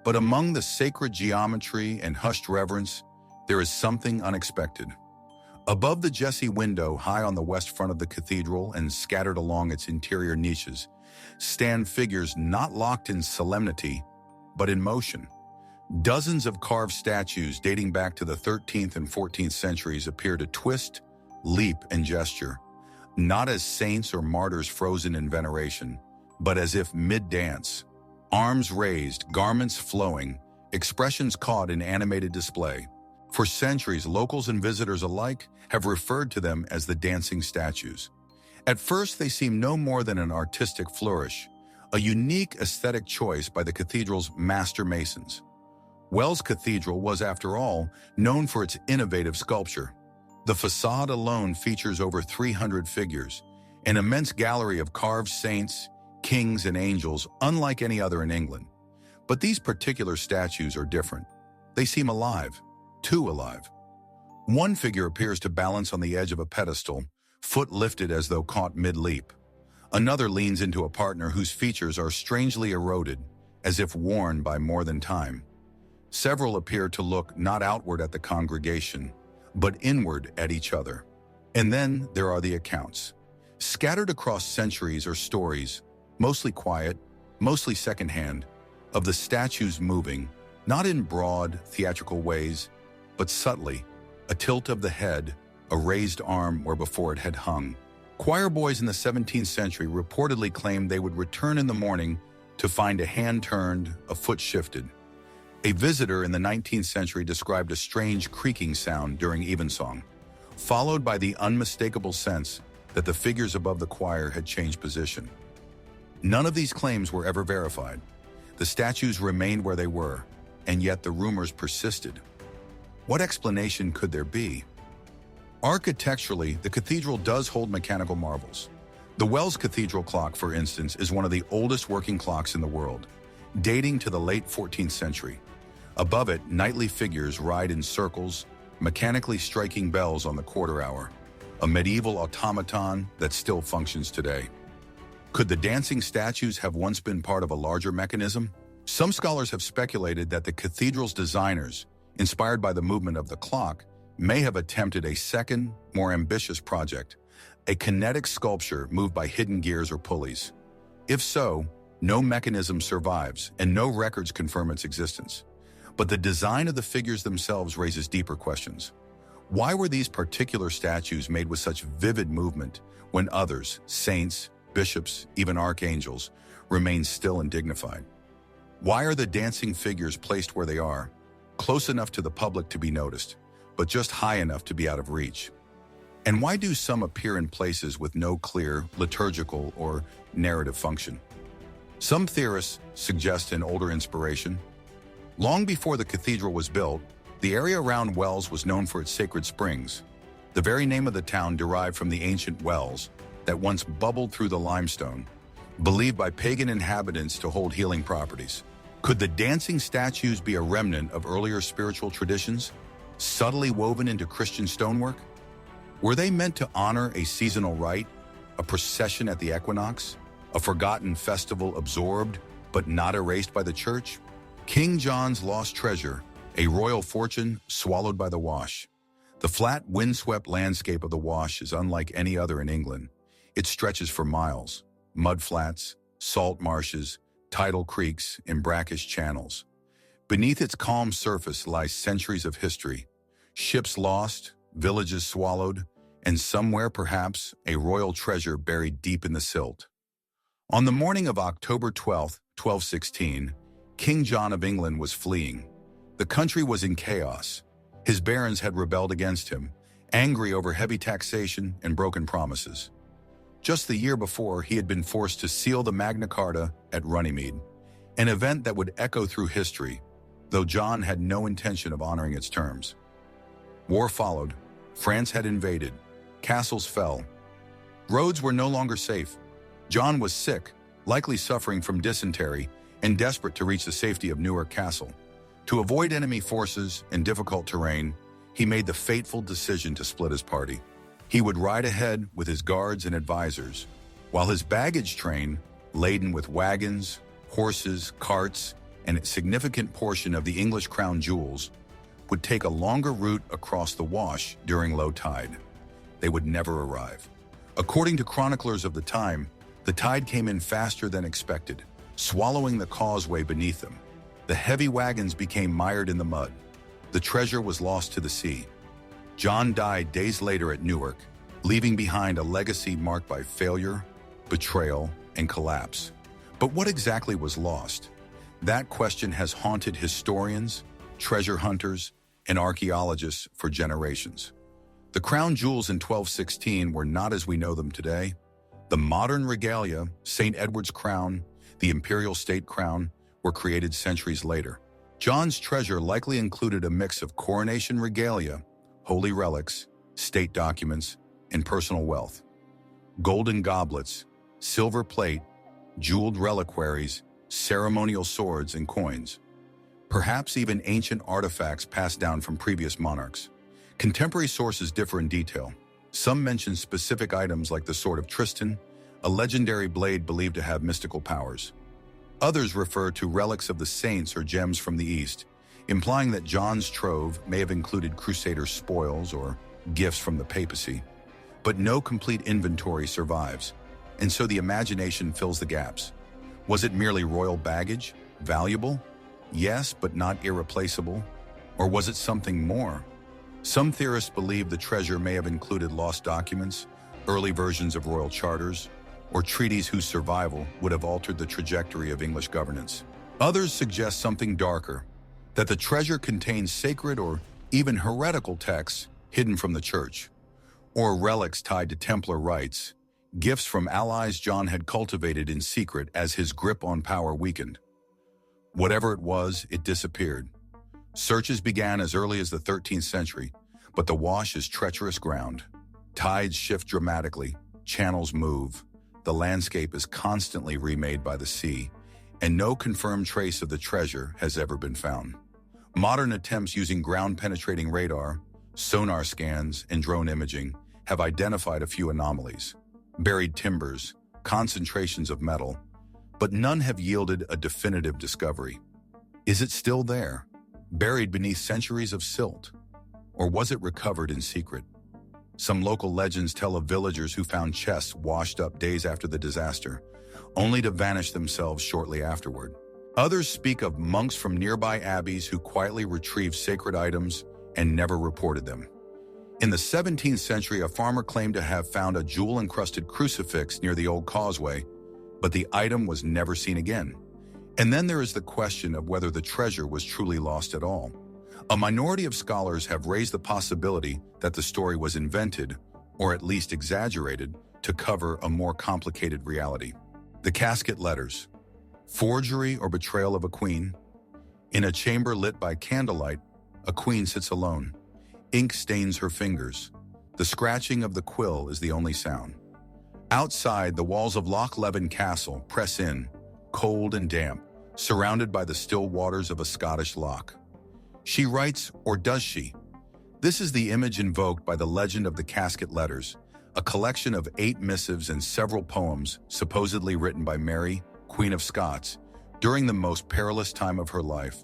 S1: But among the sacred geometry and hushed reverence, there is something unexpected. Above the Jesse window, high on the west front of the cathedral and scattered along its interior niches, stand figures not locked in solemnity, but in motion. Dozens of carved statues dating back to the 13th and 14th centuries appear to twist, leap, and gesture, not as saints or martyrs frozen in veneration, but as if mid-dance. Arms raised, garments flowing, expressions caught in animated display. For centuries, locals and visitors alike have referred to them as the dancing statues. At first, they seem no more than an artistic flourish, a unique aesthetic choice by the cathedral's master masons. Wells Cathedral was, after all, known for its innovative sculpture. The facade alone features over 300 figures, an immense gallery of carved saints, kings, and angels unlike any other in England. But these particular statues are different. They seem alive. Too alive. One figure appears to balance on the edge of a pedestal, foot lifted as though caught mid-leap. Another leans into a partner whose features are strangely eroded, as if worn by more than time. Several appear to look not outward at the congregation, but inward at each other. And then there are the accounts. Scattered across centuries are stories, mostly quiet, mostly secondhand, of the statues moving, not in broad, theatrical ways, but subtly, a tilt of the head, a raised arm where before it had hung. Choir boys in the 17th century reportedly claimed they would return in the morning to find a hand turned, a foot shifted. A visitor in the 19th century described a strange creaking sound during evensong, followed by the unmistakable sense that the figures above the choir had changed position. None of these claims were ever verified. The statues remained where they were, and yet the rumors persisted. What explanation could there be? Architecturally, the cathedral does hold mechanical marvels. The Wells Cathedral clock, for instance, is one of the oldest working clocks in the world, dating to the late 14th century. Above it, nightly figures ride in circles, mechanically striking bells on the quarter hour, a medieval automaton that still functions today. Could the dancing statues have once been part of a larger mechanism? Some scholars have speculated that the cathedral's designers, inspired by the movement of the clock, may have attempted a second, more ambitious project, a kinetic sculpture moved by hidden gears or pulleys. If so, no mechanism survives and no records confirm its existence. But the design of the figures themselves raises deeper questions. Why were these particular statues made with such vivid movement when others, saints, bishops, even archangels, remain still and dignified? Why are the dancing figures placed where they are, close enough to the public to be noticed, but just high enough to be out of reach? And why do some appear in places with no clear liturgical or narrative function? Some theorists suggest an older inspiration. Long before the cathedral was built, the area around Wells was known for its sacred springs. The very name of the town derived from the ancient wells that once bubbled through the limestone, believed by pagan inhabitants to hold healing properties. Could the dancing statues be a remnant of earlier spiritual traditions, subtly woven into Christian stonework? Were they meant to honor a seasonal rite, a procession at the equinox, a forgotten festival absorbed but not erased by the church? King John's lost treasure, a royal fortune swallowed by the Wash. The flat, windswept landscape of the Wash is unlike any other in England. It stretches for miles, mud flats, salt marshes, tidal creeks, and brackish channels. Beneath its calm surface lies centuries of history, ships lost, villages swallowed, and somewhere perhaps a royal treasure buried deep in the silt. On the morning of October 12, 1216, King John of England was fleeing. The country was in chaos. His barons had rebelled against him, angry over heavy taxation and broken promises. Just the year before, he had been forced to seal the Magna Carta at Runnymede, an event that would echo through history, though John had no intention of honoring its terms. War followed. France had invaded. Castles fell. Roads were no longer safe. John was sick, likely suffering from dysentery, and desperate to reach the safety of Newark Castle. To avoid enemy forces and difficult terrain, he made the fateful decision to split his party. He would ride ahead with his guards and advisors, while his baggage train, laden with wagons, horses, carts, and a significant portion of the English crown jewels, would take a longer route across the Wash during low tide. They would never arrive. According to chroniclers of the time, the tide came in faster than expected, swallowing the causeway beneath them. The heavy wagons became mired in the mud. The treasure was lost to the sea. John died days later at Newark, leaving behind a legacy marked by failure, betrayal, and collapse. But what exactly was lost? That question has haunted historians, treasure hunters, and archaeologists for generations. The crown jewels in 1216 were not as we know them today. The modern regalia, St. Edward's crown, the imperial state crown, were created centuries later. John's treasure likely included a mix of coronation regalia, holy relics, state documents, and personal wealth. Golden goblets, silver plate, jeweled reliquaries, ceremonial swords and coins. Perhaps even ancient artifacts passed down from previous monarchs. Contemporary sources differ in detail. Some mention specific items like the Sword of Tristan, a legendary blade believed to have mystical powers. Others refer to relics of the saints or gems from the East, implying that John's trove may have included Crusader spoils or gifts from the papacy. But no complete inventory survives, and so the imagination fills the gaps. Was it merely royal baggage? Valuable? Yes, but not irreplaceable? Or was it something more? Some theorists believe the treasure may have included lost documents, early versions of royal charters, or treaties whose survival would have altered the trajectory of English governance. Others suggest something darker, that the treasure contains sacred or even heretical texts hidden from the church, or relics tied to Templar rites, gifts from allies John had cultivated in secret as his grip on power weakened. Whatever it was, it disappeared. Searches began as early as the 13th century, but the Wash is treacherous ground. Tides shift dramatically, channels move, the landscape is constantly remade by the sea, and no confirmed trace of the treasure has ever been found. Modern attempts using ground-penetrating radar, sonar scans, and drone imaging have identified a few anomalies. Buried timbers, concentrations of metal, but none have yielded a definitive discovery. Is it still there, buried beneath centuries of silt? Or was it recovered in secret? Some local legends tell of villagers who found chests washed up days after the disaster, only to vanish themselves shortly afterward. Others speak of monks from nearby abbeys who quietly retrieved sacred items and never reported them. In the 17th century, a farmer claimed to have found a jewel-encrusted crucifix near the old causeway, but the item was never seen again. And then there is the question of whether the treasure was truly lost at all. A minority of scholars have raised the possibility that the story was invented, or at least exaggerated, to cover a more complicated reality. The casket letters. Forgery or betrayal of a queen. In a chamber lit by candlelight, a queen sits alone. Ink stains her fingers. The scratching of the quill is the only sound. Outside, the walls of Loch Leven Castle press in, cold and damp, surrounded by the still waters of a Scottish loch. She writes, or does she? This is the image invoked by the legend of the casket letters, a collection of 8 missives and several poems supposedly written by Mary, Queen of Scots, during the most perilous time of her life,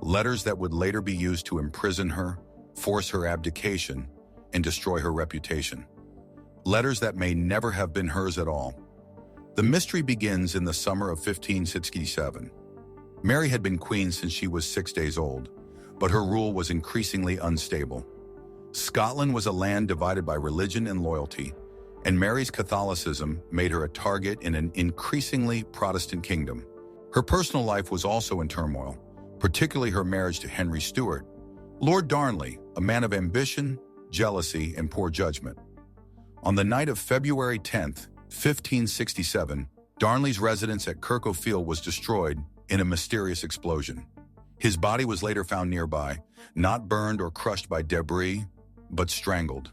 S1: letters that would later be used to imprison her, force her abdication, and destroy her reputation. Letters that may never have been hers at all. The mystery begins in the summer of 1567. Mary had been queen since she was 6 days old, but her rule was increasingly unstable. Scotland was a land divided by religion and loyalty, and Mary's Catholicism made her a target in an increasingly Protestant kingdom. Her personal life was also in turmoil, particularly her marriage to Henry Stuart, Lord Darnley, a man of ambition, jealousy, and poor judgment. On the night of February 10th, 1567, Darnley's residence at Kirkhofield was destroyed in a mysterious explosion. His body was later found nearby, not burned or crushed by debris, but strangled.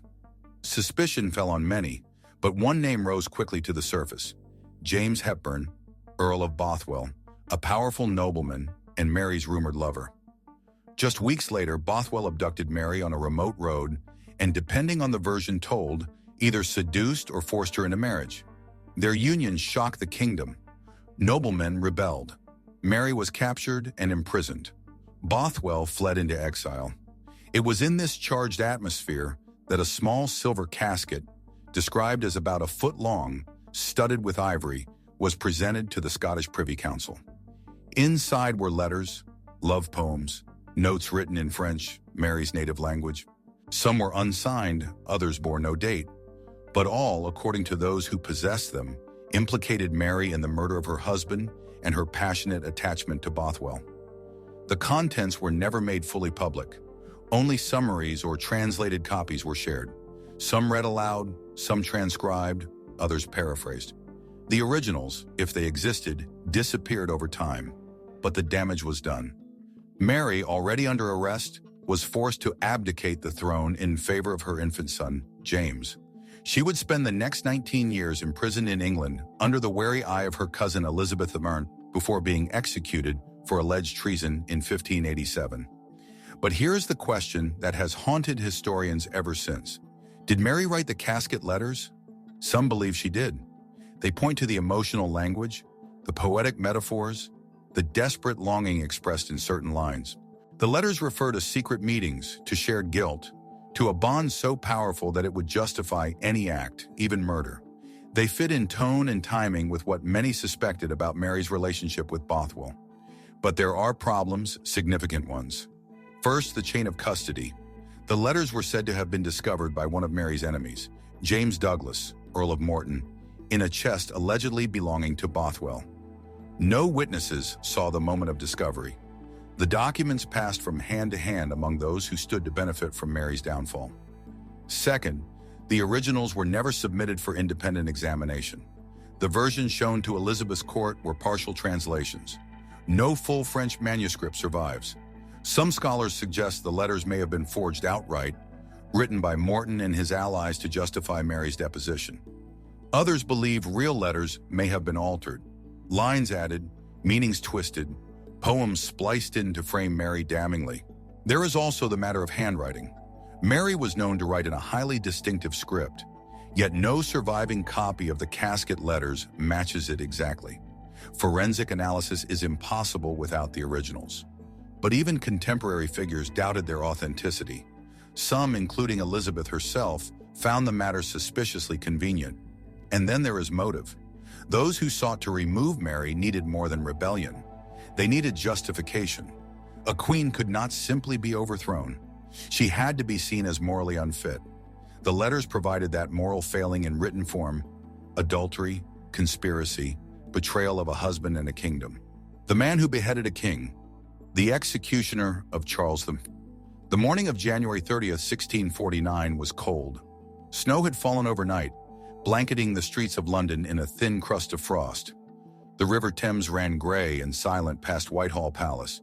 S1: Suspicion fell on many, but one name rose quickly to the surface: James Hepburn, Earl of Bothwell, a powerful nobleman and Mary's rumored lover. Just weeks later, Bothwell abducted Mary on a remote road and, depending on the version told, either seduced or forced her into marriage. Their union shocked the kingdom. Noblemen rebelled. Mary was captured and imprisoned. Bothwell fled into exile. It was in this charged atmosphere that a small silver casket, described as about a foot long, studded with ivory, was presented to the Scottish Privy Council. Inside were letters, love poems, notes written in French, Mary's native language. Some were unsigned, others bore no date, but all, according to those who possessed them, implicated Mary in the murder of her husband and her passionate attachment to Bothwell. The contents were never made fully public. Only summaries or translated copies were shared. Some read aloud, some transcribed, others paraphrased. The originals, if they existed, disappeared over time, but the damage was done. Mary, already under arrest, was forced to abdicate the throne in favor of her infant son, James. She would spend the next 19 years imprisoned in England under the wary eye of her cousin Elizabeth of Mern before being executed for alleged treason in 1587. But here's the question that has haunted historians ever since. Did Mary write the casket letters? Some believe she did. They point to the emotional language, the poetic metaphors, the desperate longing expressed in certain lines. The letters refer to secret meetings, to shared guilt, to a bond so powerful that it would justify any act, even murder. They fit in tone and timing with what many suspected about Mary's relationship with Bothwell. But there are problems, significant ones. First, the chain of custody. The letters were said to have been discovered by one of Mary's enemies, James Douglas, Earl of Morton, in a chest allegedly belonging to Bothwell. No witnesses saw the moment of discovery. The documents passed from hand to hand among those who stood to benefit from Mary's downfall. Second, the originals were never submitted for independent examination. The versions shown to Elizabeth's court were partial translations. No full French manuscript survives. Some scholars suggest the letters may have been forged outright, written by Morton and his allies to justify Mary's deposition. Others believe real letters may have been altered, lines added, meanings twisted, poems spliced in to frame Mary damningly. There is also the matter of handwriting. Mary was known to write in a highly distinctive script, yet no surviving copy of the casket letters matches it exactly. Forensic analysis is impossible without the originals. But even contemporary figures doubted their authenticity. Some, including Elizabeth herself, found the matter suspiciously convenient. And then there is motive. Those who sought to remove Mary needed more than rebellion. They needed justification. A queen could not simply be overthrown. She had to be seen as morally unfit. The letters provided that moral failing in written form: adultery, conspiracy, betrayal of a husband and a kingdom. The man who beheaded a king, the executioner of Charles V. The morning of January 30th, 1649 was cold. Snow had fallen overnight, blanketing the streets of London in a thin crust of frost. The River Thames ran gray and silent past Whitehall Palace,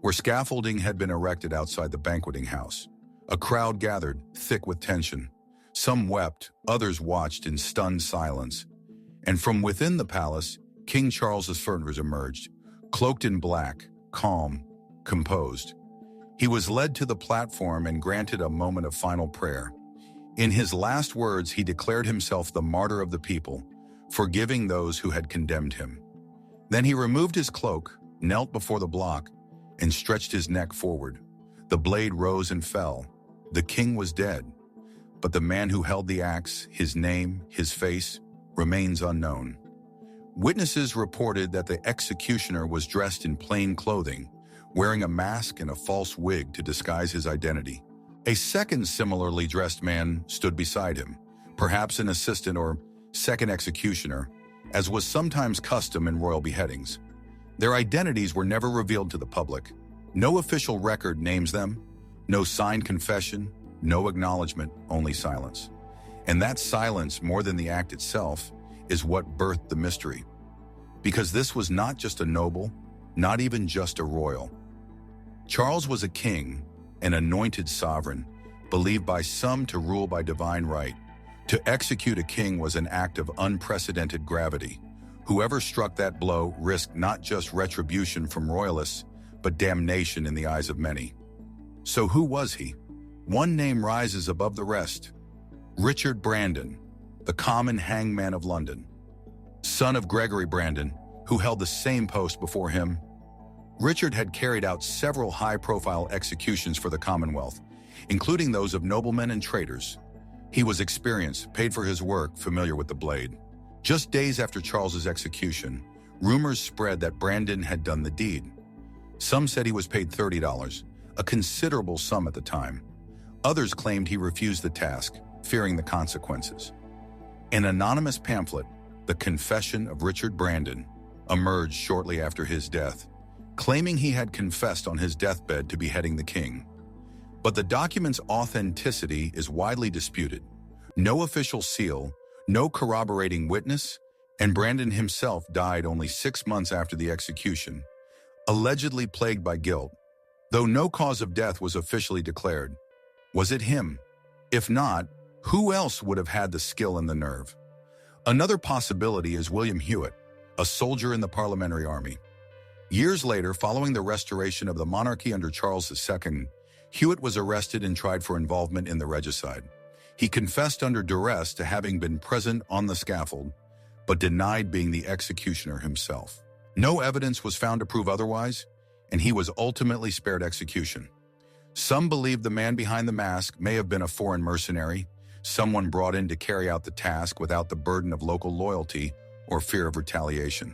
S1: where scaffolding had been erected outside the banqueting house. A crowd gathered, thick with tension. Some wept, others watched in stunned silence. And from within the palace, King Charles's footers emerged, Cloaked in black, calm, composed, he was led to the platform and granted a moment of final prayer. In his last words, he declared himself the martyr of the people, forgiving those who had condemned him. Then he removed his cloak, knelt before the block, and stretched his neck forward. The blade rose and fell. The king was dead, but the man who held the axe, his name, his face, remains unknown. Witnesses reported that the executioner was dressed in plain clothing, wearing a mask and a false wig to disguise his identity. A second similarly dressed man stood beside him, perhaps an assistant or second executioner, as was sometimes custom in royal beheadings. Their identities were never revealed to the public. No official record names them, no signed confession, no acknowledgement, only silence. And that silence, more than the act itself, is what birthed the mystery. Because this was not just a noble, not even just a royal. Charles was a king, an anointed sovereign, believed by some to rule by divine right. To execute a king was an act of unprecedented gravity. Whoever struck that blow risked not just retribution from royalists, but damnation in the eyes of many. So who was he? One name rises above the rest. Richard Brandon, the common hangman of London. Son of Gregory Brandon, who held the same post before him. Richard had carried out several high-profile executions for the Commonwealth, including those of noblemen and traders. He was experienced, paid for his work, familiar with the blade. Just days after Charles's execution, rumors spread that Brandon had done the deed. Some said he was paid $30, a considerable sum at the time. Others claimed he refused the task, fearing the consequences. An anonymous pamphlet, The Confession of Richard Brandon, emerged shortly after his death, claiming he had confessed on his deathbed to beheading the king. But the document's authenticity is widely disputed. No official seal, no corroborating witness, and Brandon himself died only 6 months after the execution, allegedly plagued by guilt, though no cause of death was officially declared. Was it him? If not, who else would have had the skill and the nerve? Another possibility is William Hewitt, a soldier in the Parliamentary Army. Years later, following the restoration of the monarchy under Charles II, Hewitt was arrested and tried for involvement in the regicide. He confessed under duress to having been present on the scaffold, but denied being the executioner himself. No evidence was found to prove otherwise, and he was ultimately spared execution. Some believe the man behind the mask may have been a foreign mercenary, someone brought in to carry out the task without the burden of local loyalty or fear of retaliation.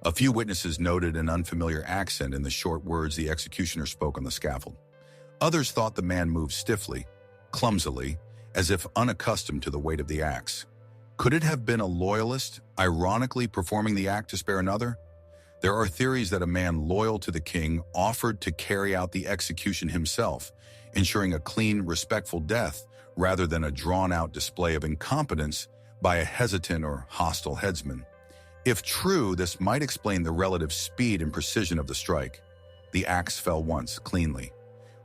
S1: A few witnesses noted an unfamiliar accent in the short words the executioner spoke on the scaffold. Others thought the man moved stiffly, clumsily, as if unaccustomed to the weight of the axe. Could it have been a loyalist, ironically performing the act to spare another? There are theories that a man loyal to the king offered to carry out the execution himself, ensuring a clean, respectful death rather than a drawn-out display of incompetence by a hesitant or hostile headsman. If true, this might explain the relative speed and precision of the strike. The axe fell once, cleanly.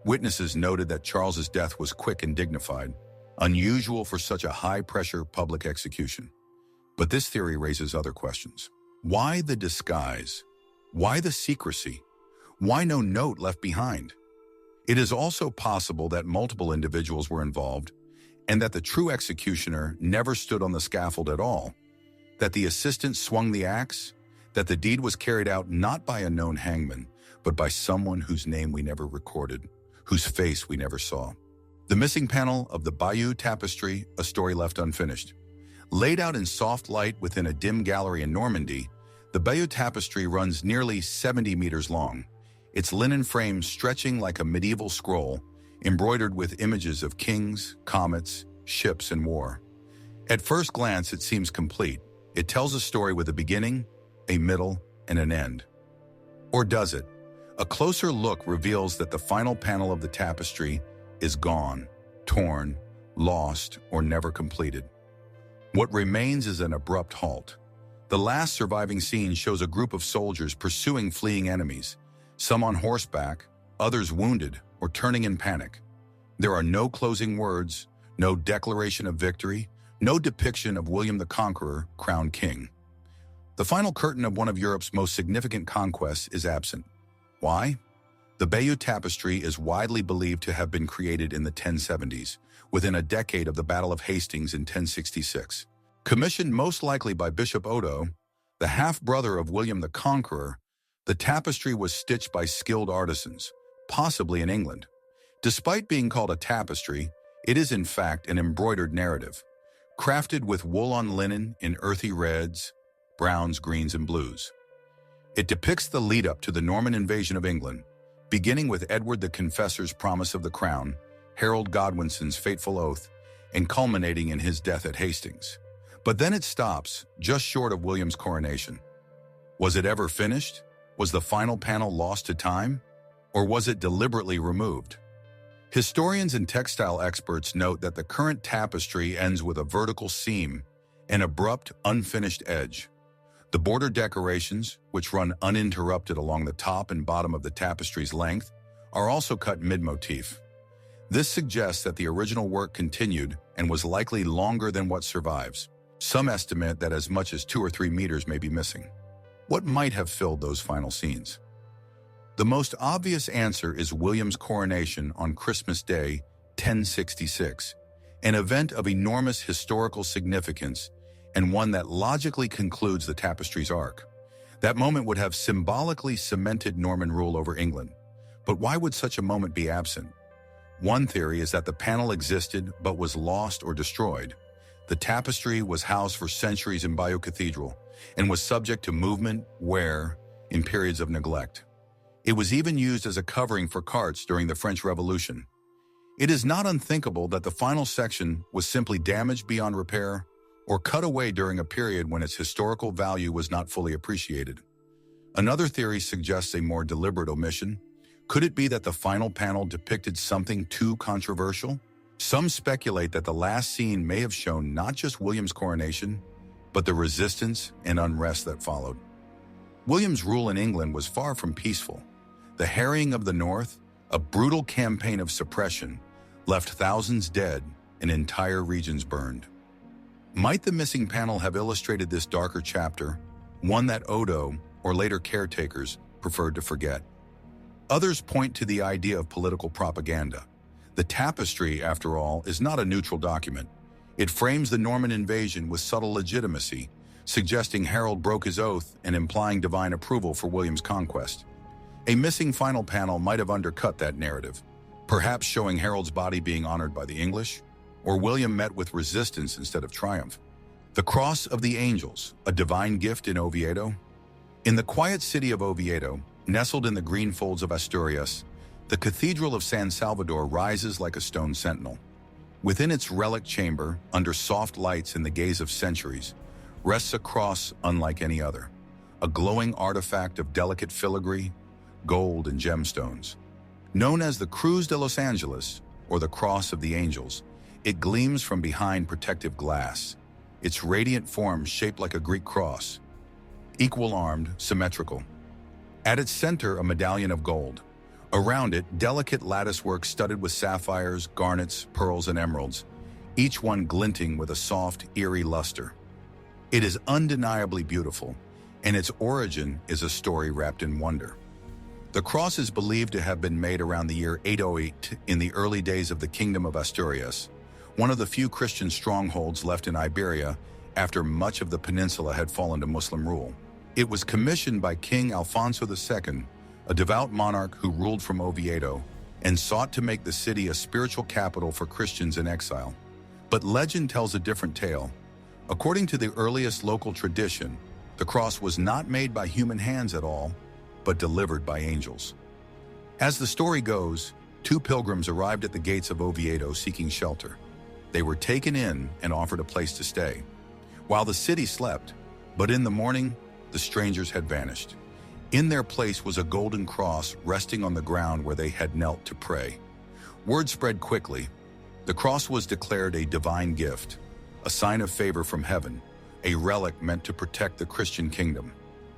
S1: Witnesses noted that Charles's death was quick and dignified, unusual for such a high-pressure public execution. But this theory raises other questions. Why the disguise? Why the secrecy? Why no note left behind? It is also possible that multiple individuals were involved and that the true executioner never stood on the scaffold at all, that the assistant swung the axe, that the deed was carried out not by a known hangman, but by someone whose name we never recorded, whose face we never saw. The missing panel of the Bayeux Tapestry, a story left unfinished. Laid out in soft light within a dim gallery in Normandy, the Bayeux Tapestry runs nearly 70 meters long, its linen frame stretching like a medieval scroll, embroidered with images of kings, comets, ships, and war. At first glance, it seems complete. It tells a story with a beginning, a middle, and an end. Or does it? A closer look reveals that the final panel of the tapestry is gone, torn, lost, or never completed. What remains is an abrupt halt. The last surviving scene shows a group of soldiers pursuing fleeing enemies, some on horseback, others wounded or turning in panic. There are no closing words, no declaration of victory, no depiction of William the Conqueror crowned king. The final curtain of one of Europe's most significant conquests is absent. Why? The Bayeux Tapestry is widely believed to have been created in the 1070s, within a decade of the Battle of Hastings in 1066. Commissioned most likely by Bishop Odo, the half-brother of William the Conqueror, the tapestry was stitched by skilled artisans, possibly in England. Despite being called a tapestry, it is in fact an embroidered narrative, crafted with wool on linen in earthy reds, browns, greens, and blues. It depicts the lead-up to the Norman invasion of England, beginning with Edward the Confessor's promise of the crown, Harold Godwinson's fateful oath, and culminating in his death at Hastings. But then it stops, just short of William's coronation. Was it ever finished? Was the final panel lost to time? Or was it deliberately removed? Historians and textile experts note that the current tapestry ends with a vertical seam, an abrupt, unfinished edge. The border decorations, which run uninterrupted along the top and bottom of the tapestry's length, are also cut mid-motif. This suggests that the original work continued and was likely longer than what survives. Some estimate that as much as 2 or 3 meters may be missing. What might have filled those final scenes? The most obvious answer is William's coronation on Christmas Day, 1066, an event of enormous historical significance and one that logically concludes the tapestry's arc. That moment would have symbolically cemented Norman rule over England. But why would such a moment be absent? One theory is that the panel existed but was lost or destroyed. The tapestry was housed for centuries in Bayeux Cathedral and was subject to movement, wear, in periods of neglect. It was even used as a covering for carts during the French Revolution. It is not unthinkable that the final section was simply damaged beyond repair or cut away during a period when its historical value was not fully appreciated. Another theory suggests a more deliberate omission. Could it be that the final panel depicted something too controversial? Some speculate that the last scene may have shown not just William's coronation, but the resistance and unrest that followed. William's rule in England was far from peaceful. The harrying of the North, a brutal campaign of suppression, left thousands dead and entire regions burned. Might the missing panel have illustrated this darker chapter, one that Odo, or later caretakers, preferred to forget? Others point to the idea of political propaganda. The tapestry, after all, is not a neutral document. It frames the Norman invasion with subtle legitimacy, suggesting Harold broke his oath and implying divine approval for William's conquest. A missing final panel might have undercut that narrative, perhaps showing Harold's body being honored by the English, or William met with resistance instead of triumph. The Cross of the Angels, a divine gift in Oviedo. In the quiet city of Oviedo, nestled in the green folds of Asturias, the Cathedral of San Salvador rises like a stone sentinel. Within its relic chamber, under soft lights in the gaze of centuries, rests a cross unlike any other, a glowing artifact of delicate filigree, gold, and gemstones. Known as the Cruz de los Angeles, or the Cross of the Angels, it gleams from behind protective glass, its radiant form shaped like a Greek cross, equal-armed, symmetrical. At its center, a medallion of gold. Around it, delicate latticework studded with sapphires, garnets, pearls, and emeralds, each one glinting with a soft, eerie luster. It is undeniably beautiful, and its origin is a story wrapped in wonder. The cross is believed to have been made around the year 808 in the early days of the Kingdom of Asturias, one of the few Christian strongholds left in Iberia after much of the peninsula had fallen to Muslim rule. It was commissioned by King Alfonso II, a devout monarch who ruled from Oviedo and sought to make the city a spiritual capital for Christians in exile. But legend tells a different tale. According to the earliest local tradition, the cross was not made by human hands at all, but delivered by angels. As the story goes, 2 pilgrims arrived at the gates of Oviedo seeking shelter. They were taken in and offered a place to stay, while the city slept, but in the morning, the strangers had vanished. In their place was a golden cross resting on the ground where they had knelt to pray. Word spread quickly. The cross was declared a divine gift, a sign of favor from heaven, a relic meant to protect the Christian kingdom.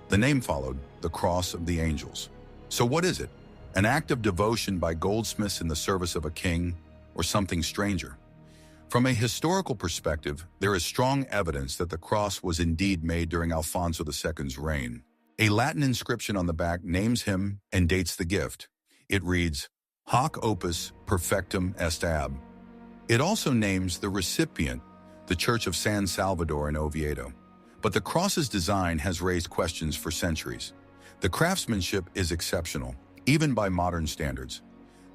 S1: The name followed, the Cross of the Angels. So what is it? An act of devotion by goldsmiths in the service of a king, or something stranger? From a historical perspective, there is strong evidence that the cross was indeed made during Alfonso II's reign. A Latin inscription on the back names him and dates the gift. It reads, Hoc opus perfectum est ab. It also names the recipient, the Church of San Salvador in Oviedo. But the cross's design has raised questions for centuries. The craftsmanship is exceptional, even by modern standards.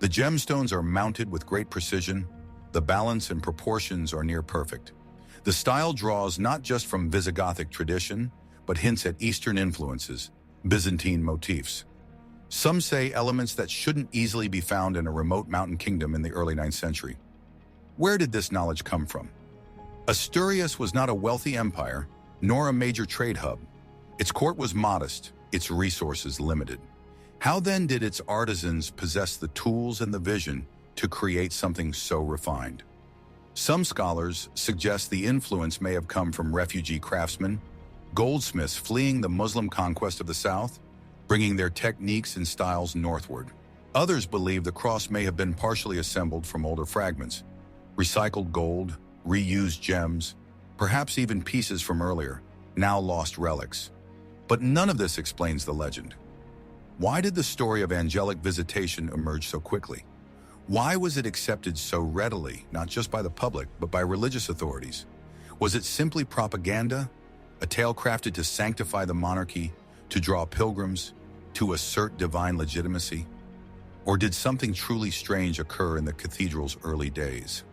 S1: The gemstones are mounted with great precision. The balance and proportions are near perfect. The style draws not just from Visigothic tradition, but hints at Eastern influences, Byzantine motifs. Some say elements that shouldn't easily be found in a remote mountain kingdom in the early 9th century. Where did this knowledge come from? Asturias was not a wealthy empire, nor a major trade hub. Its court was modest, its resources limited. How then did its artisans possess the tools and the vision to create something so refined? Some scholars suggest the influence may have come from refugee craftsmen, goldsmiths fleeing the Muslim conquest of the south, bringing their techniques and styles northward. Others believe the cross may have been partially assembled from older fragments, recycled gold, reused gems, perhaps even pieces from earlier, now lost relics. But none of this explains the legend. Why did the story of angelic visitation emerge so quickly? Why was it accepted so readily, not just by the public, but by religious authorities? Was it simply propaganda, a tale crafted to sanctify the monarchy, to draw pilgrims, to assert divine legitimacy? Or did something truly strange occur in the cathedral's early days?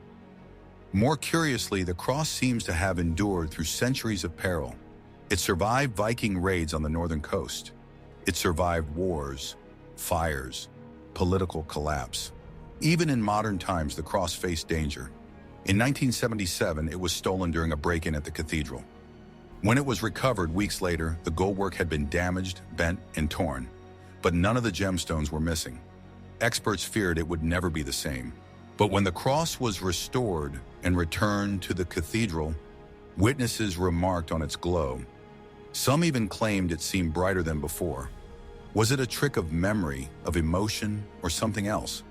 S1: More curiously, the cross seems to have endured through centuries of peril. It survived Viking raids on the northern coast. It survived wars, fires, political collapse. Even in modern times, the cross faced danger. In 1977, it was stolen during a break-in at the cathedral. When it was recovered weeks later, the goldwork had been damaged, bent, and torn, but none of the gemstones were missing. Experts feared it would never be the same. But when the cross was restored and returned to the cathedral, witnesses remarked on its glow. Some even claimed it seemed brighter than before. Was it a trick of memory, of emotion, or something else?